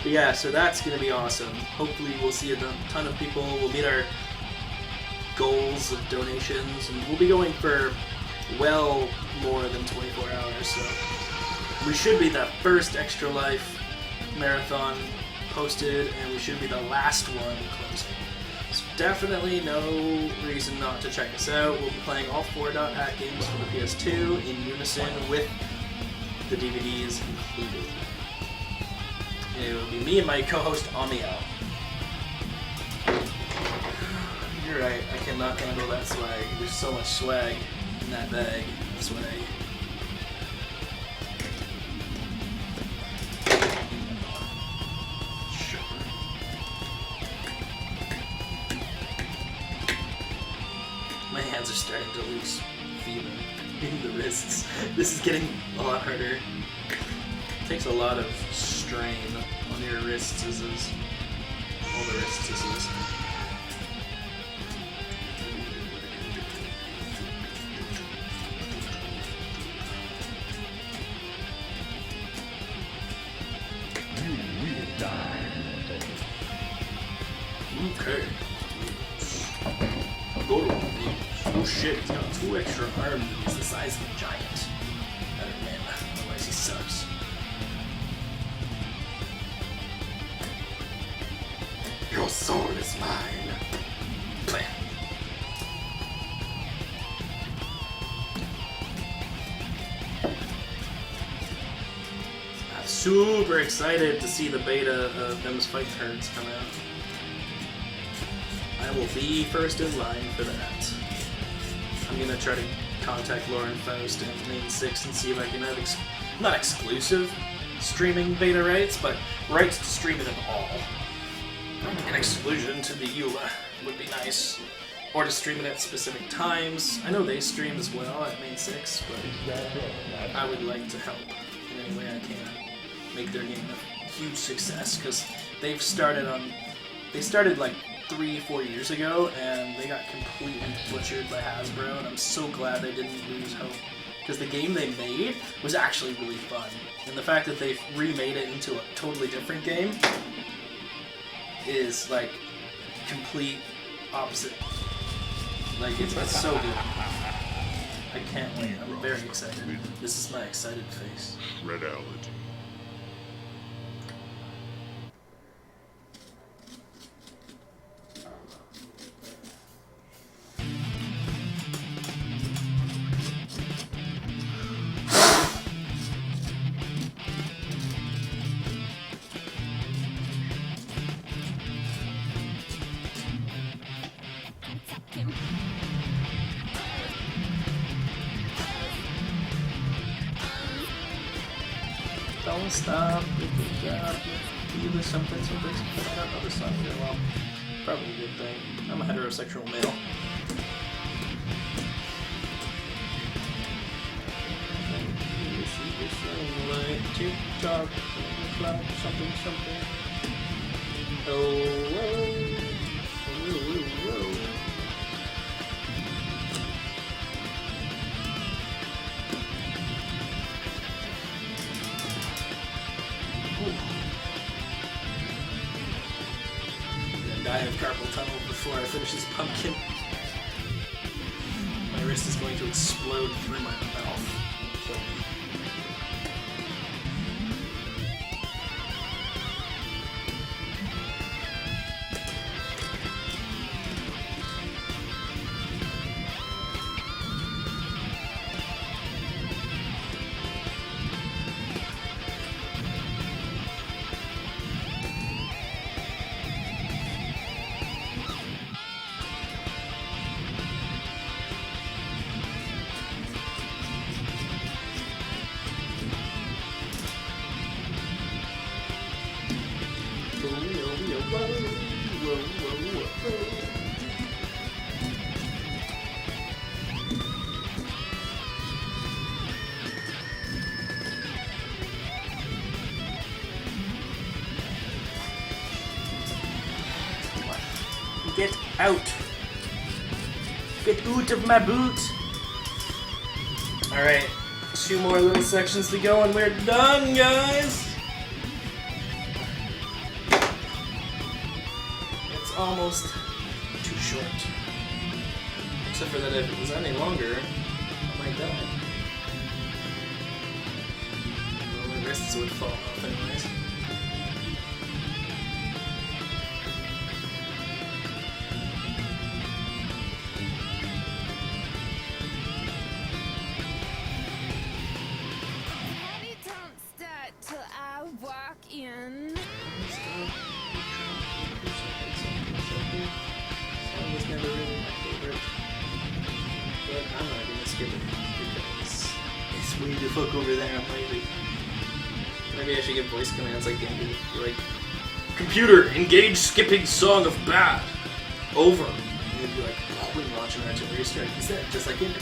But yeah, so that's going to be awesome. Hopefully we'll see a ton of people. We'll meet our goals of donations, and we'll be going for well more than 24 hours, so we should be the first Extra Life marathon posted, and we should be the last one closing. So definitely no reason not to check us out. We'll be playing all 4 .hack games for the PS2 in unison with the DVDs included. It will be me and my co-host Amiel. You're right, I cannot handle that swag. There's so much swag in that bag of swag. My hands are are starting to lose feeling in the wrists. This is getting a lot harder. It takes a lot of strain on your wrists. All the wrists. Okay. Goro. Oh shit, he's got 2 extra arms and he's the size of a giant. Better win, otherwise he sucks. Your soul is mine. Blam. I'm super excited to see the beta of Them's Fight Turns come out. I will be first in line for that. I'm gonna try to contact Lauren Faust and Main 6 and see if I can have not exclusive streaming beta rights, but rights to stream it at all. An exclusion to the EULA would be nice. Or to stream it at specific times. I know they stream as well at Main 6, but I would like to help in any way I can make their game a huge success, because they started like 3-4 years ago, and they got completely butchered by Hasbro, and I'm so glad they didn't lose hope. Because the game they made was actually really fun. And the fact that they've remade it into a totally different game is, like, complete opposite. Like, it's so good. I can't wait. I'm very excited. This is my excited face. Reality. Don't stop, good job. You do something. I don't know this song very well. Probably a good thing. I'm a heterosexual male. TikTok, something. Oh, whoa. I have carpal tunnel before I finish this pumpkin. My wrist is going to explode through my mouth. So. Get out! Get out of my boot! Alright, 2 more little sections to go and we're done, guys! It's almost too short. Except for that if it was any longer, I might die. Well, my wrists would fall off anyways. Look over there, maybe I should get voice commands like Genji. Like, computer, engage skipping song of bad. Over. And it'd be like, when you launch an artillery strike, he's there, just like Indian.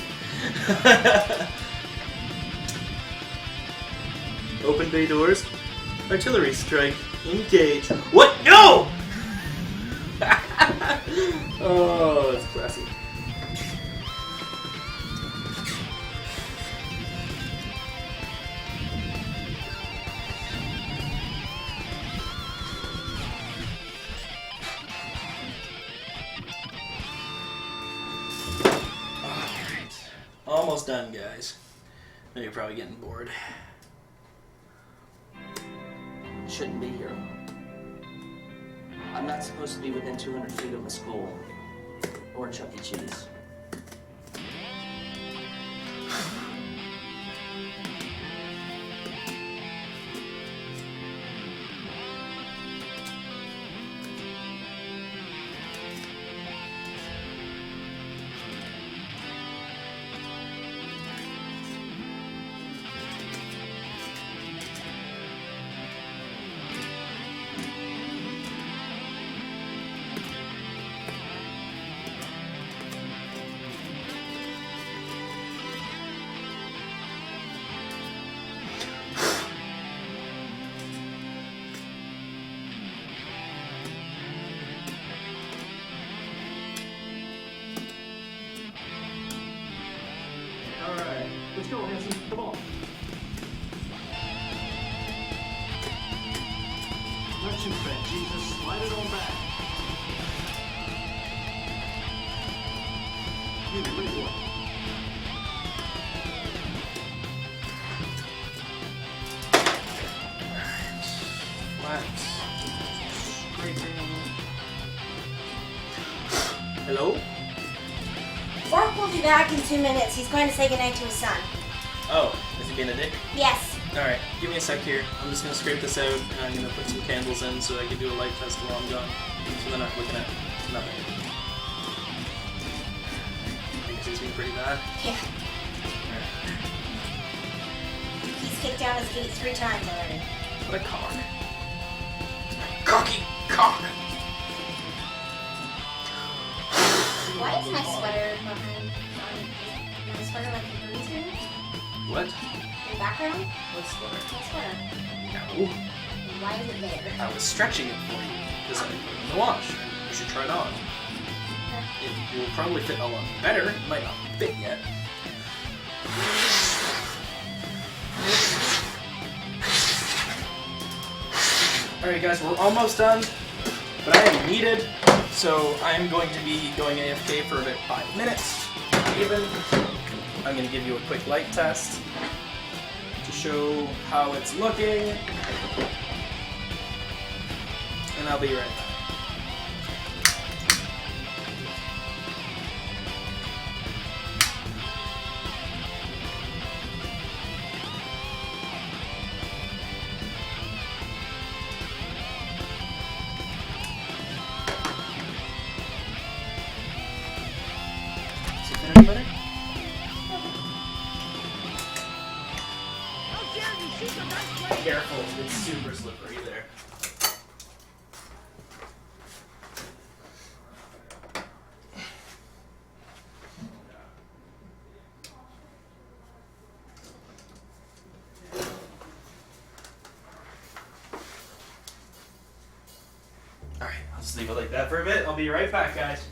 Open bay doors. Artillery strike. Engage. What? No! Oh, that's classy. Alright. Almost done, guys. Now you're probably getting bored. Shouldn't be here. I'm not supposed to be within 200 feet of a school or Chuck E. Cheese. Alright, let's go, Hanson. Come on. Not too fat, Jesus. Slide it on back. Here, what do you want? Let's Hello? Orc will be back in 2 minutes. He's going to say goodnight to his son. Oh, is he being a dick? Yes. Alright, give me a sec here. I'm just gonna scrape this out and I'm gonna put some candles in so I can do a light test while I'm gone. So they're not looking at nothing. I think he's being pretty bad. Yeah. He's kicked down his gate 3 times already. What a cock. Cocky cock! Why is my sweater behind? My sweater like a green screen? What? In the background? What sweater? My sweater. No. Why is it there? I was stretching it for you because I put it in the wash. You should try it on. It will probably fit a lot better. It might not fit yet. Alright guys, we're almost done, but I am needed, so I'm going to be going AFK for about 5 minutes, even. I'm going to give you a quick light test to show how it's looking, and I'll be right back. Anybody? Careful, it's super slippery there. Alright, I'll just leave it like that for a bit. I'll be right back, guys.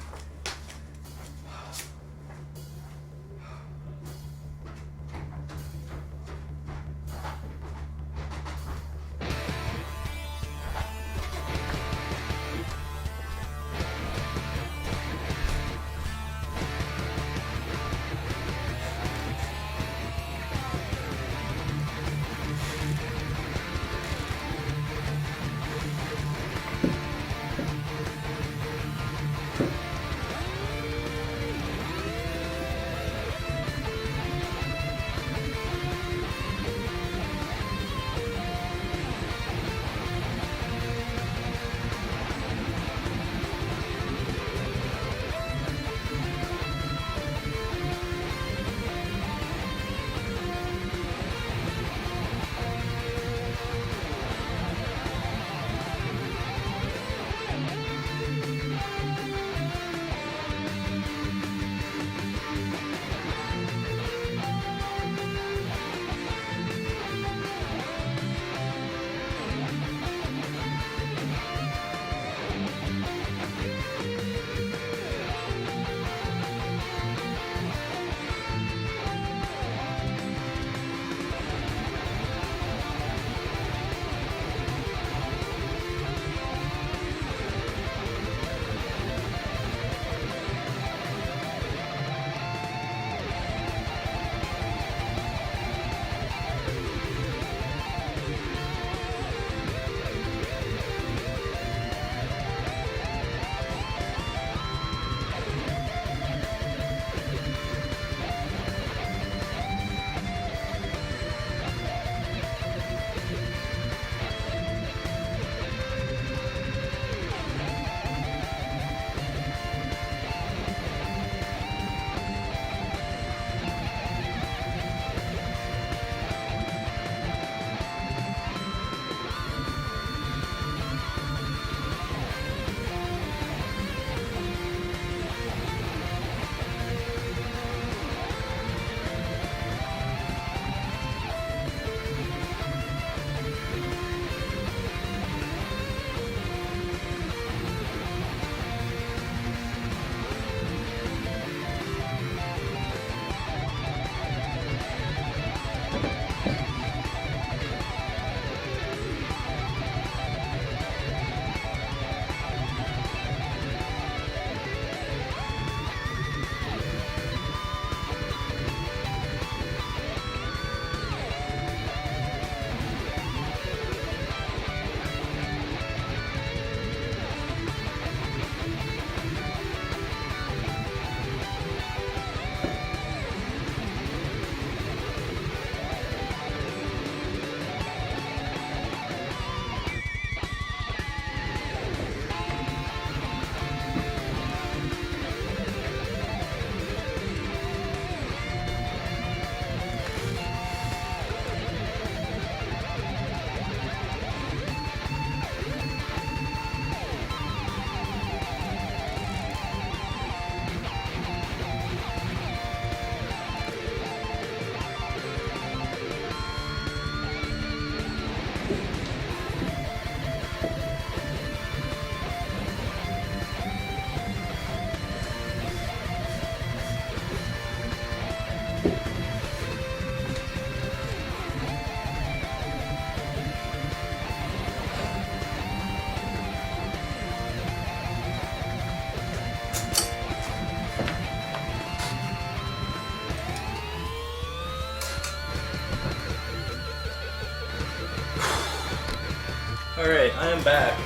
Alright, I am back.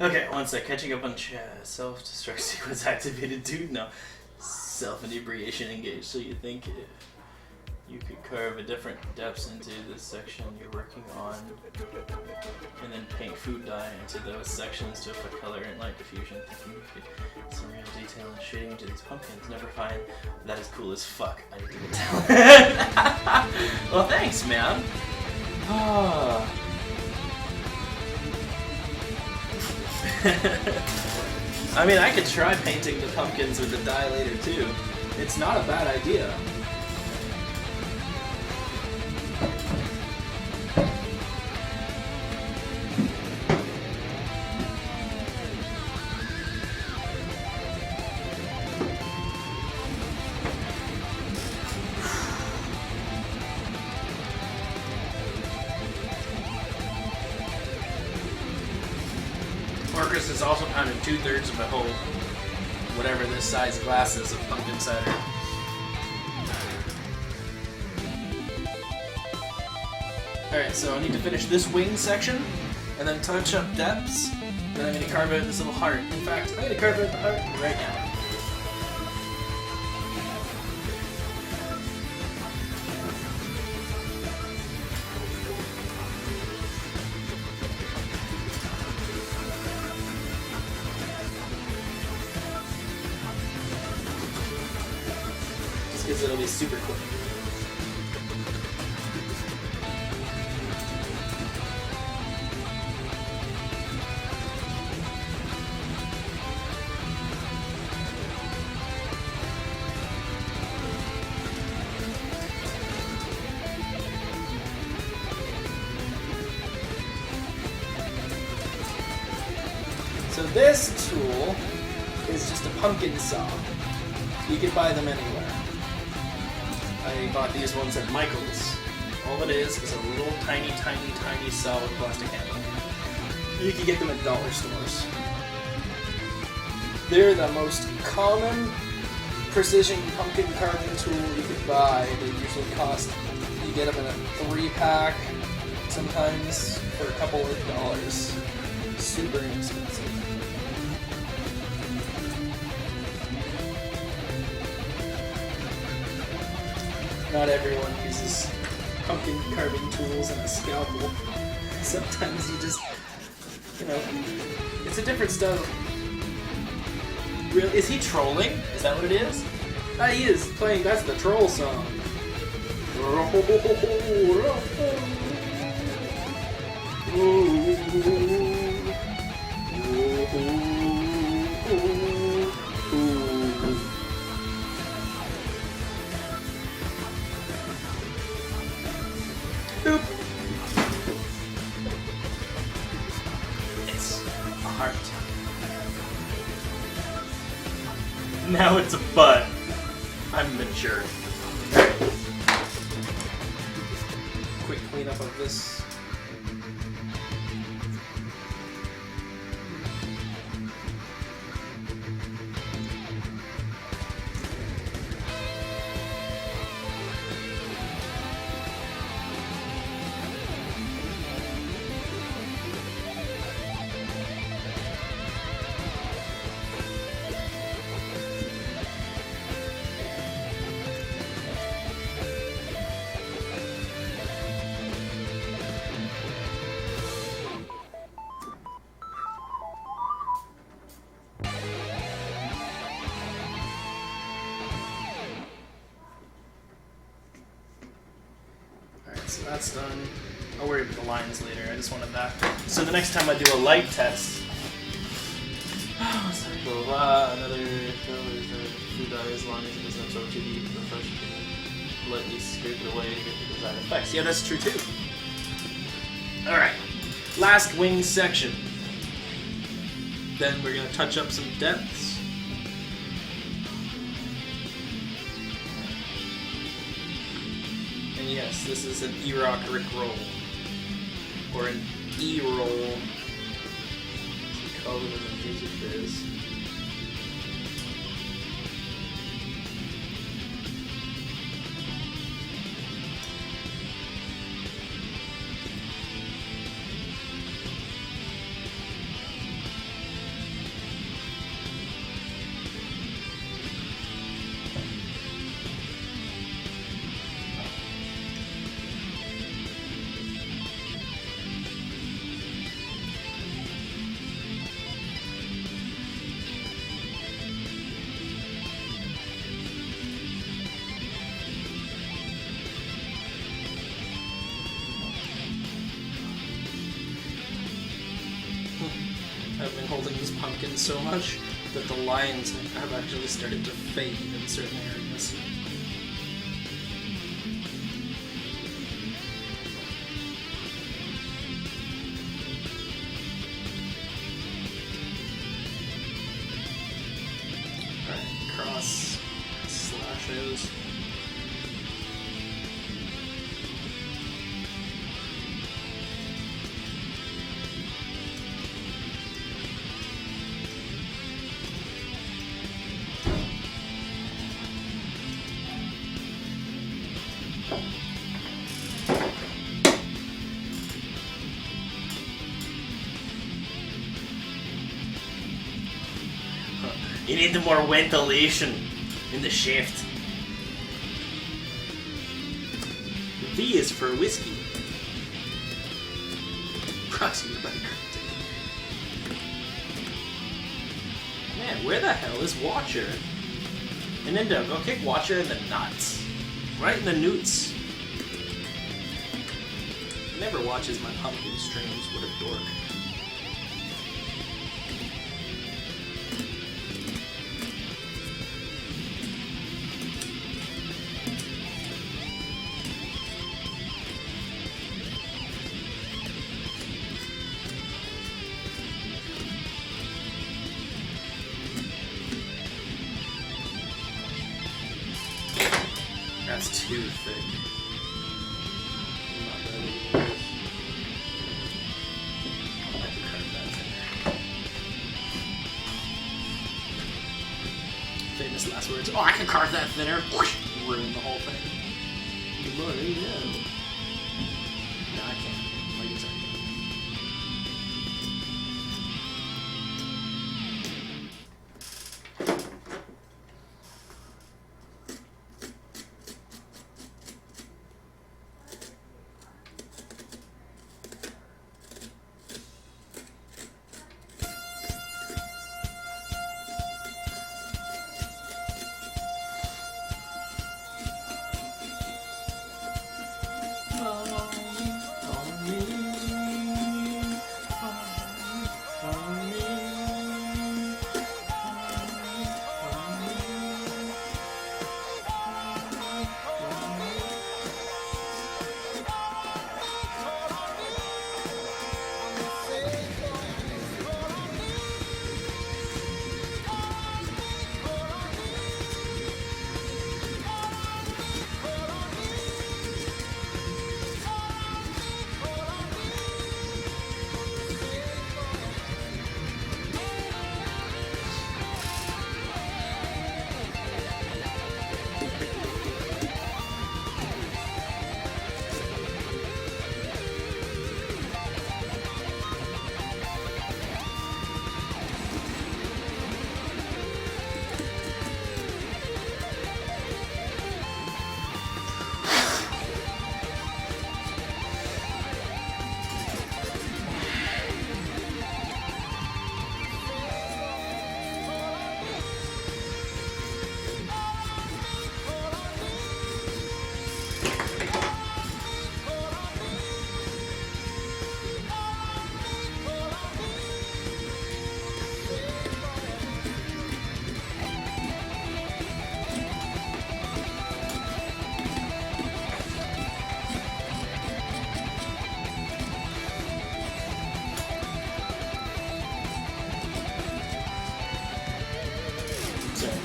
Okay, one sec. Catching up on chat. Self-destruct sequence activated. Dude, no. Self-inebriation engaged. So you think you could carve a different depths into this section you're working on, and then paint food dye into those sections to affect color and light diffusion. Thinking you could some real detail and shading into these pumpkins. Never find that is cool as fuck. I need to get down. Well, thanks, man. Ah. I mean, I could try painting the pumpkins with the dye later too. It's not a bad idea. Orcryst is also pounded 2/3 of a whole, whatever this size glass is of pumpkin cider. Alright, so I need to finish this wing section, and then touch up depths, then I'm going to carve out this little heart. In fact, I'm going to carve out the heart right now. Because it'll be super quick. So this tool is just a pumpkin saw. You can buy them anywhere. I bought these ones at Michael's. All it is a little tiny solid plastic handle. You can get them at dollar stores. They're the most common precision pumpkin carving tool you could buy. They usually cost, you get them in a 3-pack, sometimes for a couple of dollars. Super inexpensive. Not everyone uses pumpkin carving tools and a scalpel. Sometimes you just, you know, it's a different style. Really? Is he trolling? Is that what it is? Ah, he is playing, that's the troll song. Boop. It's a heart. Now it's a butt. I'm mature. Quick cleanup of this. So that's done. I'll worry about the lines later. I just wanted that. So the next time I do a light test, another food dye as long as it doesn't absorb too deep. The fresh can lightly scrape it away to get the desired effects. Yeah, that's true too. All right, last wing section. Then we're gonna touch up some depths. And yes, this is an E-Rock Rick roll. Or an E-roll. We call it in the music biz. holding these pumpkins so much that the lines have actually started to fade in certain areas. Alright, cross slashes. You need the more ventilation in the shaft. V is for whiskey. Proxy by Man, where the hell is Watcher? And then go kick Watcher in the nuts. Right in the newts. He never watches my pumpkin streams, what a dork. That's too thick. I'm not ready for this. I like to carve that thinner. Famous last words. Oh, I can carve that thinner. Ruin the whole thing. You already know. No, I can't. My guitar.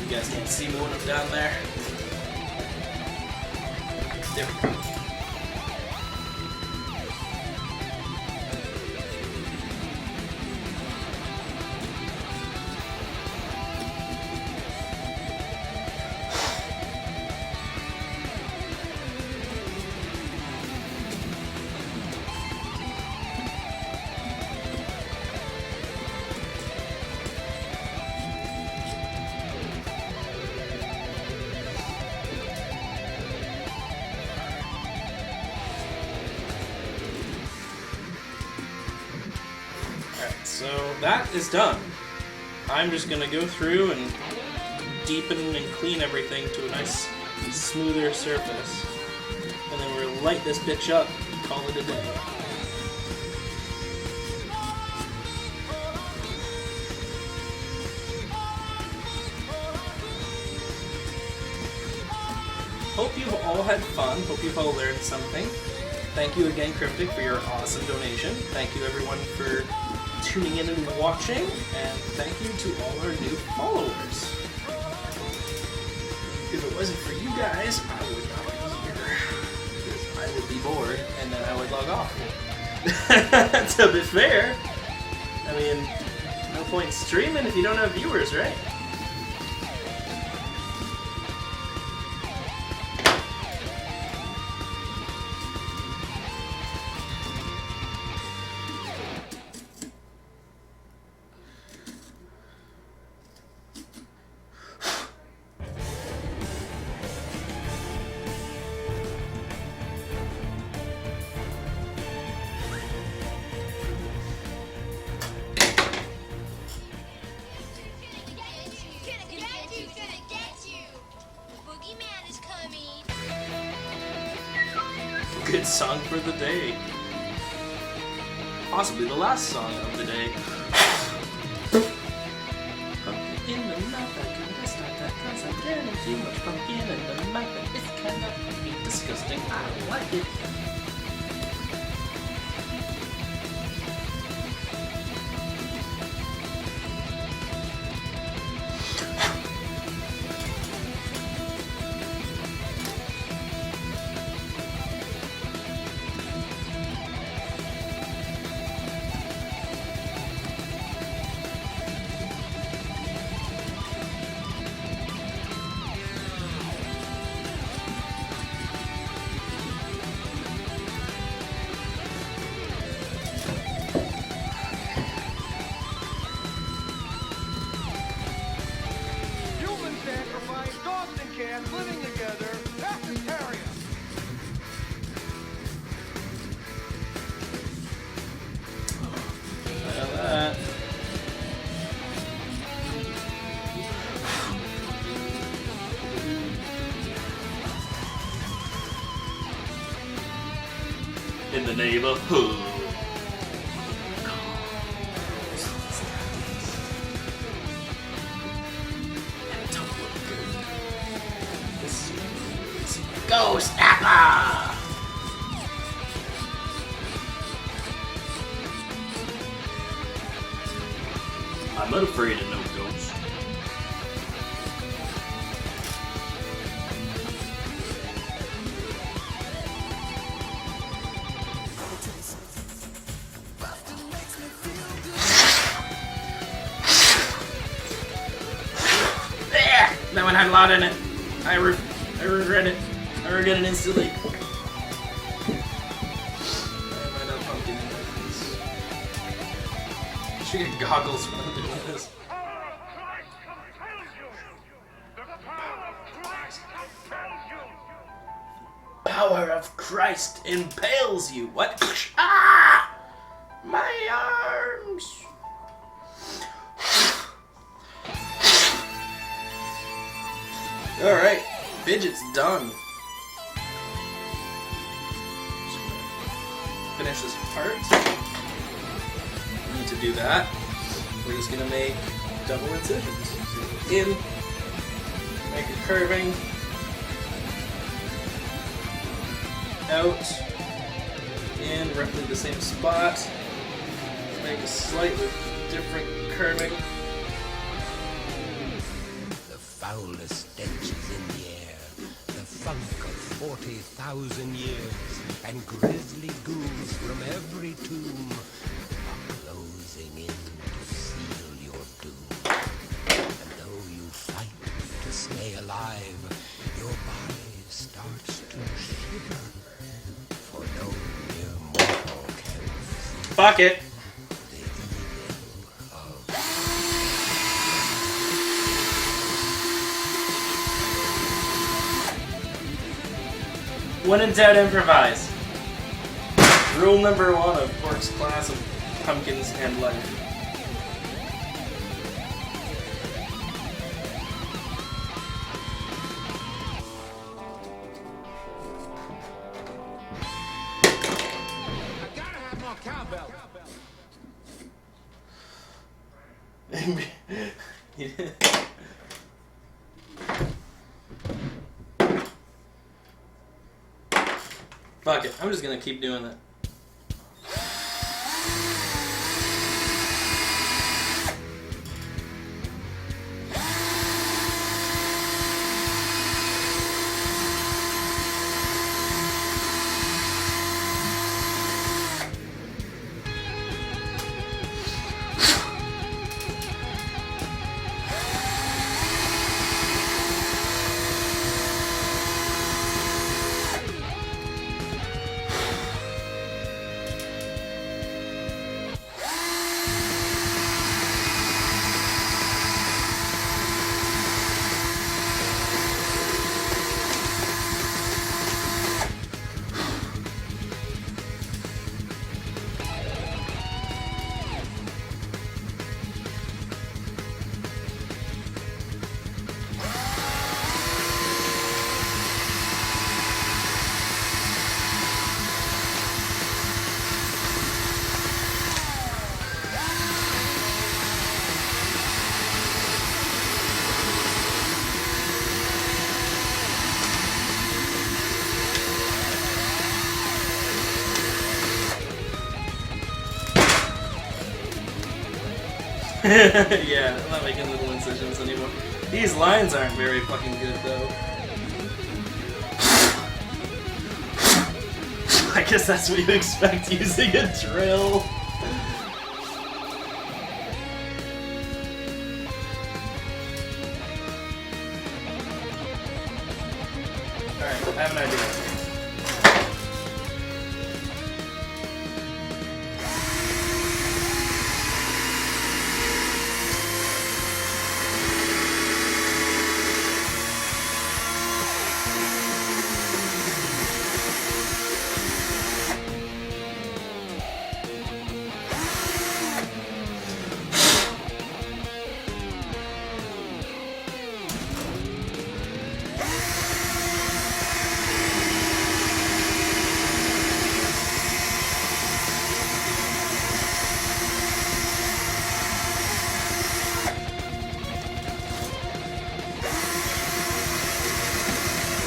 You guys can't see me when I'm down there. There we go. So that is done. I'm just going to go through and deepen and clean everything to a nice, smoother surface. And then we'll light this bitch up and call it a day. hope you've all had fun. Hope you've all learned something. Thank you again, Cryptic, for your awesome donation. Thank you, everyone, for tuning in and watching. And thank you to all our new followers. If it wasn't for you guys, I would not be here. Because I would be bored, and then I would log off. To be fair, I mean, no point streaming if you don't have viewers, right? Good song for the day. Possibly the last song of the day. Pumpkin in the mouth, I can just stop that cause I'm getting too much pumpkin in the mouth and it's kinda fucking disgusting. I don't like it. Human sacrifice, dogs and cats living together, vegetarian. Look at that. In the neighborhood. Go, Snapper! I'm not afraid of no ghosts. There! That one had a lot in it. I regret it. I regret it instantly. I might have pumpkin in my face. I should get goggles when I'm doing this. Power of Christ impales you. What? Ah! My arms. All right, Fidget's done. Finish this part. We need to do that. We're just gonna make double incisions. In, make a curving, out, in, roughly the same spot. Make a slightly different curving. The foulest stench is in the air, the funk of 40,000 years, and grisly ghouls from every tomb are closing in to seal your doom. And though you fight to stay alive, your body starts to shiver, for no mere mortal can resist Fuck it. the evil of When in doubt, improvise. Rule number 1 of Orc's class of pumpkins and life. I gotta have more cowbell. Fuck it. I'm just gonna keep doing that. Yeah, I'm not making little incisions anymore. These lines aren't very fucking good, though. I guess that's what you expect using a drill. Alright, I have an idea.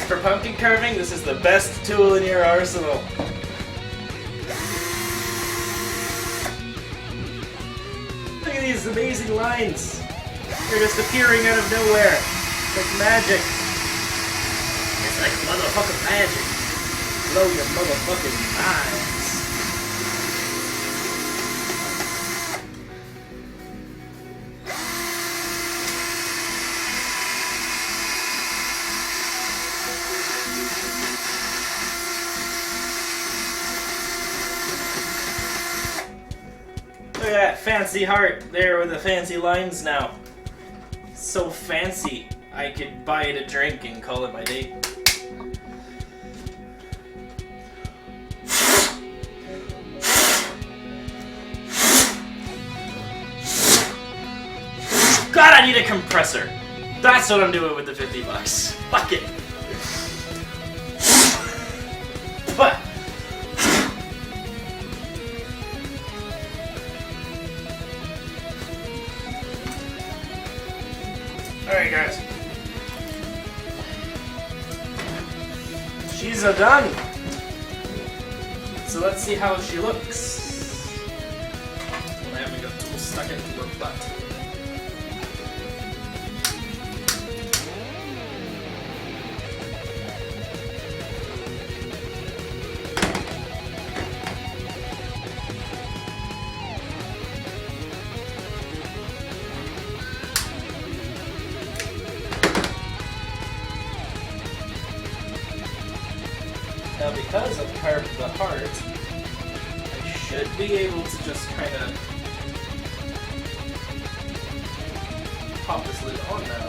For pumpkin carving, this is the best tool in your arsenal. Look at these amazing lines. They're just appearing out of nowhere. It's like magic. It's like motherfucking magic. Blow your motherfucking minds. Look at that fancy heart there with the fancy lines now. So fancy, I could buy it a drink and call it my date. God, I need a compressor. That's what I'm doing with the $50. Fuck it. But alright, guys. She's done. So let's see how she looks. I haven't got tools stuck into her butt. Now, because I've carved the heart, I should be able to just kind of pop this lid on now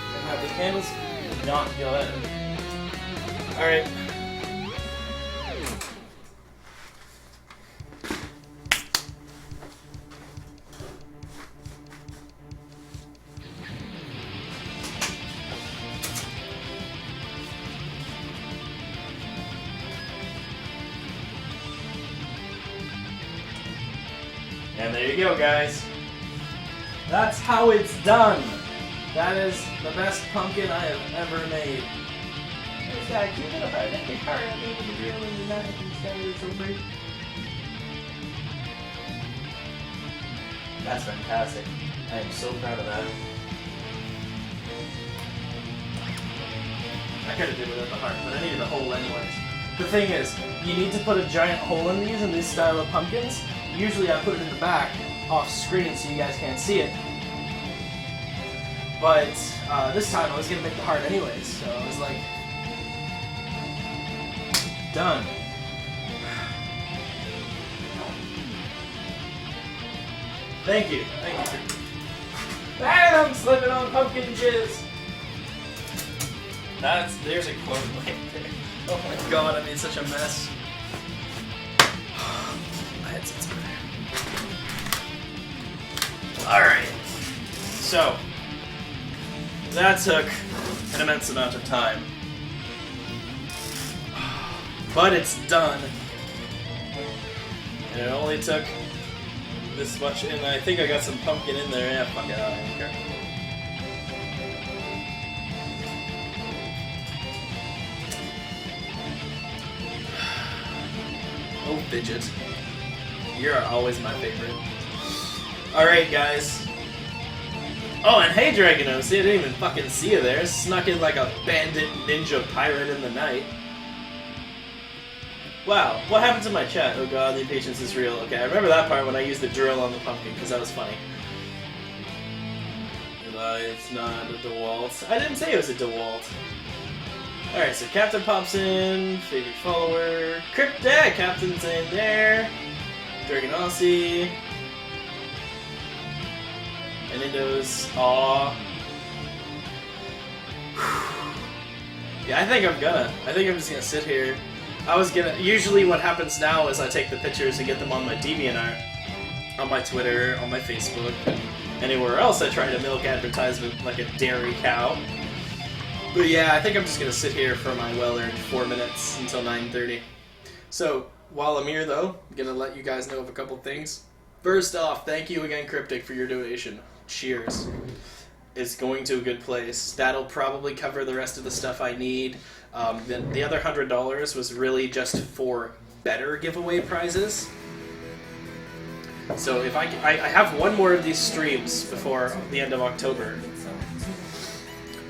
and have the candles not go out. Alright. And there you go, guys. That's how it's done. That is the best pumpkin I have ever made. It's that cute little heart that they carry on the end of the reel and the mannequin standards over. That's fantastic. I am so proud of that. I could have did without the heart, but I needed a hole anyways. The thing is, you need to put a giant hole in these style of pumpkins. Usually I put it in the back, off screen, so you guys can't see it. But this time I was going to make the heart anyways, so I was like, done. Thank you. And I'm slipping on pumpkin jizz. There's a quote right there. Oh my god, I made such a mess. My headset's over there. Alright. So, that took an immense amount of time. But it's done. And it only took this much, and I think I got some pumpkin in there. Yeah, fuck it, I don't care. Oh, Fidget. You're always my favorite. Alright, guys. Oh, and hey, Dragono. See, I didn't even fucking see you there. Snuck in like a bandit ninja pirate in the night. Wow, what happened to my chat? Oh god, the impatience is real. Okay, I remember that part when I used the drill on the pumpkin, because that was funny. It's not a DeWalt. I didn't say it was a DeWalt. Alright, so Captain pops in, favorite follower. Cryptid, Captain's in there. Dragon Aussie. And Indo's. Aw. Yeah, I think I'm just gonna sit here. Usually what happens now is I take the pictures and get them on my DeviantArt, on my Twitter, on my Facebook, anywhere else I try to milk advertisement like a dairy cow. But yeah, I think I'm just going to sit here for my well-earned 4 minutes until 9:30. So, while I'm here though, I'm going to let you guys know of a couple things. First off, thank you again, Cryptic, for your donation. Cheers. It's going to a good place. That'll probably cover the rest of the stuff I need. The other $100 was really just for better giveaway prizes. So if I have one more of these streams before the end of October.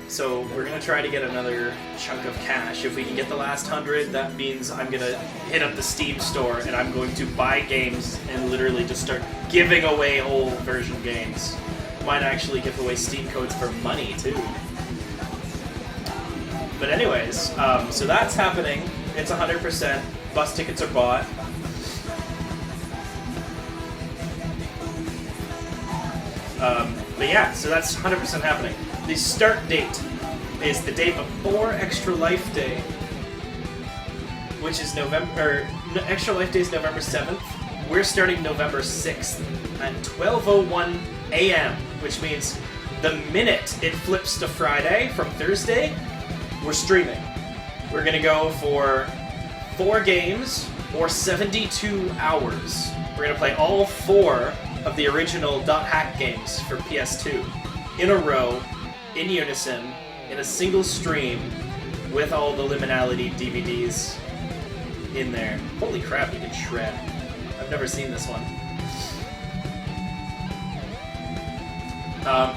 So we're going to try to get another chunk of cash. If we can get the last 100, that means I'm going to hit up the Steam store and I'm going to buy games and literally just start giving away old version games. Might actually give away Steam codes for money too. But anyways, so that's happening. It's 100%. Bus tickets are bought. But yeah, so that's 100% happening. The start date is the day before Extra Life Day, which is Extra Life Day is November 7th. We're starting November 6th at 12:01 a.m., which means the minute it flips to Friday from Thursday, we're streaming. We're gonna go for 4 games or 72 hours. We're gonna play all 4 of the original .hack games for PS2 in a row, in unison, in a single stream, with all the Liminality DVDs in there. Holy crap, you can shred. I've never seen this one.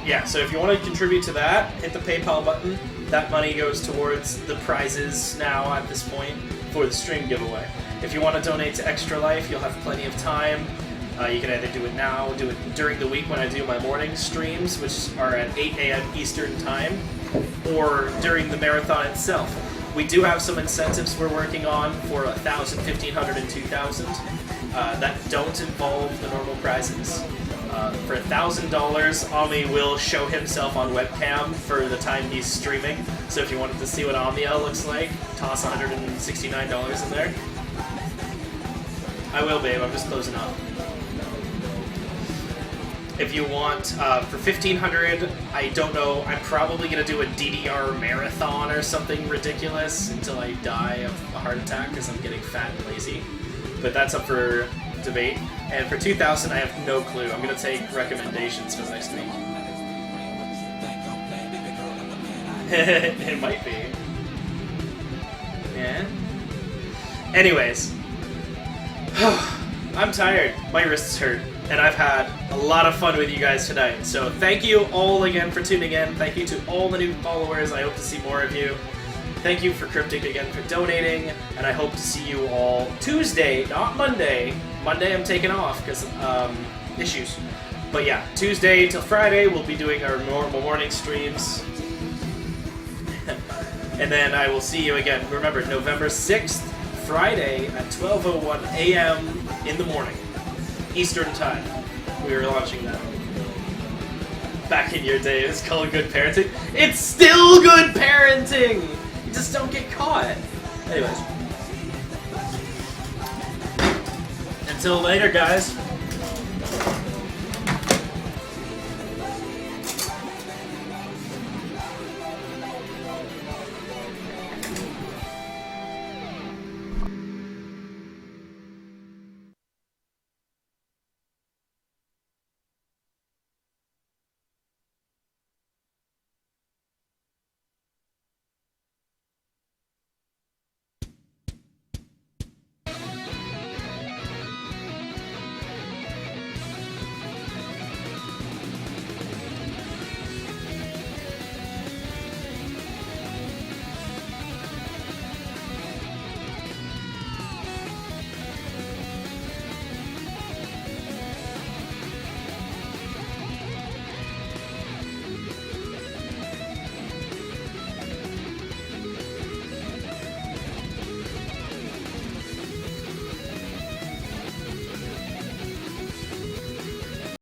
Yeah, so if you want to contribute to that, hit the PayPal button. That money goes towards the prizes now at this point for the stream giveaway. If you want to donate to Extra Life, you'll have plenty of time. You can either do it now, do it during the week when I do my morning streams, which are at 8 a.m. Eastern Time, or during the marathon itself. We do have some incentives we're working on for 1,000, 1,500, and 2,000 that don't involve the normal prizes. For $1,000, Ami will show himself on webcam for the time he's streaming. So if you wanted to see what Amia looks like, toss $169 in there. I will, babe. I'm just closing up. If you want, for $1,500, I don't know, I'm probably going to do a DDR marathon or something ridiculous until I die of a heart attack because I'm getting fat and lazy. But that's up for debate. And for 2,000, I have no clue. I'm going to take recommendations for next week. It might be. man. Anyways. I'm tired. My wrists hurt. And I've had a lot of fun with you guys tonight. So thank you all again for tuning in. Thank you to all the new followers. I hope to see more of you. Thank you for Cryptic again for donating. And I hope to see you all Tuesday, not Monday. Monday I'm taking off because issues. But yeah, Tuesday till Friday we'll be doing our normal morning streams. And then I will see you again. Remember, November 6th, Friday at 12:01 a.m. in the morning. Eastern Time. We were launching that. Back in your day, it's called good parenting. It's still good parenting! You just don't get caught. Anyways. Until later, guys.